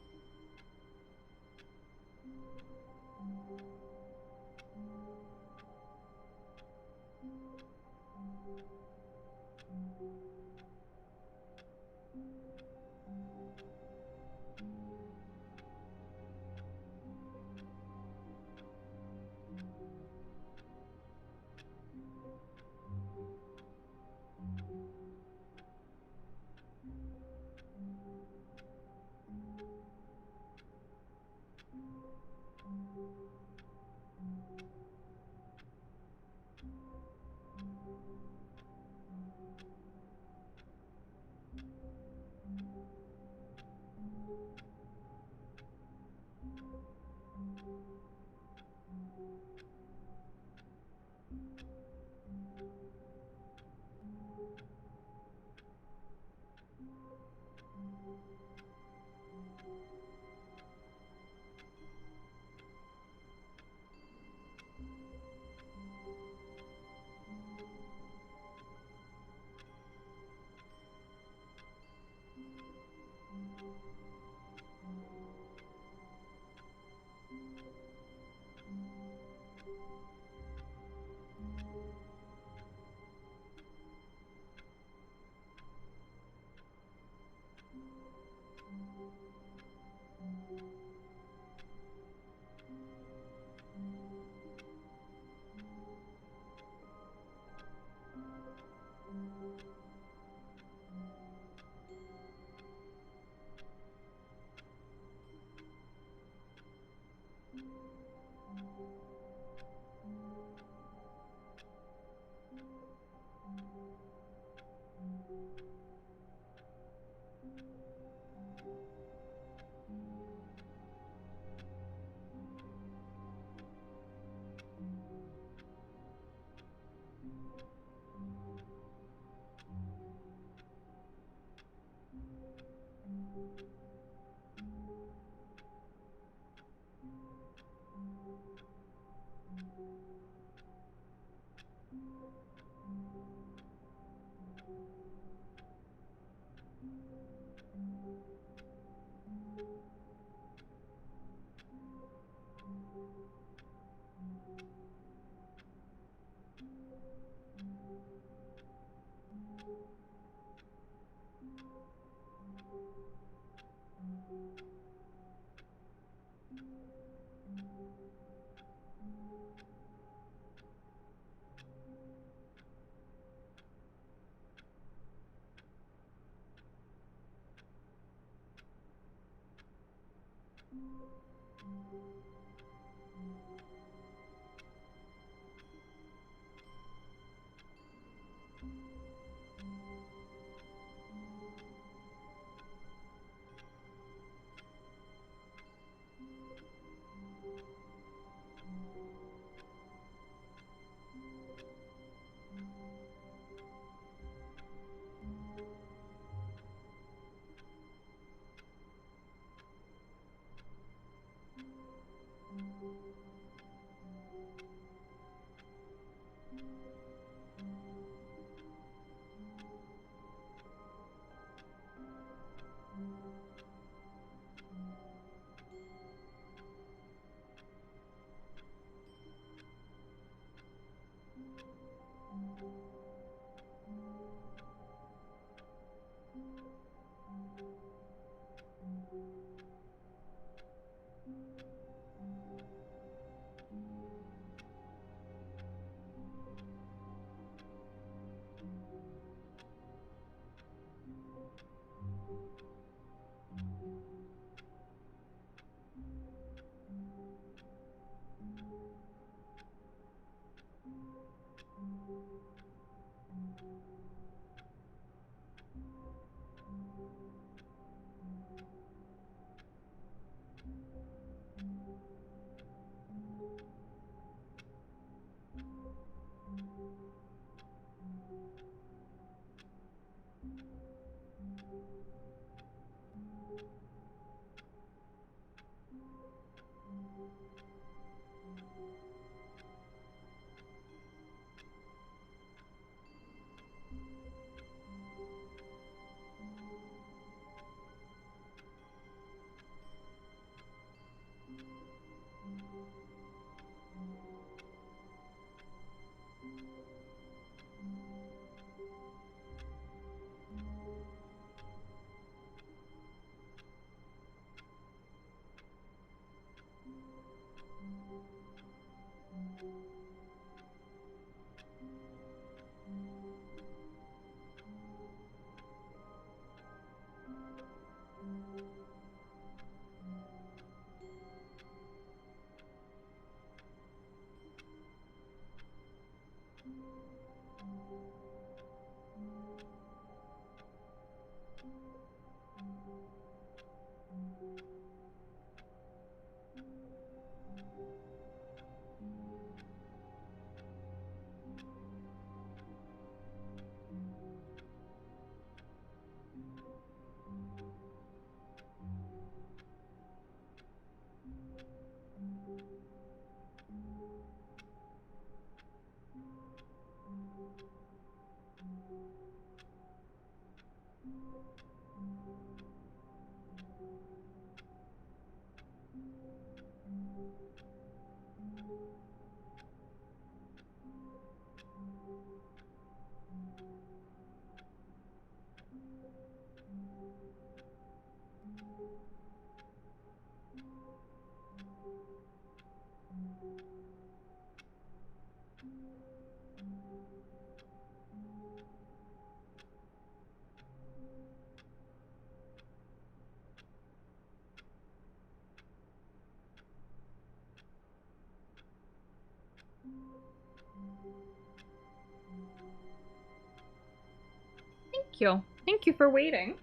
Speaker 1: Thank you. Thank you for waiting.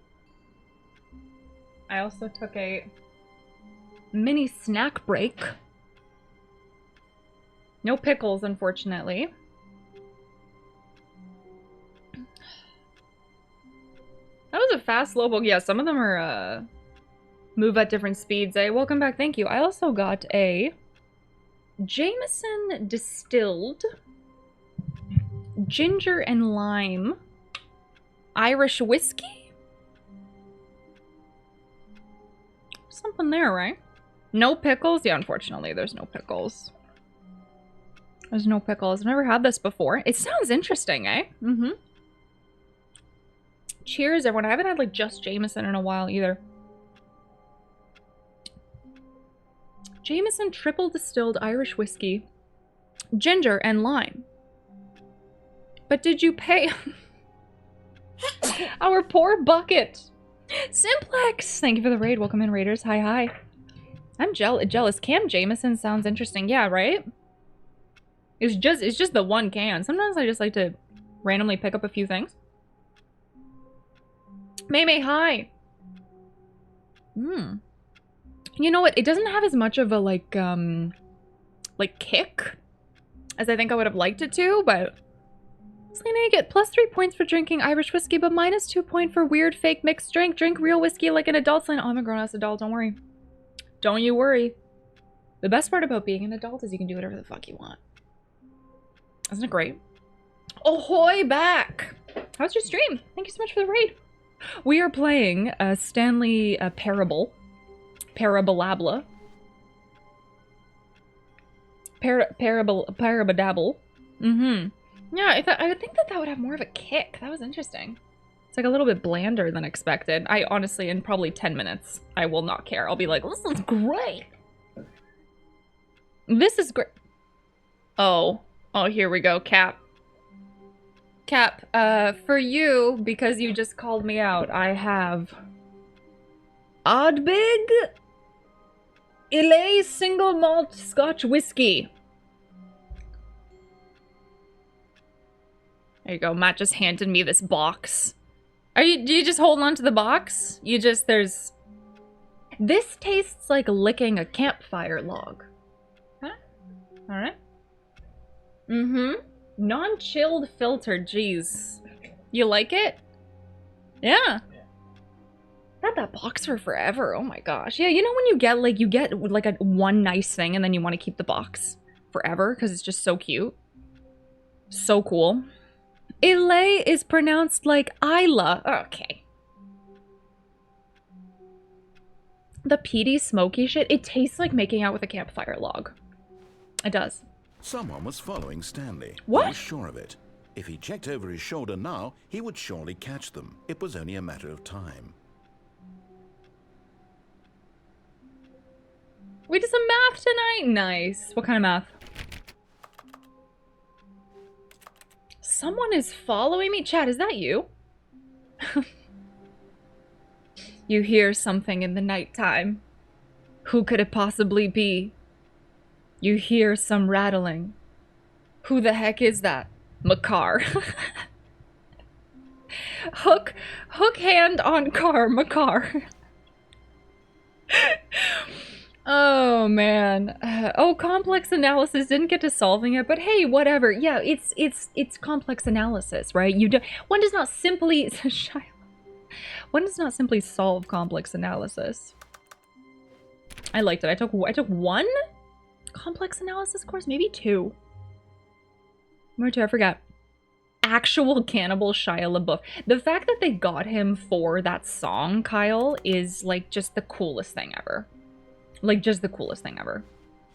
Speaker 1: I also took a mini snack break. No pickles, unfortunately. That was a fast slowpoke. Yeah, some of them are move at different speeds. Welcome back, thank you. I also got a Jameson distilled ginger and lime Irish whiskey? Something there, right? No pickles? Yeah, unfortunately, there's no pickles. There's no pickles. I've never had this before. It sounds interesting, eh? Mm-hmm. Cheers, everyone. I haven't had, like, just Jameson in a while, either. Jameson triple distilled Irish whiskey. Ginger and lime. But did you pay... Our poor bucket. Simplex! Thank you for the raid. Welcome in, raiders. Hi, hi. I'm jealous. Can Jameson sounds interesting. Yeah, right? It's just the one can. Sometimes I just like to randomly pick up a few things. May, hi. You know what? It doesn't have as much of a, like kick as I think I would have liked it to, but... Selena, you get +3 points for drinking Irish whiskey, but -2 point for weird fake mixed drink. Drink real whiskey like an adult. Selena, oh, I'm a grown-ass adult. Don't worry. Don't you worry. The best part about being an adult is you can do whatever the fuck you want. Isn't it great? Ahoy back! How's your stream? Thank you so much for the raid. We are playing Stanley Parable. Parabolabla. Parabadabble. Mm-hmm. Yeah, I think that would have more of a kick. That was interesting. It's like a little bit blander than expected. I honestly, in probably 10 minutes, I will not care. I'll be like, this is great. This is great. Oh, here we go, Cap. Cap, for you, because you just called me out, I have Oddbig Islay Single Malt Scotch Whiskey. There you go. Matt just handed me this box. Do you just hold on to the box? This tastes like licking a campfire log. Huh? Alright. Non-chilled filtered, jeez. You like it? Yeah. Had that box for forever, oh my gosh. Yeah, you know when you get like a one nice thing and then you want to keep the box forever because it's just so cute? So cool. Islay is pronounced like Isla. Okay. The peaty, smoky shit, it tastes like making out with a campfire log. It does.
Speaker 2: Someone was following Stanley.
Speaker 1: What?
Speaker 2: He was sure of it. If he checked over his shoulder now, he would surely catch them. It was only a matter of time.
Speaker 1: We did some math tonight? Nice. What kind of math? Someone is following me? Chad, is that you? You hear something in the nighttime. Who could it possibly be? You hear some rattling. Who the heck is that? Makar. Hook hand on car, Makar. Oh man. Complex analysis, didn't get to solving it, but hey, whatever. Yeah, it's complex analysis, right? One does not simply solve complex analysis. I liked it. I took one complex analysis course, maybe two. One or two, I forgot. Actual cannibal Shia LaBeouf. The fact that they got him for that song, Kyle, is like just the coolest thing ever. Like, just the coolest thing ever.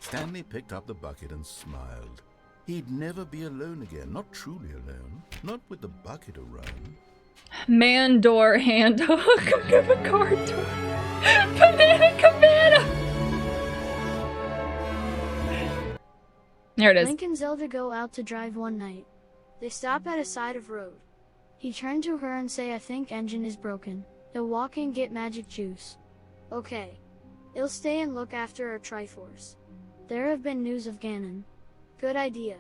Speaker 2: Stanley picked up the bucket and smiled. He'd never be alone again, not truly alone. Not with the bucket around.
Speaker 1: Man door hand hook of a car door. Banana cabana! There it is.
Speaker 8: Link and Zelda go out to drive one night. They stop at a side of road. He turn to her and say, I think engine is broken. They'll walk and get magic juice. Okay. He'll stay and look after our Triforce. There have been news of Ganon. Good idea.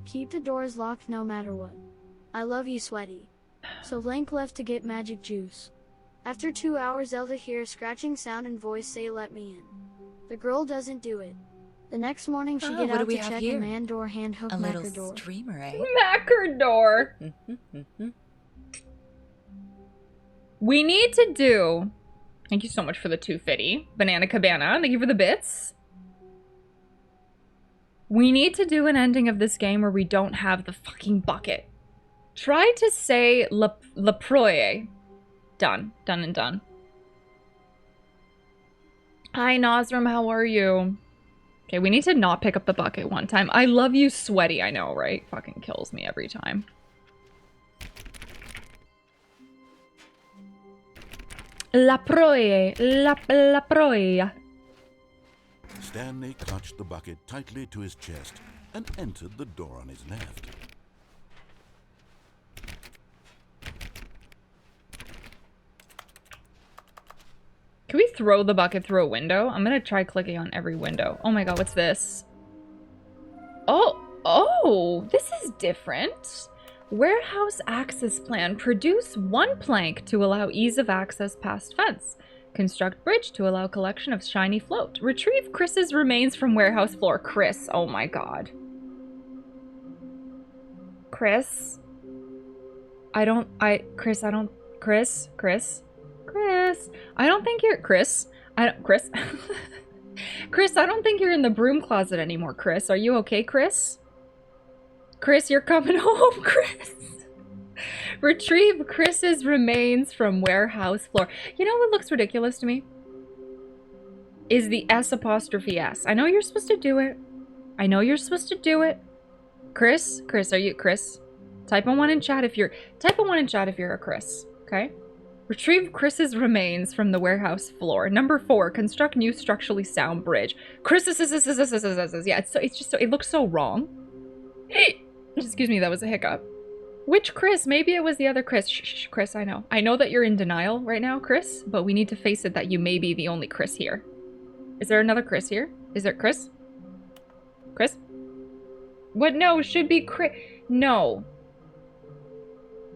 Speaker 8: Keep the doors locked no matter what. I love you, Sweaty. So Link left to get magic juice. After 2 hours, Zelda hears scratching sound and voice say, let me in. The girl doesn't do it. The next morning she get out to check a man door hand hook
Speaker 3: a little
Speaker 8: Macker door.
Speaker 3: streamer, eh?
Speaker 1: Macker door. We need to do... Thank you so much for the 250. Banana Cabana, thank you for the bits. We need to do an ending of this game where we don't have the fucking bucket. Try to say La Proie. Done. Done and done. Hi, Nazram, how are you? Okay, we need to not pick up the bucket one time. I love you, Sweaty, I know, right? Fucking kills me every time. La Proie. La Proie.
Speaker 2: Stanley clutched the bucket tightly to his chest and entered the door on his left.
Speaker 1: Can we throw the bucket through a window? I'm gonna try clicking on every window. Oh my god, what's this? Oh, this is different. Warehouse access plan. Produce 1 plank to allow ease of access past fence. Construct bridge to allow collection of shiny float. Retrieve Chris's remains from warehouse floor. Chris, oh my god. Chris? Chris, I don't think you're, Chris, Chris, I don't think you're in the broom closet anymore, Chris. Are you okay, Chris? Chris, you're coming home, Chris. Retrieve Chris's remains from warehouse floor. You know what looks ridiculous to me? Is the S''S. I know you're supposed to do it. I know you're supposed to do it. Chris, are you, Chris? Type a 1 in chat if you're, a Chris, Okay. Retrieve Chris's remains from the warehouse floor. Number 4, construct new structurally sound bridge. Chris, yeah, it's just so, it looks so wrong. Excuse me, that was a hiccup. Which Chris? Maybe it was the other Chris. Shh, Chris, I know. I know that you're in denial right now, Chris, but we need to face it that you may be the only Chris here. Is there another Chris here? Is there Chris? Chris? What? No, should be Chris. No.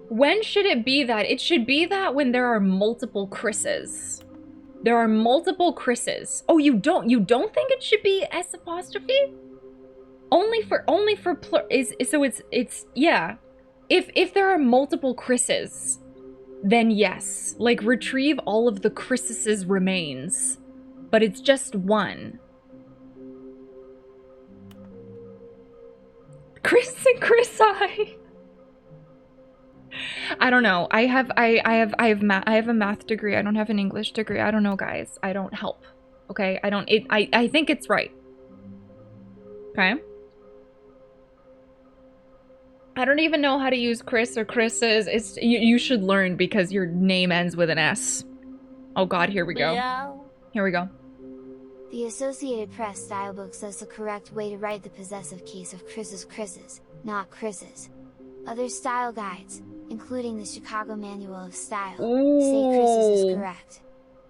Speaker 1: When should it be that? It should be that when there are multiple Chris's. There are multiple Chris's. Oh, you don't think it should be S apostrophe? Only for so it's yeah. If there are multiple Chris's, then yes. Like retrieve all of the Chris's remains. But it's just one. Chris and Chris I don't know. I have a math degree. I don't have an English degree. I don't know, guys. I don't help. Okay? I think it's right. Okay? I don't even know how to use Chris or Chris's. It's you should learn because your name ends with an S. Oh god, here we go. Here we go.
Speaker 9: The Associated Press stylebook says the correct way to write the possessive case of Chris's, not Chris's. Other style guides, including the Chicago Manual of Style, say Chris's is correct.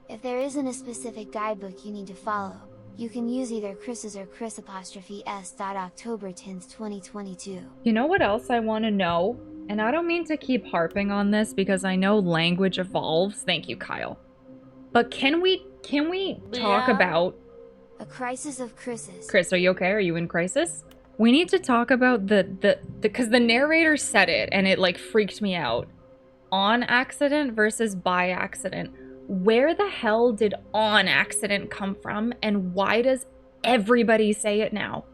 Speaker 9: If there isn't a specific guidebook you need to follow, you can use either Chris's or Chris apostrophe S. October 10th, 2022.
Speaker 1: You know what else I want to know? And I don't mean to keep harping on this because I know language evolves. Thank you, Kyle. But can we talk about
Speaker 9: a crisis of Chris's?
Speaker 1: Chris, are you okay? Are you in crisis? We need to talk about because the narrator said it and it like freaked me out. On accident versus by accident. Where the hell did on accident come from and why does everybody say it now?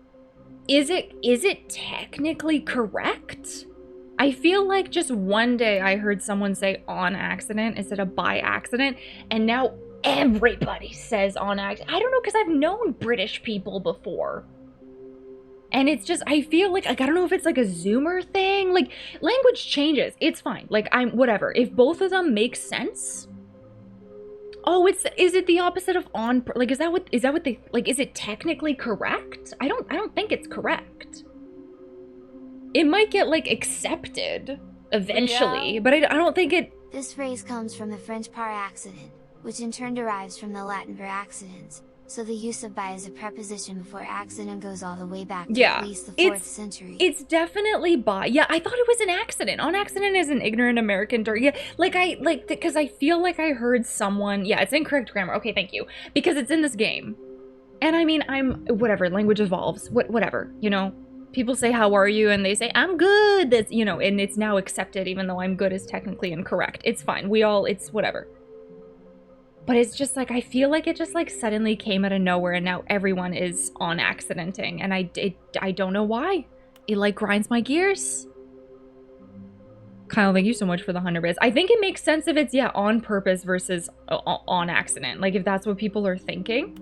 Speaker 1: Is it technically correct? I feel like just one day I heard someone say on accident instead of by accident and now everybody says on accident. I don't know because I've known British people before. And it's just, I feel like I don't know if it's like a Zoomer thing. Like, language changes. It's fine. Like, whatever. If both of them make sense. Oh, is it the opposite of on? Like, is that what they, like, is it technically correct? I don't think it's correct. It might get, like, accepted eventually, but I don't think it.
Speaker 9: This phrase comes from the French par accident, which in turn derives from the Latin per accidens. So the use of by as a preposition before accident goes all the way back to at least the 4th century.
Speaker 1: It's definitely by. Yeah, I thought it was an accident. On accident is an ignorant American term. Yeah, because I feel like I heard someone. Yeah, it's incorrect grammar. Okay, thank you. Because it's in this game. And I mean, whatever, language evolves. Whatever, you know. People say, how are you? And they say, I'm good. That's, you know, and it's now accepted even though I'm good is technically incorrect. It's fine. It's whatever. But it's just like, I feel like it just like suddenly came out of nowhere and now everyone is on accidenting. And I don't know why. It like grinds my gears. Kyle, thank you so much for the 100 bits. I think it makes sense if it's, on purpose versus on accident. Like if that's what people are thinking,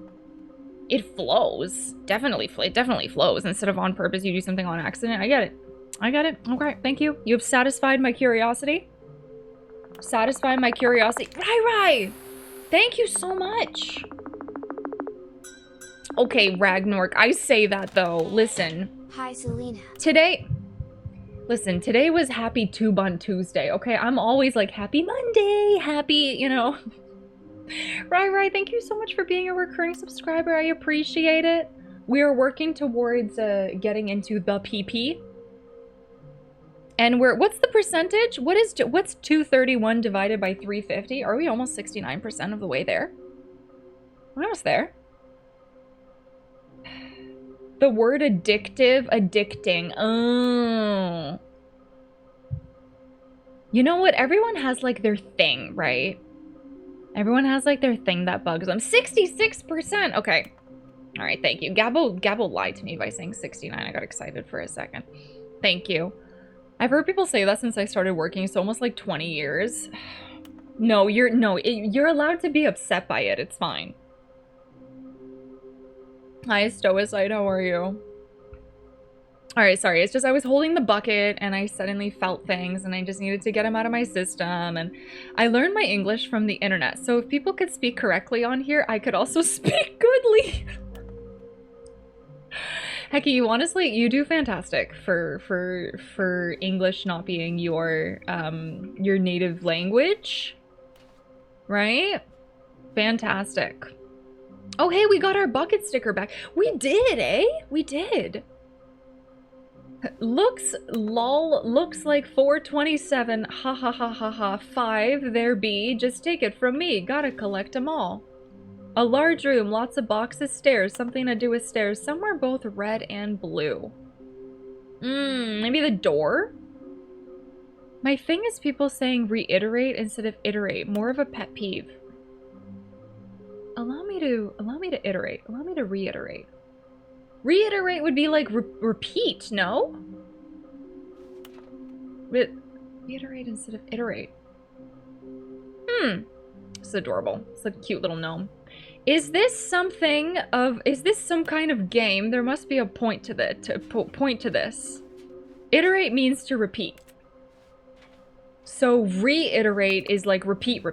Speaker 1: it flows. It definitely flows. Instead of on purpose, you do something on accident. I get it. Okay, thank you. You have satisfied my curiosity. Rai! Thank you so much. Okay, Ragnork, I say that though. Listen.
Speaker 9: Hi, Selena.
Speaker 1: Today was Happy Tube on Tuesday, okay? I'm always like, Happy Monday, happy, you know. Right, thank you so much for being a recurring subscriber. I appreciate it. We are working towards getting into the PP. And what's the percentage? What's 231 divided by 350? Are we almost 69% of the way there? We're almost there. The word addicting. Oh. You know what? Everyone has like their thing, right? Everyone has like their thing that bugs them. 66%. Okay. All right, thank you. Gabbo lied to me by saying 69. I got excited for a second. Thank you. I've heard people say that since I started working, so almost like 20 years. No, you're allowed to be upset by it. It's fine. Hi, Stoicide, how are you? All right, sorry. It's just I was holding the bucket and I suddenly felt things and I just needed to get them out of my system. And I learned my English from the internet. So if people could speak correctly on here, I could also speak goodly. Hecky, you honestly, you do fantastic for English not being your native language. Right? Fantastic. Oh, hey, we got our bucket sticker back. We did, eh? We did. Looks like 427. Ha ha ha ha ha. 5 there be. Just take it from me. Gotta collect them all. A large room, lots of boxes, stairs. Something to do with stairs. Somewhere both red and blue. Maybe the door? My thing is people saying reiterate instead of iterate. More of a pet peeve. Allow me to iterate. Allow me to reiterate. Reiterate would be like repeat, no? Reiterate instead of iterate. It's adorable. It's a cute little gnome. Is this some kind of game? There must be a point to this. Iterate means to repeat. So reiterate is like repeat.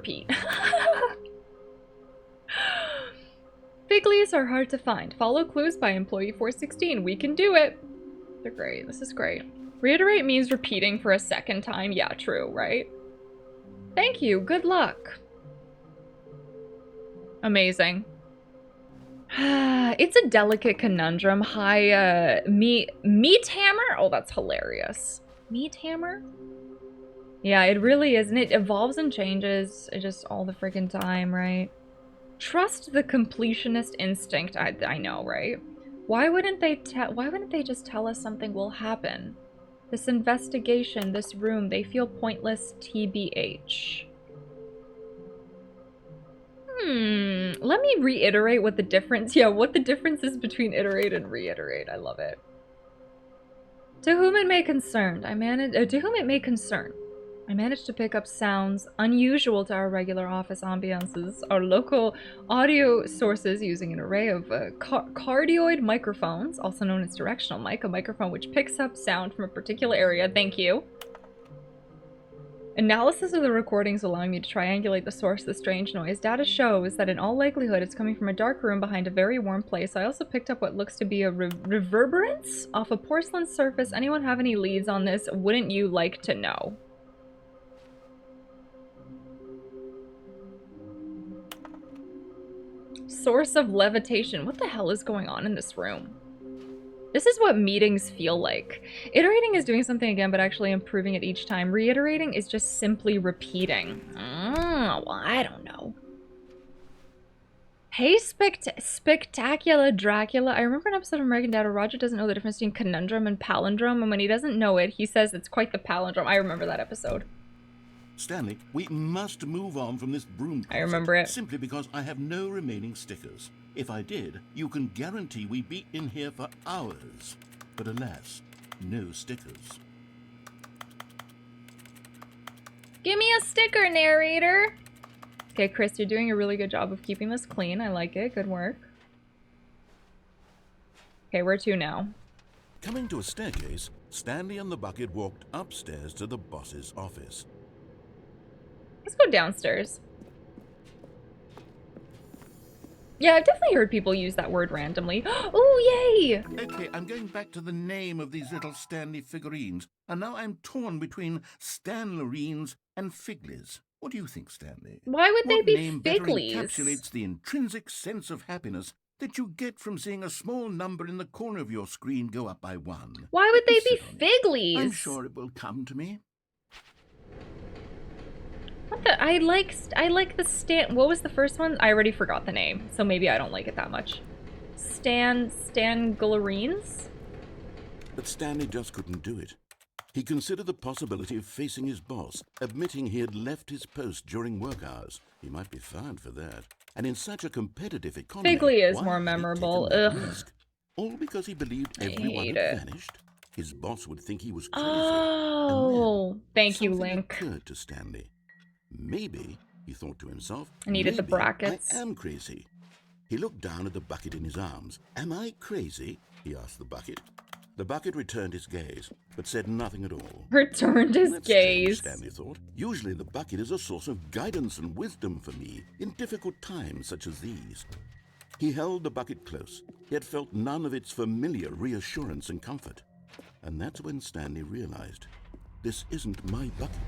Speaker 1: Figlies are hard to find. Follow clues by employee 416. We can do it. They're great. This is great. Reiterate means repeating for a second time. Yeah, true, right? Thank you. Good luck. Amazing. It's a delicate conundrum. Hi, meat hammer? Oh, that's hilarious. Meat hammer? Yeah, it really is. And it evolves and changes just all the freaking time, right? Trust the completionist instinct. I know, right? Why wouldn't they just tell us something will happen? This investigation, this room, they feel pointless TBH. Let me reiterate what the difference is between iterate and reiterate. I love it. To whom it may concern, I managed to pick up sounds unusual to our regular office ambiances, our local audio sources using an array of cardioid microphones, also known as directional mic, a microphone which picks up sound from a particular area. Thank you. Analysis of the recordings allowing me to triangulate the source of the strange noise. Data shows that in all likelihood it's coming from a dark room behind a very warm place. I also picked up what looks to be a reverberance off a porcelain surface. Anyone have any leads on this? Wouldn't you like to know? Source of levitation. What the hell is going on in this room? This is what meetings feel like. Iterating is doing something again, but actually improving it each time. Reiterating is just simply repeating. Well, I don't know. Hey, Spectacular Dracula. I remember an episode of American Dad where Roger doesn't know the difference between conundrum and palindrome, and when he doesn't know it, he says it's quite the palindrome. I remember that episode.
Speaker 2: Stanley, we must move on from this broom closet.
Speaker 1: I remember it.
Speaker 2: Simply because I have no remaining stickers. If I did, you can guarantee we'd be in here for hours. But alas, no stickers.
Speaker 1: Give me a sticker, narrator! Okay, Chris, you're doing a really good job of keeping this clean. I like it. Good work. Okay, where to now?
Speaker 2: Coming to a staircase, Stanley and the bucket walked upstairs to the boss's office.
Speaker 1: Let's go downstairs. Yeah, I've definitely heard people use that word randomly. Oh, yay!
Speaker 2: Okay, I'm going back to the name of these little Stanley figurines, and now I'm torn between Stanlerines and Figlies. What do you think, Stanley?
Speaker 1: Why would they be
Speaker 2: name better
Speaker 1: Figlies?
Speaker 2: encapsulates the intrinsic sense of happiness that you get from seeing a small number in the corner of your screen go up by 1?
Speaker 1: Why would they be Figlies?
Speaker 2: I'm sure it will come to me.
Speaker 1: What the? I like the Stan. What was the first one? I already forgot the name, so maybe I don't like it that much. Stanlerines?
Speaker 2: But Stanley just couldn't do it. He considered the possibility of facing his boss, admitting he had left his post during work hours. He might be fired for that. And in such a competitive economy,
Speaker 1: Figly is
Speaker 2: why
Speaker 1: more
Speaker 2: had he
Speaker 1: memorable.
Speaker 2: taken that
Speaker 1: Ugh.
Speaker 2: risk? All because he believed
Speaker 1: I
Speaker 2: everyone
Speaker 1: hate
Speaker 2: had
Speaker 1: it.
Speaker 2: vanished. His boss would think he was crazy.
Speaker 1: Oh,
Speaker 2: And then
Speaker 1: thank you,
Speaker 2: something
Speaker 1: Link.
Speaker 2: occurred to Stanley. Maybe, he thought to himself,
Speaker 1: I needed the
Speaker 2: maybe
Speaker 1: brackets.
Speaker 2: I am crazy. He looked down at the bucket in his arms. Am I crazy? He asked the bucket. The bucket returned his gaze, but said nothing at all.
Speaker 1: Returned his
Speaker 2: That's strange,
Speaker 1: gaze.
Speaker 2: Stanley thought. Usually the bucket is a source of guidance and wisdom for me in difficult times such as these. He held the bucket close, yet felt none of its familiar reassurance and comfort. And that's when Stanley realized, this isn't my bucket.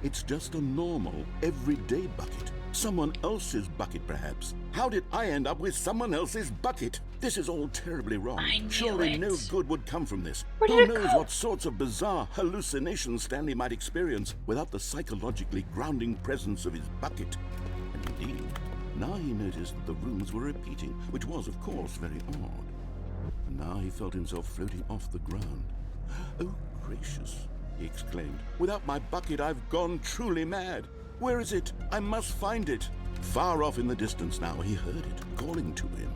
Speaker 2: It's just a normal, everyday bucket. Someone else's bucket, perhaps. How did I end up with someone else's bucket? This is all terribly wrong.
Speaker 1: I knew
Speaker 2: Surely
Speaker 1: it.
Speaker 2: no good would come from this.
Speaker 1: Where
Speaker 2: Who
Speaker 1: did it
Speaker 2: knows
Speaker 1: go?
Speaker 2: what sorts of bizarre hallucinations Stanley might experience without the psychologically grounding presence of his bucket. And indeed, now he noticed that the rooms were repeating, which was, of course, very odd. And now he felt himself floating off the ground. Oh, gracious, he exclaimed. Without my bucket, I've gone truly mad. Where is it? I must find it. Far off in the distance now, he heard it, calling to him.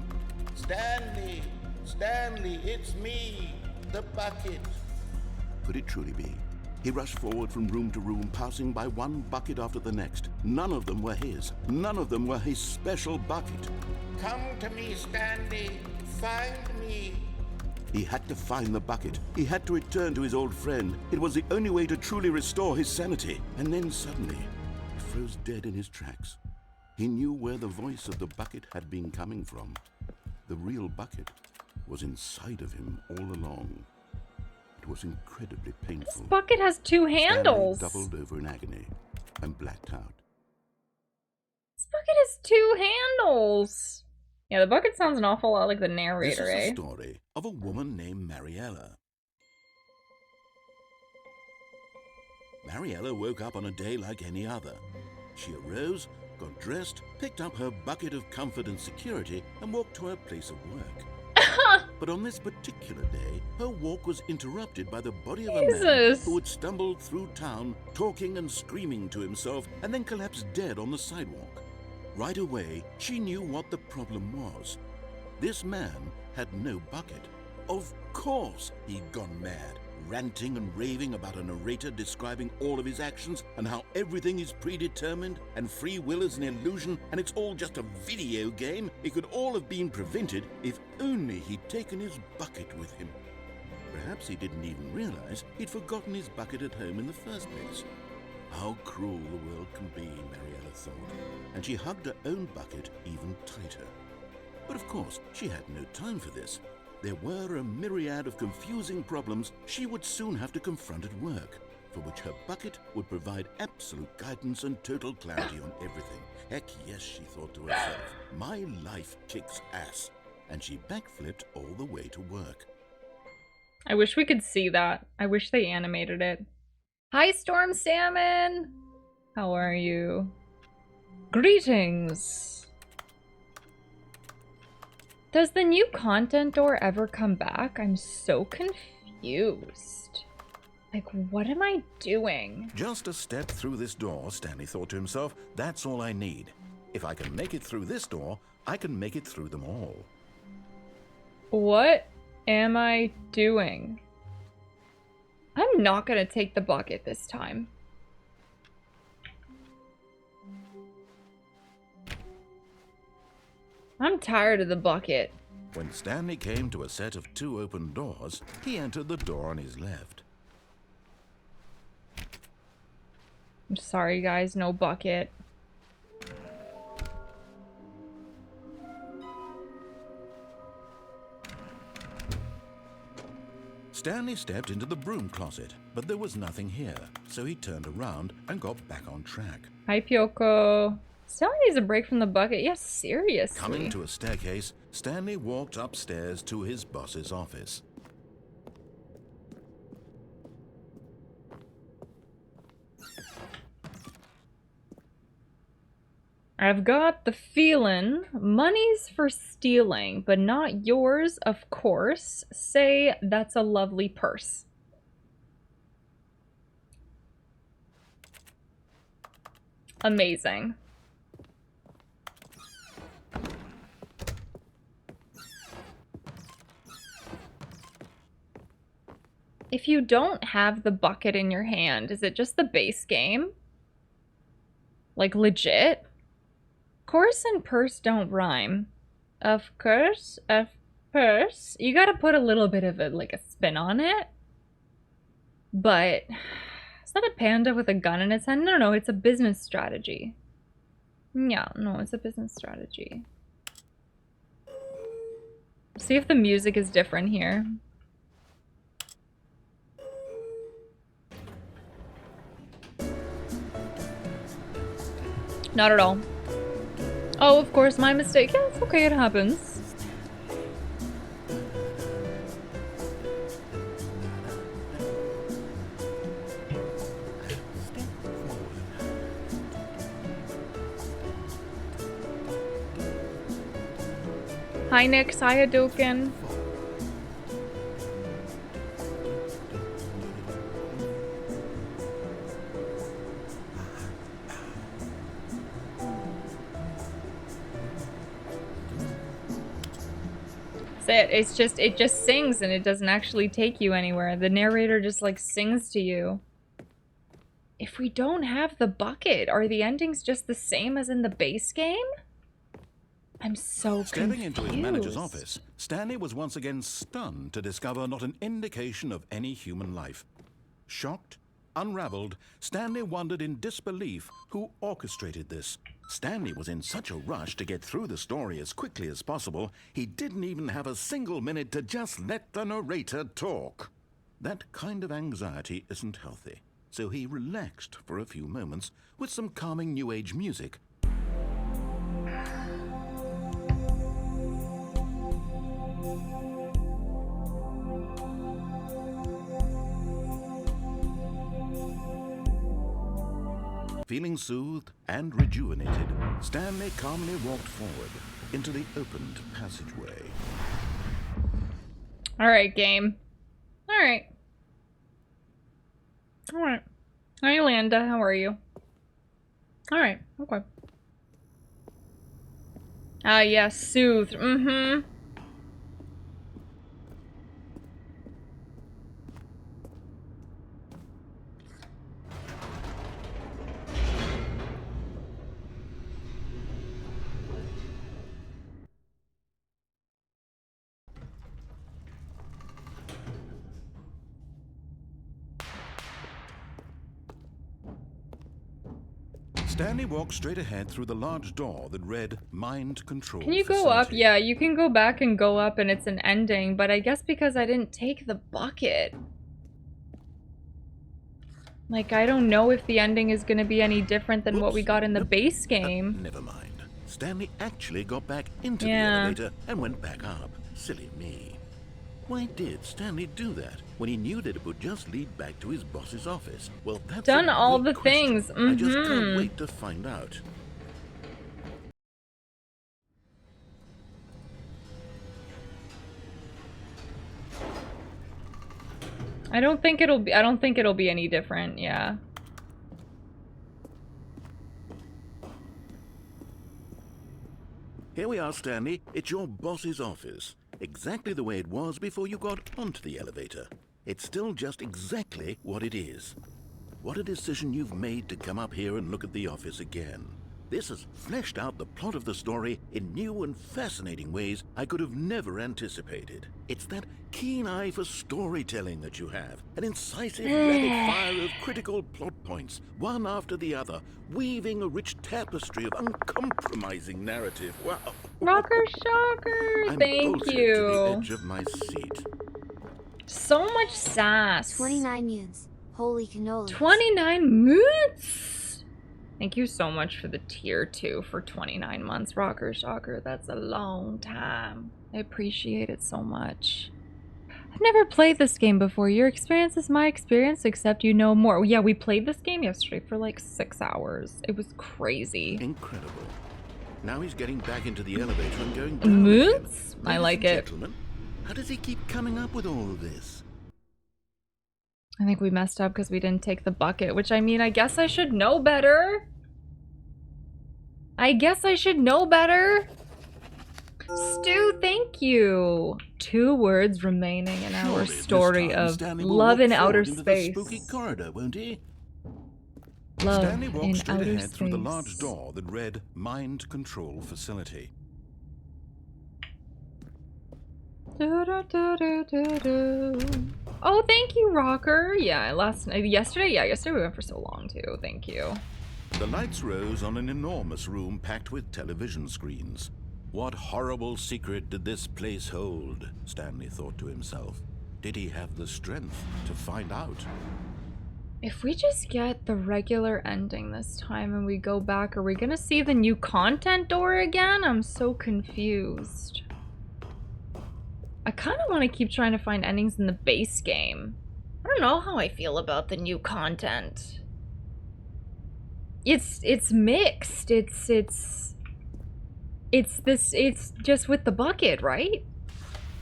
Speaker 5: Stanley! Stanley, it's me, the bucket.
Speaker 2: Could it truly be? He rushed forward from room to room, passing by one bucket after the next. None of them were his. None of them were his special bucket.
Speaker 5: Come to me, Stanley. Find me.
Speaker 2: He had to find the bucket. He had to return to his old friend. It was the only way to truly restore his sanity. And then suddenly, he froze dead in his tracks. He knew where the voice of the bucket had been coming from. The real bucket was inside of him all along. It was incredibly painful.
Speaker 1: This bucket has two handles.
Speaker 2: Stanley doubled over in agony and blacked out.
Speaker 1: This bucket has two handles. Yeah, the bucket sounds an awful lot like the narrator,
Speaker 2: This is
Speaker 1: eh?
Speaker 2: the story of a woman named Mariella. Mariella woke up on a day like any other. She arose, got dressed, picked up her bucket of comfort and security, and walked to her place of work. But on this particular day, her walk was interrupted by the body of a man
Speaker 1: Jesus.
Speaker 2: who had stumbled through town, talking and screaming to himself, and then collapsed dead on the sidewalk. Right away, she knew what the problem was. This man had no bucket. Of course he'd gone mad, ranting and raving about a narrator describing all of his actions and how everything is predetermined and free will is an illusion and it's all just a video game. It could all have been prevented if only he'd taken his bucket with him. Perhaps he didn't even realize he'd forgotten his bucket at home in the first place. How cruel the world can be, Mariella thought, and she hugged her own bucket even tighter. But of course, she had no time for this. There were a myriad of confusing problems she would soon have to confront at work, for which her bucket would provide absolute guidance and total clarity on everything. Heck yes, she thought to herself, my life kicks ass. And she backflipped all the way to work.
Speaker 1: I wish we could see that. I wish they animated it. Hi, Storm Salmon! How are you? Greetings! Does the new content door ever come back? I'm so confused. Like, what am I doing?
Speaker 2: Just a step through this door, Stanley thought to himself, that's all I need. If I can make it through this door, I can make it through them all.
Speaker 1: What am I doing? I'm not gonna take the bucket this time. I'm tired of the bucket.
Speaker 2: When Stanley came to a set of 2 open doors, he entered the door on his left.
Speaker 1: I'm sorry, guys, no bucket.
Speaker 2: Stanley stepped into the broom closet, but there was nothing here, so he turned around and got back on track.
Speaker 1: Hi, Pyoko. Stanley needs a break from the bucket. Yes, seriously.
Speaker 2: Coming to a staircase, Stanley walked upstairs to his boss's office.
Speaker 1: I've got the feeling money's for stealing, but not yours, of course. Say that's a lovely purse. Amazing. If you don't have the bucket in your hand, is it just the base game? Like, legit? Course and purse don't rhyme. Of course, purse. You gotta put a little bit of a spin on it. But it's not a panda with a gun in its hand. No, it's a business strategy. Yeah, no, it's a business strategy. See if the music is different here. Not at all. Oh, of course, my mistake. Yeah, it's okay, it happens. Hi, Nick. Hi, Hadouken. It just sings and it doesn't actually take you anywhere. The narrator just like sings to you. If we don't have the bucket, are the endings just the same as in the base game? I'm so
Speaker 2: Stepping
Speaker 1: confused.
Speaker 2: into his manager's office, Stanley was once again stunned to discover not an indication of any human life. Shocked, unraveled, Stanley wondered in disbelief who orchestrated this. Stanley was in such a rush to get through the story as quickly as possible, he didn't even have a single minute to just let the narrator talk. That kind of anxiety isn't healthy, so he relaxed for a few moments with some calming New Age music. Feeling soothed and rejuvenated, Stanley calmly walked forward into the opened passageway.
Speaker 1: Alright, game. Alright. Alright. Hi, Landa. How are you? Alright. Okay. Ah, yes. Soothed. Mm-hmm.
Speaker 2: Stanley walked straight ahead through the large door that read Mind Control
Speaker 1: Can you go
Speaker 2: Facility.
Speaker 1: up? Yeah, you can go back and go up and it's an ending, but I guess because I didn't take the bucket. Like, I don't know if the ending is going to be any different than what we got in the base game.
Speaker 2: Never mind. Stanley actually got back into the
Speaker 1: Yeah.
Speaker 2: elevator and went back up. Silly me. Why did Stanley do that when he knew that it would just lead back to his boss's office? Well, that's
Speaker 1: Done
Speaker 2: a
Speaker 1: all
Speaker 2: great
Speaker 1: the
Speaker 2: question.
Speaker 1: things.
Speaker 2: I just can't
Speaker 1: Mhm.
Speaker 2: wait to find out.
Speaker 1: I don't think it'll be any different, yeah.
Speaker 2: Here we are, Stanley. It's your boss's office. Exactly the way it was before you got onto the elevator. It's still just exactly what it is. What a decision you've made to come up here and look at the office again. This has fleshed out the plot of the story in new and fascinating ways I could have never anticipated. It's that keen eye for storytelling that you have, an incisive rapid fire of critical plot points, one after the other, weaving a rich tapestry of uncompromising narrative. Wow.
Speaker 1: Rocker Shocker,
Speaker 2: I'm
Speaker 1: thank
Speaker 2: bolted to the
Speaker 1: you.
Speaker 2: edge of my seat.
Speaker 1: So much sass.
Speaker 9: 29 yens. Holy cannoli.
Speaker 1: 29 months. Thank you so much for the tier 2 for 29 months, Rocker Shocker. That's a long time. I appreciate it so much. I've never played this game before. Your experience is my experience, except you know more. Yeah, we played this game yesterday for like 6 hours. It was crazy.
Speaker 2: Incredible. Now he's getting back into the elevator and going down
Speaker 1: Moots?
Speaker 2: again.
Speaker 1: I like
Speaker 2: Ladies and
Speaker 1: it.
Speaker 2: gentlemen, how does he keep coming up with all of this?
Speaker 1: I think we messed up because we didn't take the bucket, which I mean, I guess I should know better. I guess I should know better. Stu, thank you. 2 words remaining in our
Speaker 2: Surely this
Speaker 1: story
Speaker 2: time
Speaker 1: of
Speaker 2: Stanley will
Speaker 1: love
Speaker 2: walk
Speaker 1: in outer
Speaker 2: forward into
Speaker 1: space.
Speaker 2: the spooky corridor, won't he?
Speaker 1: Love
Speaker 2: Stanley walked
Speaker 1: in
Speaker 2: straight
Speaker 1: outer
Speaker 2: ahead through the
Speaker 1: space.
Speaker 2: large door that read Mind Control Facility.
Speaker 1: Oh, thank you, Rocker. Yeah, yesterday we went for so long too. Thank you.
Speaker 2: The lights rose on an enormous room packed with television screens. What horrible secret did this place hold? Stanley thought to himself. Did he have the strength to find out?
Speaker 1: If we just get the regular ending this time and we go back, are we gonna see the new content door again? I'm so confused. I kind of want to keep trying to find endings in the base game. I don't know how I feel about the new content. It's mixed. It's just with the bucket, right?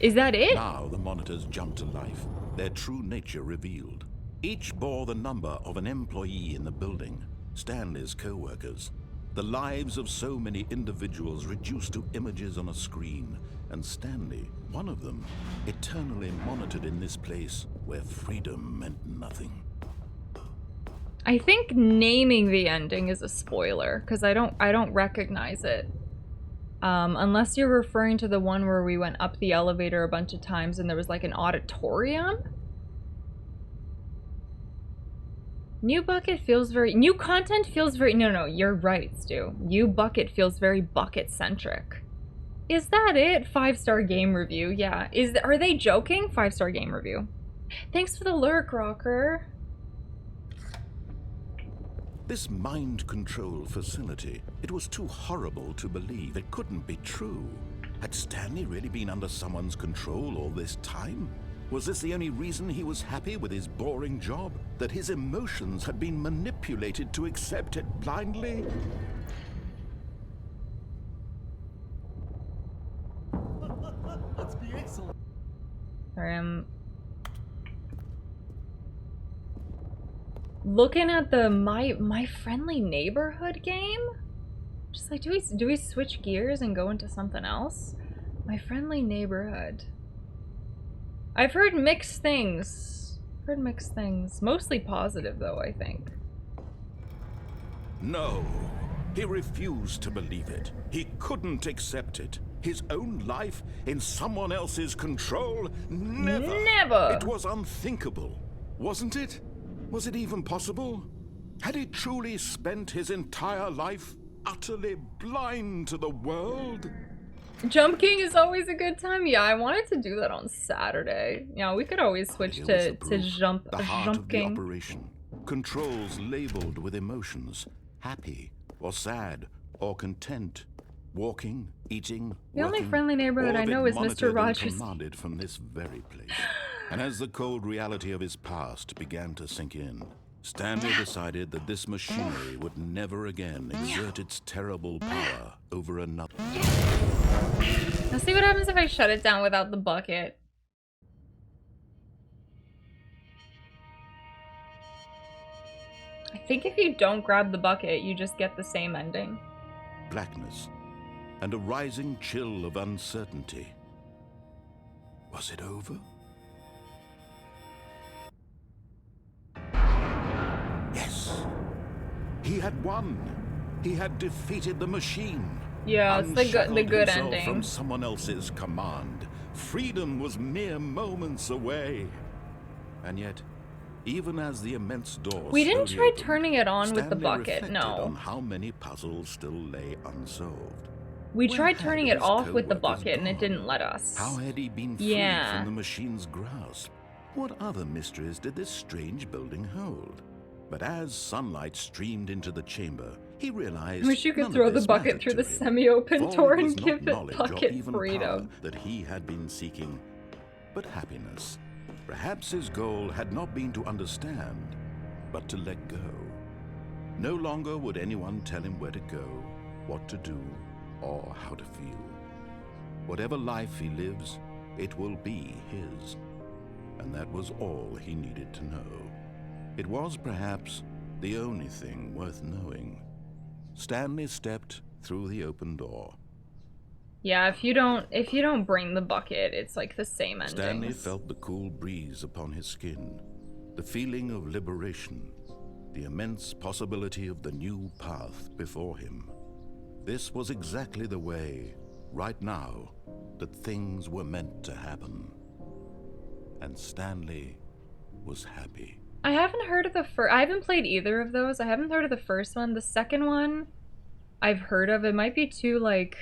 Speaker 1: Is that it?
Speaker 2: Now the monitors jumped to life, their true nature revealed. Each bore the number of an employee in the building, Stanley's co-workers. The lives of so many individuals reduced to images on a screen, and Stanley, one of them, eternally monitored in this place where freedom meant nothing.
Speaker 1: I think naming the ending is a spoiler, because I don't recognize it. Unless you're referring to the one where we went up the elevator a bunch of times and there was like an auditorium? New content feels very, no, you're right, Stu. New bucket feels very bucket-centric. Is that it? 5-star game review, yeah. Are they joking? 5-star game review. Thanks for the lurk, Rocker.
Speaker 2: This mind control facility, it was too horrible to believe. It couldn't be true. Had Stanley really been under someone's control all this time? Was this the only reason he was happy with his boring job? That his emotions had been manipulated to accept it blindly?
Speaker 10: Let's be excellent.
Speaker 1: Sorry, I'm looking at the My Friendly Neighborhood game. Just like, do we switch gears and go into something else? My Friendly Neighborhood. I've heard mixed things. Mostly positive, though, I think.
Speaker 2: No. He refused to believe it. He couldn't accept it. His own life in someone else's control? Never!
Speaker 1: Never!
Speaker 2: It was unthinkable, wasn't it? Was it even possible? Had he truly spent his entire life utterly blind to the world?
Speaker 1: Jump King is always a good time. Yeah, I wanted to do that on Saturday. Yeah, we could always switch to Jump King.
Speaker 2: The operation. Controls labeled with emotions. Happy, or sad, or content. Walking, eating,
Speaker 1: the
Speaker 2: working,
Speaker 1: only friendly neighborhood I know is Mr. Rogers.
Speaker 2: Commanded from this very place. And as the cold reality of his past began to sink in, Stanley decided that this machinery would never again exert its terrible power over another.
Speaker 1: Let's see what happens if I shut it down without the bucket. I think if you don't grab the bucket, you just get the same ending.
Speaker 2: Blackness and a rising chill of uncertainty. Was it over? Yes. He had won. He had defeated the machine.
Speaker 1: Yeah, it's the good ending.
Speaker 2: From someone else's command. Freedom was mere moments away. And yet, even as the immense door
Speaker 1: we didn't try
Speaker 2: opened,
Speaker 1: turning it on
Speaker 2: Stanley
Speaker 1: with the bucket,
Speaker 2: reflected
Speaker 1: no.
Speaker 2: on how many puzzles still lay unsolved.
Speaker 1: We
Speaker 2: Where
Speaker 1: tried
Speaker 2: had
Speaker 1: turning it
Speaker 2: his
Speaker 1: off with the
Speaker 2: co-workers
Speaker 1: bucket and it
Speaker 2: gone?
Speaker 1: didn't let us.
Speaker 2: How had he been freed from the machine's grasp? What other mysteries did this strange building hold? But as sunlight streamed into the chamber, he realized
Speaker 1: Wish you could
Speaker 2: none
Speaker 1: throw
Speaker 2: of
Speaker 1: the
Speaker 2: this
Speaker 1: bucket
Speaker 2: mattered
Speaker 1: through
Speaker 2: to
Speaker 1: the
Speaker 2: him.
Speaker 1: semi-open
Speaker 2: For
Speaker 1: door
Speaker 2: it was
Speaker 1: and
Speaker 2: not
Speaker 1: give it
Speaker 2: knowledge or
Speaker 1: bucket
Speaker 2: even
Speaker 1: freedom.
Speaker 2: power that he had been seeking, but happiness. Perhaps his goal had not been to understand, but to let go. No longer would anyone tell him where to go, what to do, or how to feel. Whatever life he lives, it will be his. And that was all he needed to know. It was perhaps the only thing worth knowing. Stanley stepped through the open door.
Speaker 1: Yeah, if you don't bring the bucket, it's like the same ending.
Speaker 2: Stanley felt the cool breeze upon his skin, the feeling of liberation, the immense possibility of the new path before him. This was exactly the way right now that things were meant to happen. And Stanley was happy.
Speaker 1: I haven't heard of the first. I haven't played either of those. I haven't heard of the first one. The second one, I've heard of. It might be too like,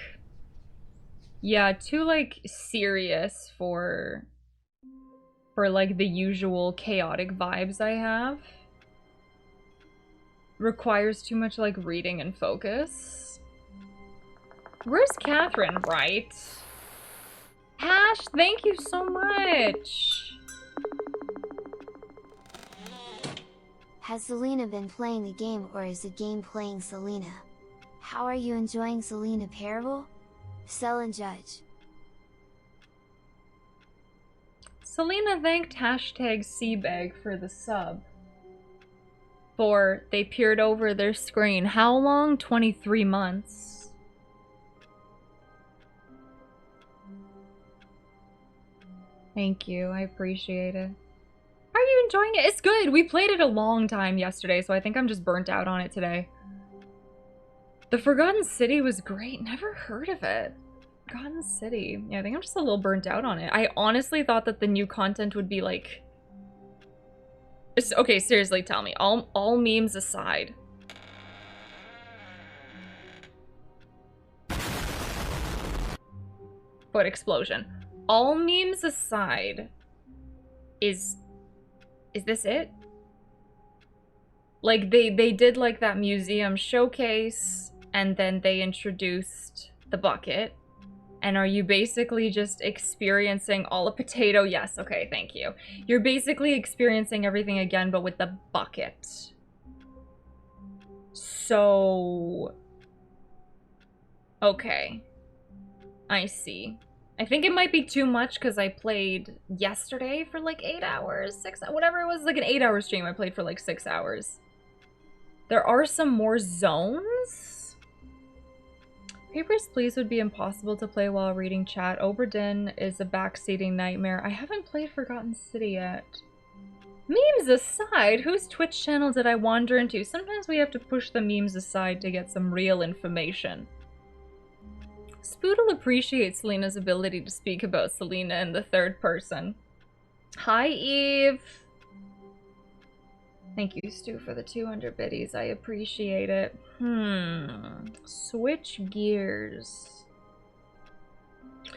Speaker 1: yeah, too like serious for like the usual chaotic vibes I have. Requires too much like reading and focus. Where's Catherine? Right. Ash, thank you so much.
Speaker 9: Has Selena been playing the game, or is the game playing Selena? How are you enjoying Stanley Parable? Sell and judge.
Speaker 1: Selena thanked hashtag Seabag for the sub. For they peered over their screen. How long? 23 months. Thank you, I appreciate it. Are you enjoying it? It's good. We played it a long time yesterday, so I think I'm just burnt out on it today. The Forgotten City was great. Never heard of it. Forgotten City. Yeah, I think I'm just a little burnt out on it. I honestly thought that the new content would be like... Okay, seriously, tell me. All memes aside. Foot explosion. All memes aside, is this it? Like, they did, like, that museum showcase, and then they introduced the bucket. And are you basically just experiencing all a potato? Yes, okay, thank you. You're basically experiencing everything again, but with the bucket. So... okay. I see. I think it might be too much because I played yesterday for like 8 hours, 6, whatever it was, like an 8-hour stream. I played for like 6 hours. There are some more zones. Papers, Please would be impossible to play while reading chat. Oberdin is a backseating nightmare. I haven't played Forgotten City yet. Memes aside, whose Twitch channel did I wander into? Sometimes we have to push the memes aside to get some real information. Spoodle appreciates Selena's ability to speak about Selena in the third person. Hi, Eve. Thank you, Stu, for the 200 biddies. I appreciate it. Switch gears.